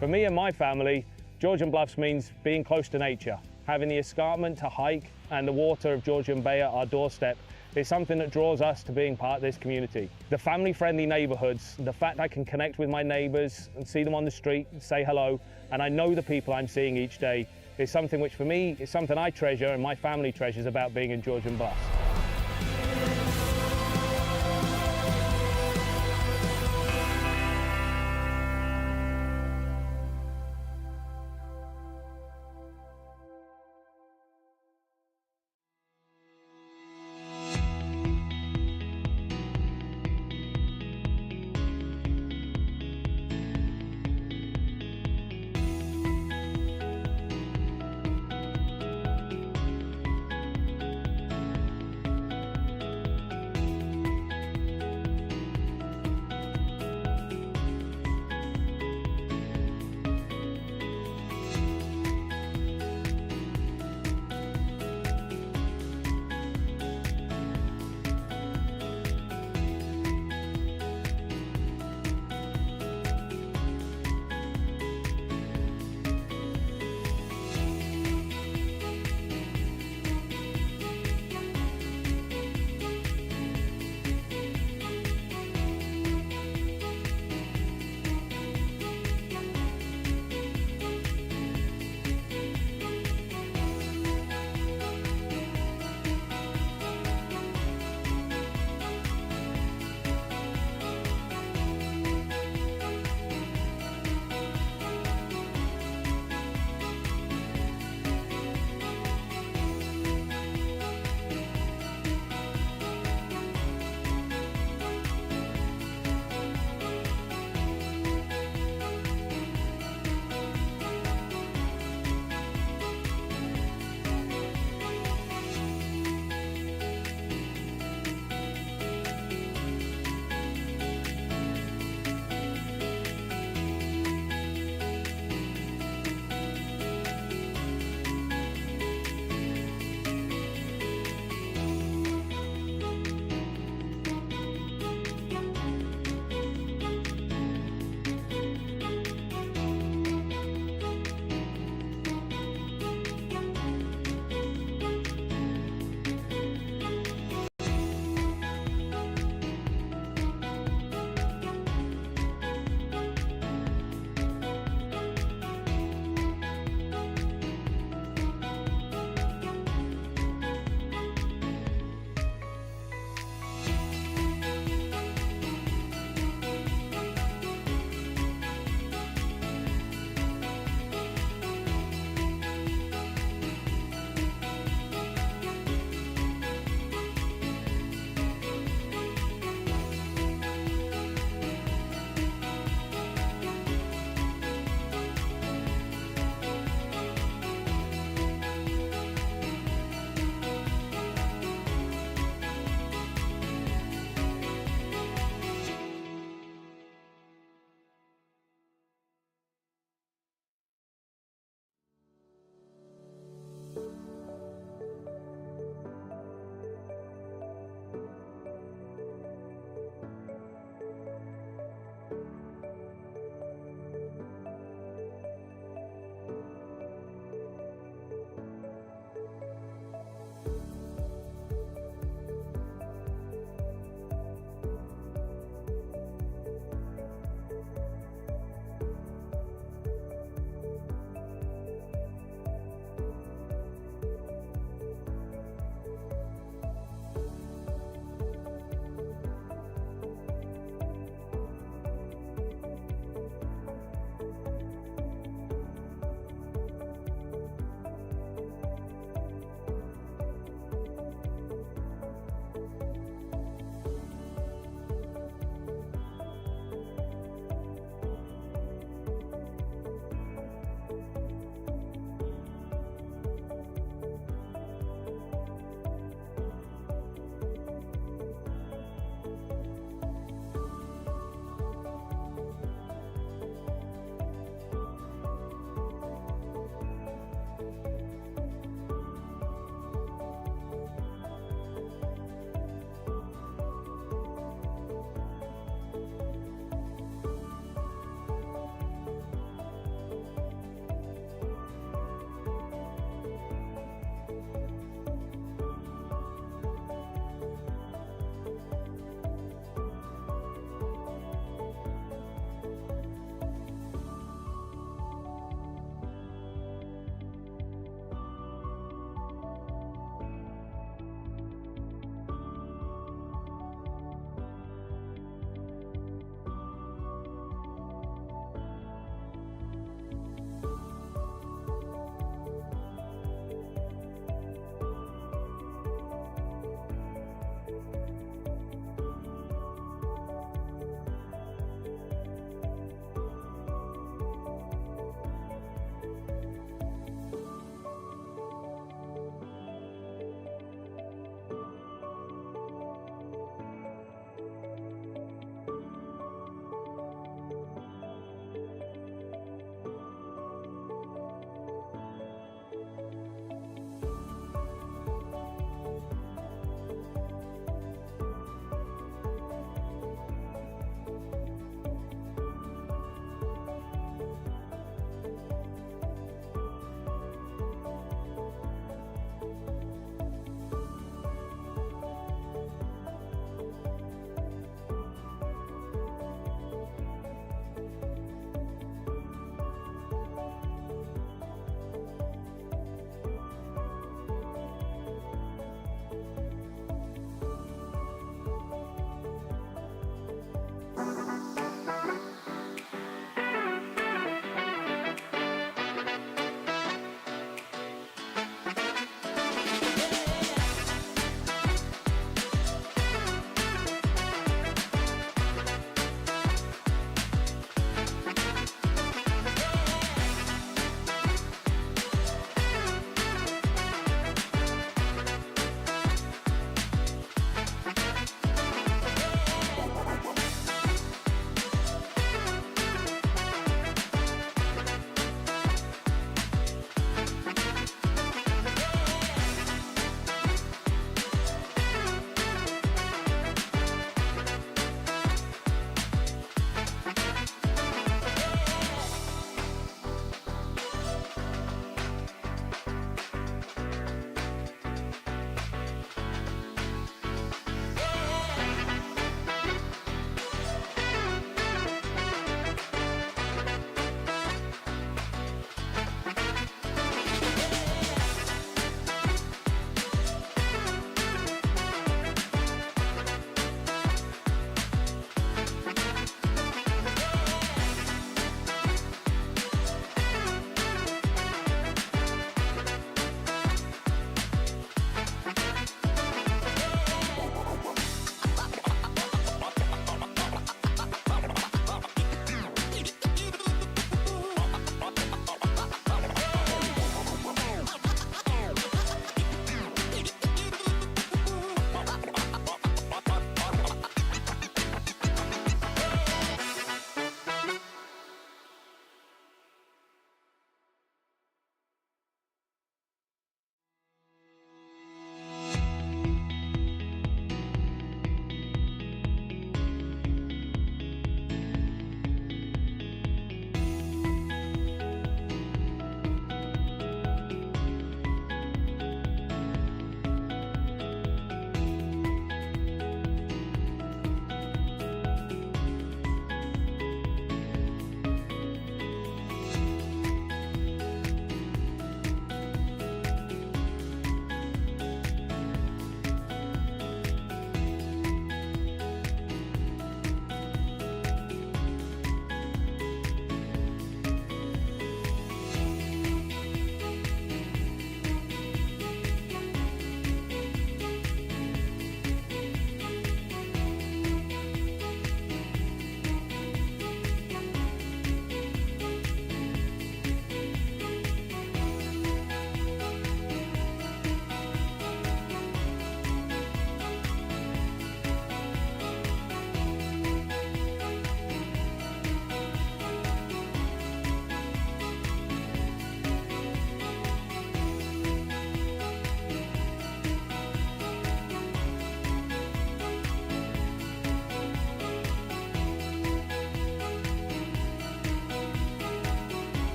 S19: For me and my family, Georgian Bluffs means being close to nature. Having the escarpment to hike and the water of Georgian Bay at our doorstep is something that draws us to being part of this community. The family-friendly neighborhoods, the fact I can connect with my neighbors and see them on the street and say hello, and I know the people I'm seeing each day, is something which for me is something I treasure and my family treasures about being in Georgian Bluffs.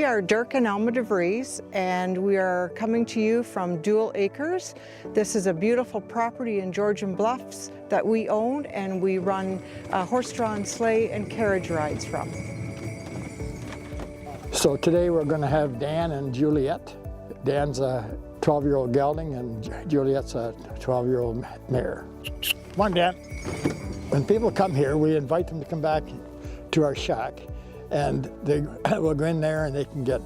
S20: We are Dirk and Alma DeVries, and we are coming to you from Dual Acres. This is a beautiful property in Georgian Bluffs that we own, and we run horse-drawn sleigh and carriage rides from.
S21: So today we're going to have Dan and Juliet. Dan's a 12-year-old gelding, and Juliet's a 12-year-old mare. Come on, Dan. When people come here, we invite them to come back to our shack, and they will go in there and they can get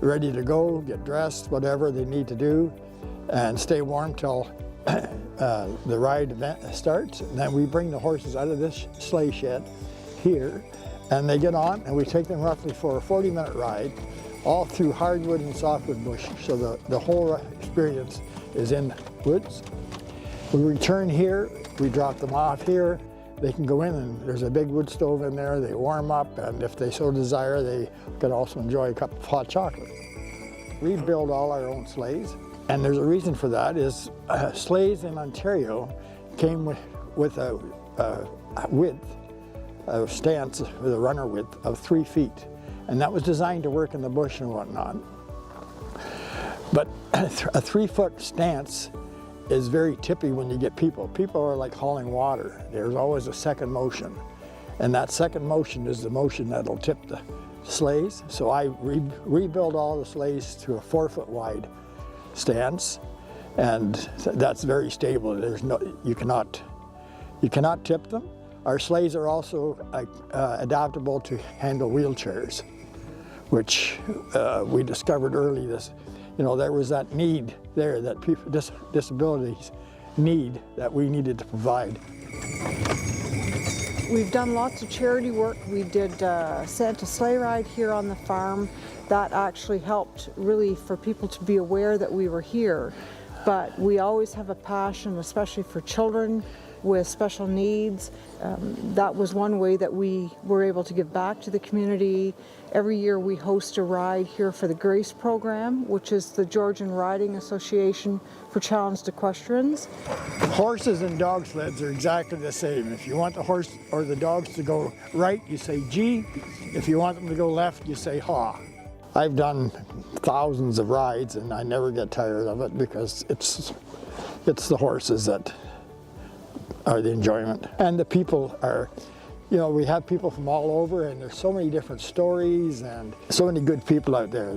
S21: ready to go, get dressed, whatever they need to do, and stay warm till the ride event starts. And then we bring the horses out of this sleigh shed here, and they get on, and we take them roughly for a 40-minute ride, all through hardwood and softwood bush. So the whole experience is in woods. We return here, we drop them off here. They can go in, and there's a big wood stove in there. They warm up, and if they so desire, they can also enjoy a cup of hot chocolate. We build all our own sleighs, and there's a reason for that. Is sleighs in Ontario came with a width, a stance with a runner width of 3 feet, and that was designed to work in the bush and whatnot. But a 3-foot stance is very tippy when you get people. People are like hauling water. There's always a second motion. And that second motion is the motion that'll tip the sleighs. So I rebuild all the sleighs to a 4-foot wide stance. And that's very stable. There's no, you cannot tip them. Our sleighs are also adaptable to handle wheelchairs, which we discovered early this. You know, there was that need there that people with disabilities need that we needed to provide.
S20: We've done lots of charity work. We did Santa sleigh ride here on the farm. That actually helped really for people to be aware that we were here. But we always have a passion, especially for children with special needs. That was one way that we were able to give back to the community. Every year we host a ride here for the GRACE program, which is the Georgian Riding Association for Challenged Equestrians.
S21: Horses and dog sleds are exactly the same. If you want the horse or the dogs to go right, you say gee. If you want them to go left, you say haw. I've done thousands of rides and I never get tired of it because it's the horses that are the enjoyment. And the people are, you know, we have people from all over, and there's so many different stories and so many good people out there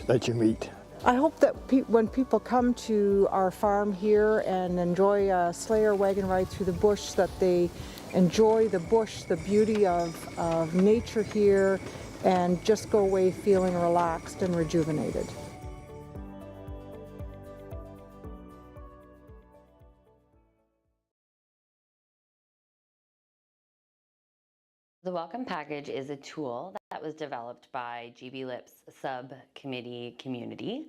S21: that you meet.
S20: I hope that when people come to our farm here and enjoy a sleigh or wagon ride through the bush, that they enjoy the bush, the beauty of nature here, and just go away feeling relaxed and rejuvenated.
S22: The Welcome Package is a tool that was developed by GB-LIP's subcommittee community.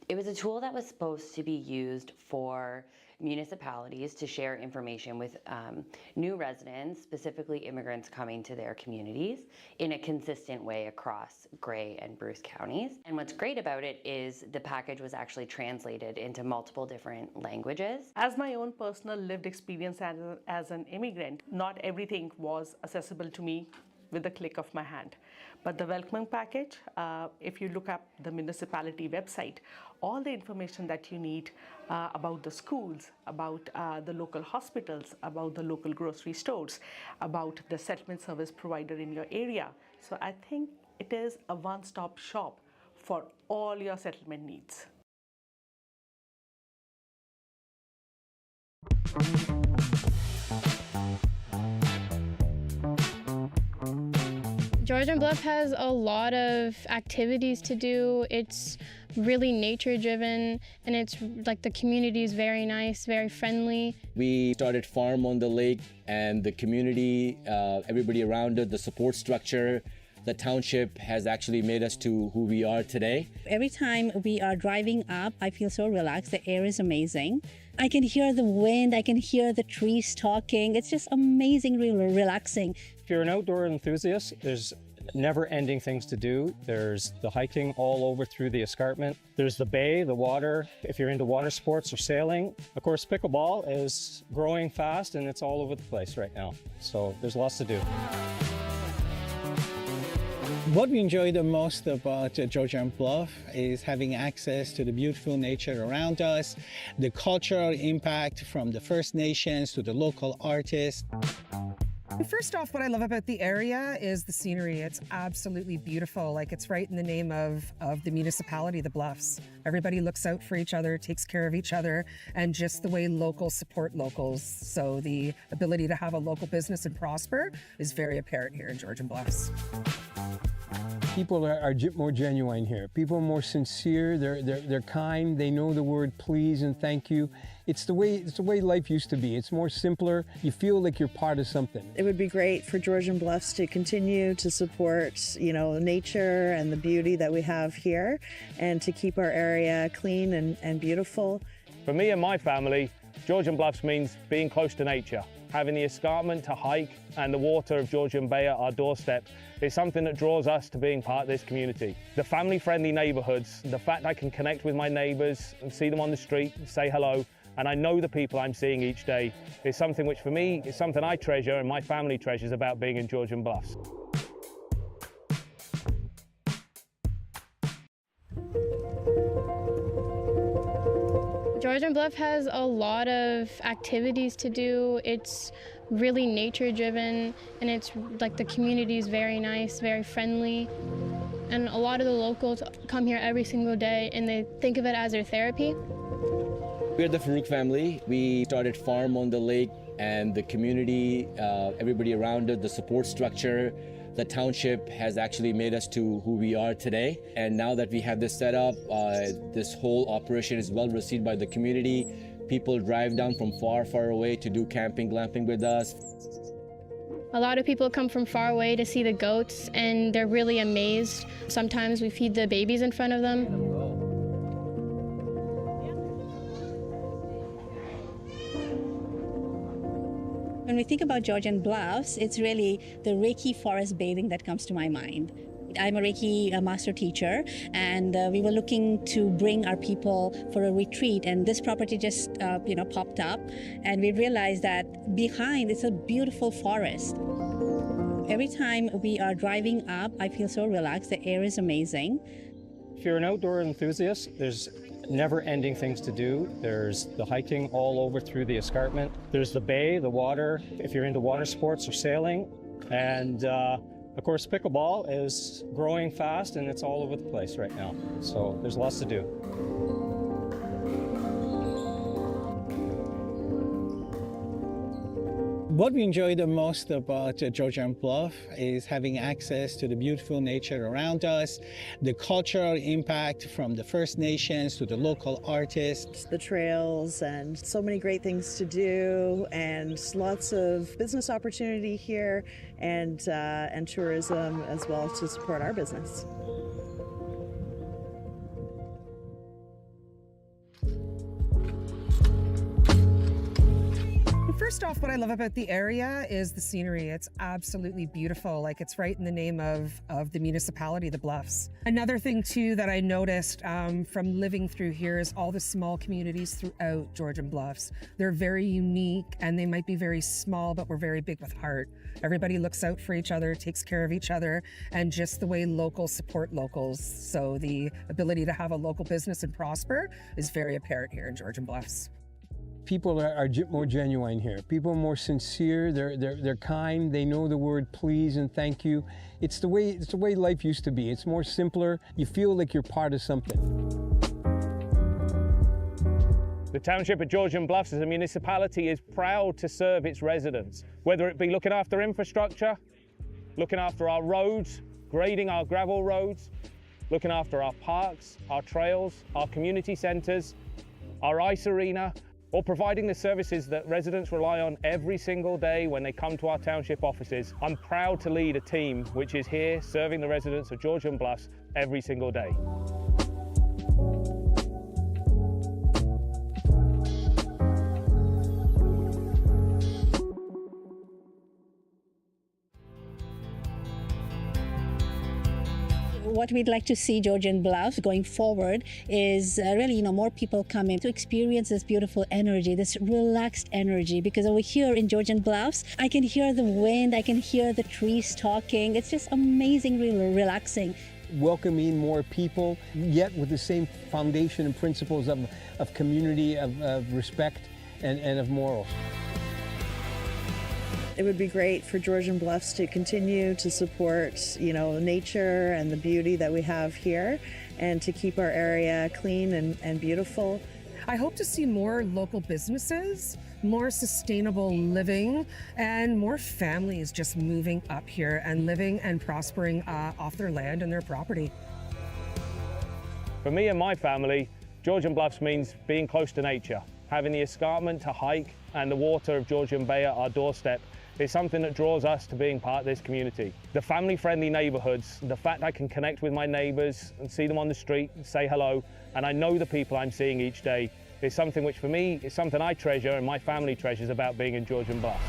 S22: It was a tool that was supposed to be used for municipalities to share information with new residents, specifically immigrants coming to their communities, in a consistent way across Grey and Bruce counties. And what's great about it is the package was actually translated into multiple different languages.
S23: As my own personal lived experience as an immigrant, not everything was accessible to me with the click of my hand. But the Welcome Package, if you look up the municipality website, all the information that you need about the schools, about the local hospitals, about the local grocery stores, about the settlement service provider in your area. So I think it is a one-stop shop for all your settlement needs.
S11: Georgian Bluff has a lot of activities to do. It's really nature driven, and it's like the community is very nice, very friendly.
S12: We started Farm on the Lake, and the community, everybody around it, the support structure, the township has actually made us to who we are today.
S13: Every time we are driving up, I feel so relaxed. The air is amazing. I can hear the wind, I can hear the trees talking. It's just amazingly relaxing.
S14: If you're an outdoor enthusiast, there's never-ending things to do. There's the hiking all over through the escarpment. There's the bay, the water. If you're into water sports or sailing, of course, pickleball is growing fast and it's all over the place right now. So there's lots to do.
S15: What we enjoy the most about Georgian Bluff is having access to the beautiful nature around us, the cultural impact from the First Nations to the local artists.
S17: First off, what I love about the area is the scenery. It's absolutely beautiful. Like, it's right in the name of the municipality, the Bluffs. Everybody looks out for each other, takes care of each other, and just the way locals support locals. So the ability to have a local business and prosper is very apparent here in Georgian Bluffs.
S18: People are more genuine here. People are more sincere. They're kind. They know the word please and thank you. It's the way life used to be. It's more simpler. You feel like you're part of something.
S16: It would be great for Georgian Bluffs to continue to support, nature and the beauty that we have here, and to keep our area clean and beautiful.
S19: For me and my family, Georgian Bluffs means being close to nature. Having the escarpment to hike and the water of Georgian Bay at our doorstep is something that draws us to being part of this community. The family-friendly neighbourhoods, the fact I can connect with my neighbours and see them on the street and say hello, and I know the people I'm seeing each day, is something which for me is something I treasure and my family treasures about being in Georgian Bluffs.
S11: Georgian Bluff has a lot of activities to do. It's really nature driven, and it's like the community is very nice, very friendly. And a lot of the locals come here every single day and they think of it as their therapy.
S12: We're the Farouk family. We started Farm on the Lake, and the community, everybody around it, the support structure, the township has actually made us to who we are today. And now that we have this set up, this whole operation is well received by the community. People drive down from far, far away to do camping, glamping with us.
S11: A lot of people come from far away to see the goats, and they're really amazed. Sometimes we feed the babies in front of them.
S13: When we think about Georgian Bluffs, it's really the Reiki forest bathing that comes to my mind. I'm a Reiki master teacher, and we were looking to bring our people for a retreat, and this property just popped up, and we realized that behind it's a beautiful forest. Every time we are driving up, I feel so relaxed. The air is amazing.
S14: If you're an outdoor enthusiast, there's never-ending things to do. There's the hiking all over through the escarpment. There's the bay, the water, if you're into water sports or sailing. And of course, pickleball is growing fast and it's all over the place right now. So there's lots to do.
S15: What we enjoy the most about Georgian Bluff is having access to the beautiful nature around us, the cultural impact from the First Nations to the local artists.
S16: The trails and so many great things to do, and lots of business opportunity here, and tourism as well to support our business.
S17: First off, what I love about the area is the scenery. It's absolutely beautiful. Like, it's right in the name of the municipality, the Bluffs. Another thing too that I noticed from living through here is all the small communities throughout Georgian Bluffs. They're very unique, and they might be very small, but we're very big with heart. Everybody looks out for each other, takes care of each other, and just the way locals support locals. So the ability to have a local business and prosper is very apparent here in Georgian Bluffs.
S18: People are more genuine here. People are more sincere. They're kind. They know the word please and thank you. It's the way life used to be. It's more simpler. You feel like you're part of something.
S19: The township of Georgian Bluffs as a municipality is proud to serve its residents, whether it be looking after infrastructure, looking after our roads, grading our gravel roads, looking after our parks, our trails, our community centres, our ice arena, or providing the services that residents rely on every single day when they come to our township offices. I'm proud to lead a team which is here serving the residents of Georgian Bluffs every single day.
S13: What we'd like to see Georgian Bluffs going forward is really, more people coming to experience this beautiful energy, this relaxed energy. Because over here in Georgian Bluffs, I can hear the wind, I can hear the trees talking. It's just amazingly relaxing.
S18: Welcoming more people, yet with the same foundation and principles of community, of respect, and of morals.
S16: It would be great for Georgian Bluffs to continue to support, nature and the beauty that we have here, and to keep our area clean and beautiful.
S17: I hope to see more local businesses, more sustainable living, and more families just moving up here and living and prospering off their land and their property.
S19: For me and my family, Georgian Bluffs means being close to nature. Having the escarpment to hike and the water of Georgian Bay at our doorstep is something that draws us to being part of this community. The family-friendly neighborhoods, the fact I can connect with my neighbors and see them on the street and say hello, and I know the people I'm seeing each day, is something which for me is something I treasure and my family treasures about being in Georgian Bluffs.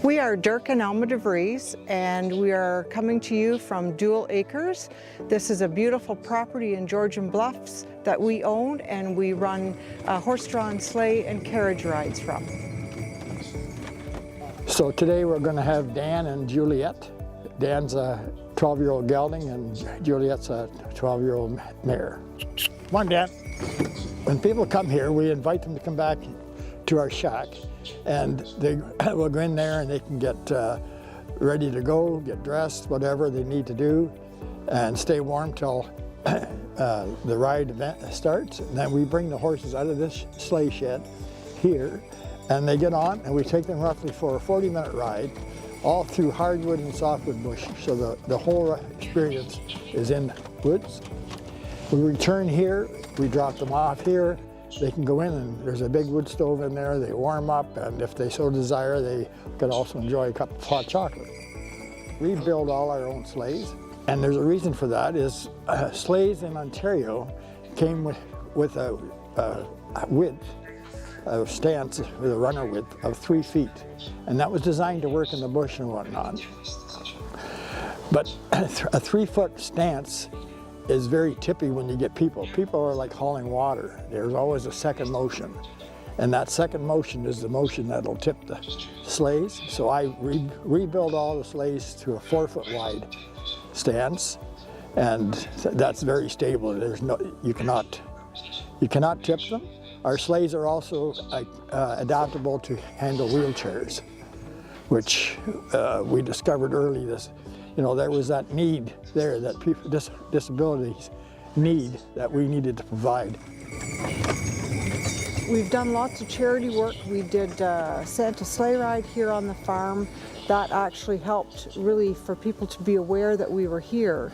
S20: We are Dirk and Alma DeVries, and we are coming to you from Dual Acres. This is a beautiful property in Georgian Bluffs that we own, and we run horse-drawn sleigh and carriage rides from.
S21: So today we're going to have Dan and Juliet. Dan's a 12-year-old gelding and Juliet's a 12-year-old mare. Come on, Dan. When people come here, we invite them to come back to our shack, and they will go in there and they can get ready to go, get dressed, whatever they need to do, and stay warm till the ride event starts. And then we bring the horses out of this sleigh shed here, and they get on, and we take them roughly for a 40-minute ride, all through hardwood and softwood bush. So the whole experience is in woods. We return here, we drop them off here. They can go in, and there's a big wood stove in there. They warm up, and if they so desire, they can also enjoy a cup of hot chocolate. We build all our own sleighs, and there's a reason for that. Is sleighs in Ontario came with a width of stance, with a runner width of 3 feet, and that was designed to work in the bush and whatnot. But a 3-foot stance is very tippy when you get people. People are like hauling water. There's always a second motion. And that second motion is the motion that'll tip the sleighs. So I rebuild all the sleighs to a 4-foot wide stance. And that's very stable. There's no, you cannot tip them. Our sleighs are also adaptable to handle wheelchairs, which we discovered early this. You know, there was that need there that people with disabilities need that we needed to provide.
S20: We've done lots of charity work. We did Santa sleigh ride here on the farm. That actually helped really for people to be aware that we were here.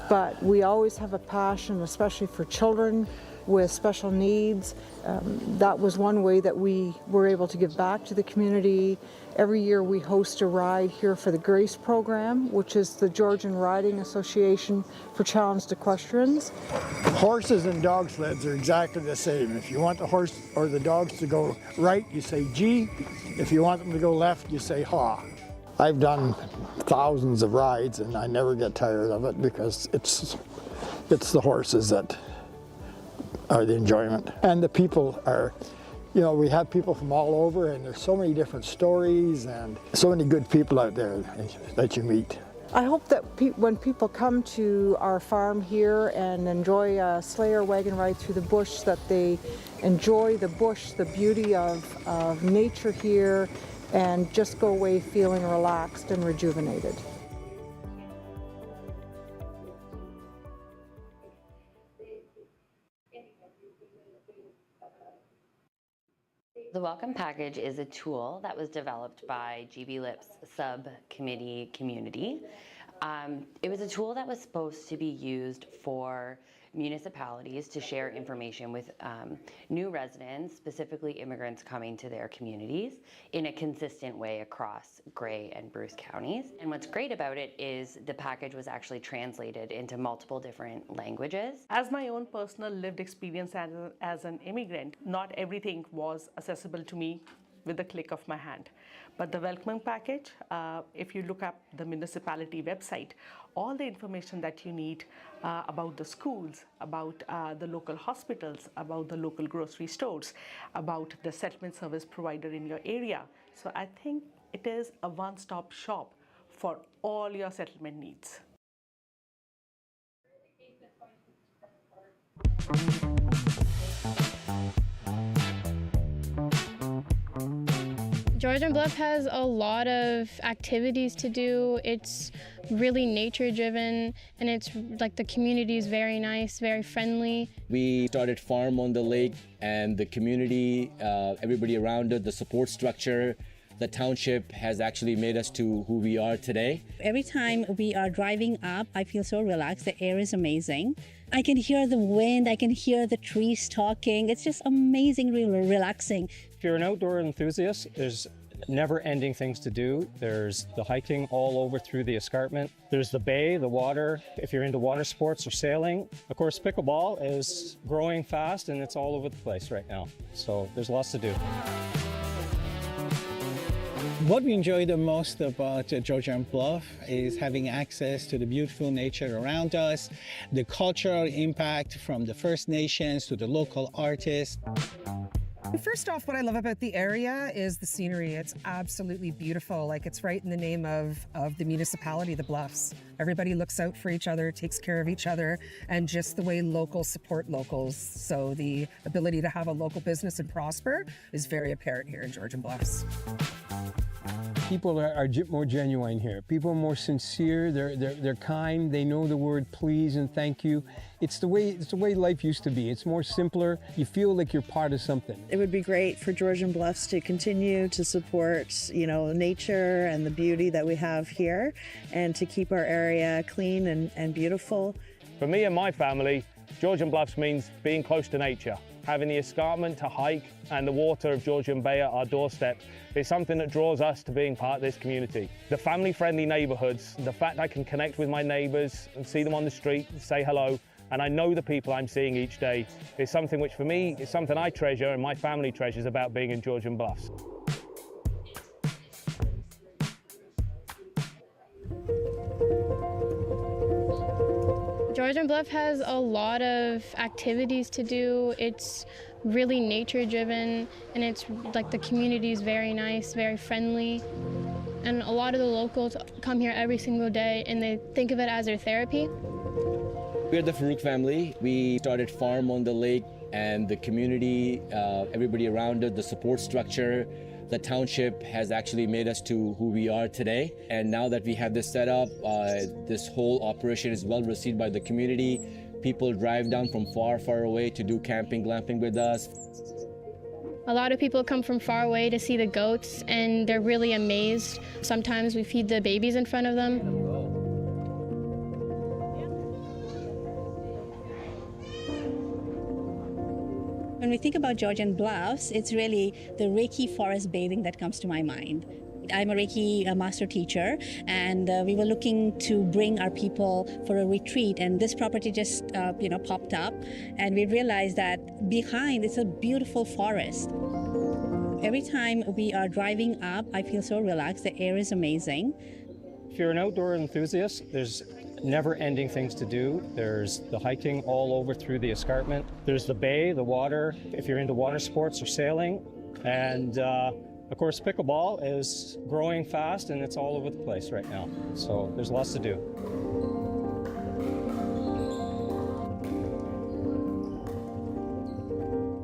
S20: But we always have a passion, especially for children with special needs. That was one way that we were able to give back to the community. Every year we host a ride here for the GRACE program, which is the Georgian Riding Association for Challenged Equestrians.
S21: Horses and dog sleds are exactly the same. If you want the horse or the dogs to go right, you say gee. If you want them to go left, you say haw. I've done thousands of rides and I never get tired of it because it's the horses that are the enjoyment. And the people are, you know, we have people from all over, and there's so many different stories and so many good people out there that you meet.
S20: I hope that when people come to our farm here and enjoy a sleigh or wagon ride through the bush, that they enjoy the bush, the beauty of nature here, and just go away feeling relaxed and rejuvenated.
S22: The Welcome Package is a tool that was developed by GB Lips subcommittee community. It was a tool that was supposed to be used for municipalities to share information with new residents, specifically immigrants coming to their communities, in a consistent way across Grey and Bruce counties. And what's great about it is the package was actually translated into multiple different languages.
S23: As my own personal lived experience as an immigrant, not everything was accessible to me with the click of my hand. But the welcoming package, if you look up the municipality website, all the information that you need about the schools, about the local hospitals, about the local grocery stores, about the settlement service provider in your area. So I think it is a one-stop shop for all your settlement needs.
S11: Georgian Bluff has a lot of activities to do. It's really nature driven, and it's like the community is very nice, very friendly.
S12: We started Farm on the Lake, and the community, everybody around it, the support structure, the township has actually made us to who we are today.
S13: Every time we are driving up, I feel so relaxed. The air is amazing. I can hear the wind, I can hear the trees talking. It's just amazing, really relaxing.
S14: If you're an outdoor enthusiast, there's never-ending things to do. There's the hiking all over through the escarpment. There's the bay, the water, if you're into water sports or sailing. Of course, pickleball is growing fast and it's all over the place right now. So there's lots to do.
S15: What we enjoy the most about Georgian Bluff is having access to the beautiful nature around us, the cultural impact from the First Nations to the local artists.
S17: First off, what I love about the area is the scenery. It's absolutely beautiful. Like, it's right in the name of the municipality, the Bluffs. Everybody looks out for each other, takes care of each other, and just the way locals support locals. So the ability to have a local business and prosper is very apparent here in Georgian Bluffs.
S18: People are more genuine here. People are more sincere. They're kind. They know the word please and thank you. It's the way life used to be. It's more simpler. You feel like you're part of something.
S16: It would be great for Georgian Bluffs to continue to support, nature and the beauty that we have here, and to keep our area clean and beautiful.
S19: For me and my family, Georgian Bluffs means being close to nature. Having the escarpment to hike and the water of Georgian Bay at our doorstep is something that draws us to being part of this community. The family-friendly neighbourhoods, the fact I can connect with my neighbours and see them on the street, say hello, and I know the people I'm seeing each day, is something which for me is something I treasure and my family treasures about being in Georgian Bluffs.
S11: Georgian Bluff has a lot of activities to do. It's really nature driven, and it's like the community is very nice, very friendly. And a lot of the locals come here every single day and they think of it as their therapy.
S12: We're the Farouk family. We started farm on the lake, and the community, everybody around it, the support structure, the township has actually made us to who we are today. And now that we have this set up, this whole operation is well received by the community. People drive down from far, far away to do camping, glamping with us.
S11: A lot of people come from far away to see the goats, and they're really amazed. Sometimes we feed the babies in front of them.
S13: When we think about Georgian Bluffs, it's really the Reiki forest bathing that comes to my mind. I'm a Reiki master teacher, and we were looking to bring our people for a retreat, and this property just popped up, and we realized that behind it's a beautiful forest. Every time we are driving up, I feel so relaxed. The air is amazing.
S14: If you're an outdoor enthusiast, there's never-ending things to do. There's the hiking all over through the escarpment. There's the bay, the water, if you're into water sports or sailing. And of course, pickleball is growing fast and it's all over the place right now. So there's lots to do.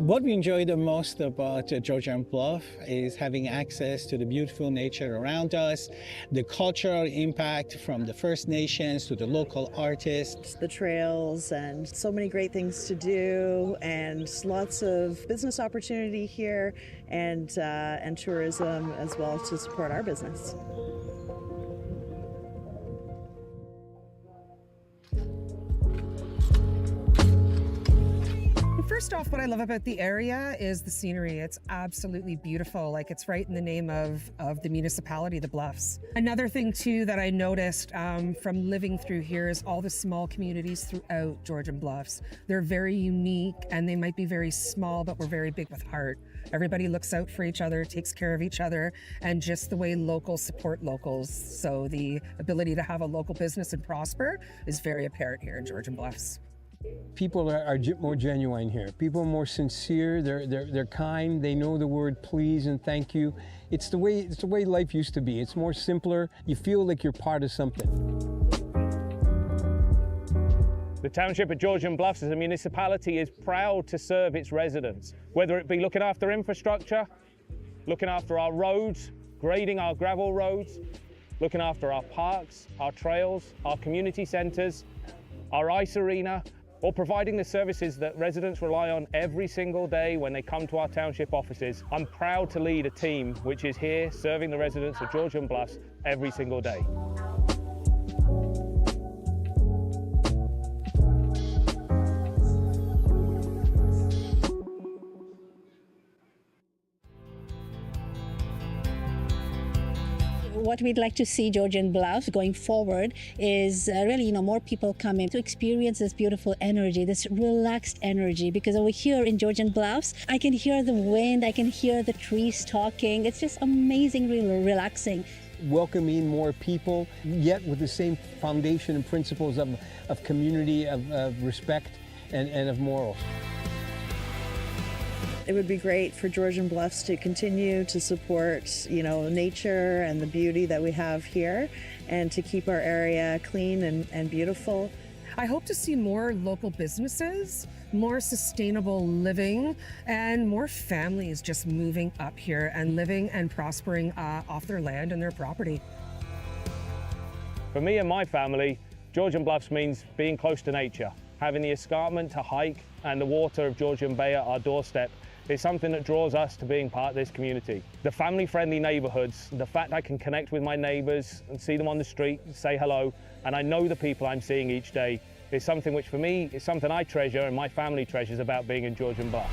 S15: What we enjoy the most about Georgian Bluff is having access to the beautiful nature around us, the cultural impact from the First Nations to the local artists.
S16: The trails and so many great things to do, and lots of business opportunity here, and tourism as well to support our business.
S17: First off, what I love about the area is the scenery. It's absolutely beautiful. Like, it's right in the name of the municipality, the Bluffs. Another thing too that I noticed from living through here is all the small communities throughout Georgian Bluffs. They're very unique, and they might be very small, but we're very big with heart. Everybody looks out for each other, takes care of each other, and just the way locals support locals. So the ability to have a local business and prosper is very apparent here in Georgian Bluffs.
S18: People are more genuine here. People are more sincere. They're kind. They know the word please and thank you. It's the way life used to be. It's more simpler. You feel like you're part of something.
S19: The township of Georgian Bluffs as a municipality is proud to serve its residents, whether it be looking after infrastructure, looking after our roads, grading our gravel roads, looking after our parks, our trails, our community centres, our ice arena, or providing the services that residents rely on every single day when they come to our township offices. I'm proud to lead a team which is here serving the residents of Georgian Bluffs every single day.
S13: What we'd like to see Georgian Bluffs going forward is really, more people come in to experience this beautiful energy, this relaxed energy, because over here in Georgian Bluffs, I can hear the wind, I can hear the trees talking. It's just amazing, really relaxing.
S18: Welcoming more people, yet with the same foundation and principles of community, of respect, and of morals.
S16: It would be great for Georgian Bluffs to continue to support, nature and the beauty that we have here, and to keep our area clean and beautiful.
S17: I hope to see more local businesses, more sustainable living, and more families just moving up here and living and prospering off their land and their property.
S19: For me and my family, Georgian Bluffs means being close to nature. Having the escarpment to hike and the water of Georgian Bay at our doorstep is something that draws us to being part of this community. The family-friendly neighborhoods, the fact I can connect with my neighbors and see them on the street, say hello, and I know the people I'm seeing each day, is something which for me is something I treasure and my family treasures about being in Georgian Bluffs.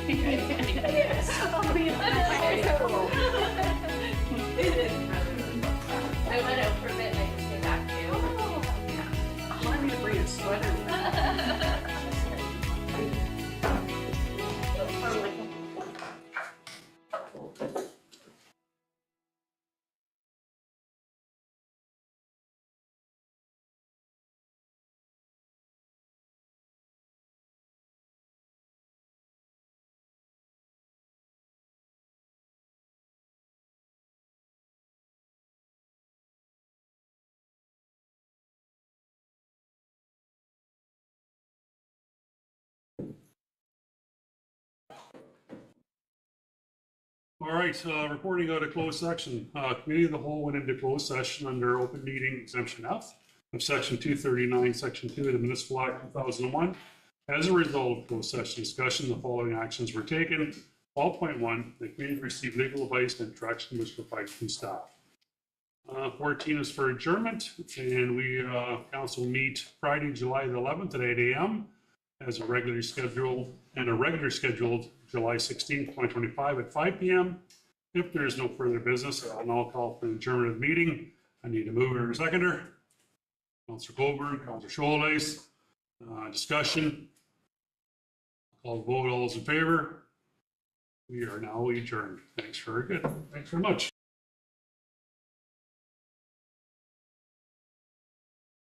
S8: Yes.
S7: Oh, yeah.
S8: I went out for a bit and I just came back too.
S3: Oh, I'm gonna bring a sweater.
S1: All right, reporting out of closed section. Committee of the whole went into closed session under open meeting exemption F of section 239, section 2 of the Municipal Act 2001. As a result of closed session discussion, the following actions were taken. 12.1, the committee received legal advice and direction was provided from staff. 14 is for adjournment, and we council meet Friday, July the 11th at 8 a.m. as a regularly scheduled July 16th, 2025 at 5 p.m. If there is no further business, I'll now call for an adjournment of the meeting. I need a mover and a seconder. Councilor Colburn, Councilor Sholes, discussion. Call the vote, all those in favor. We are now adjourned. Thanks very much.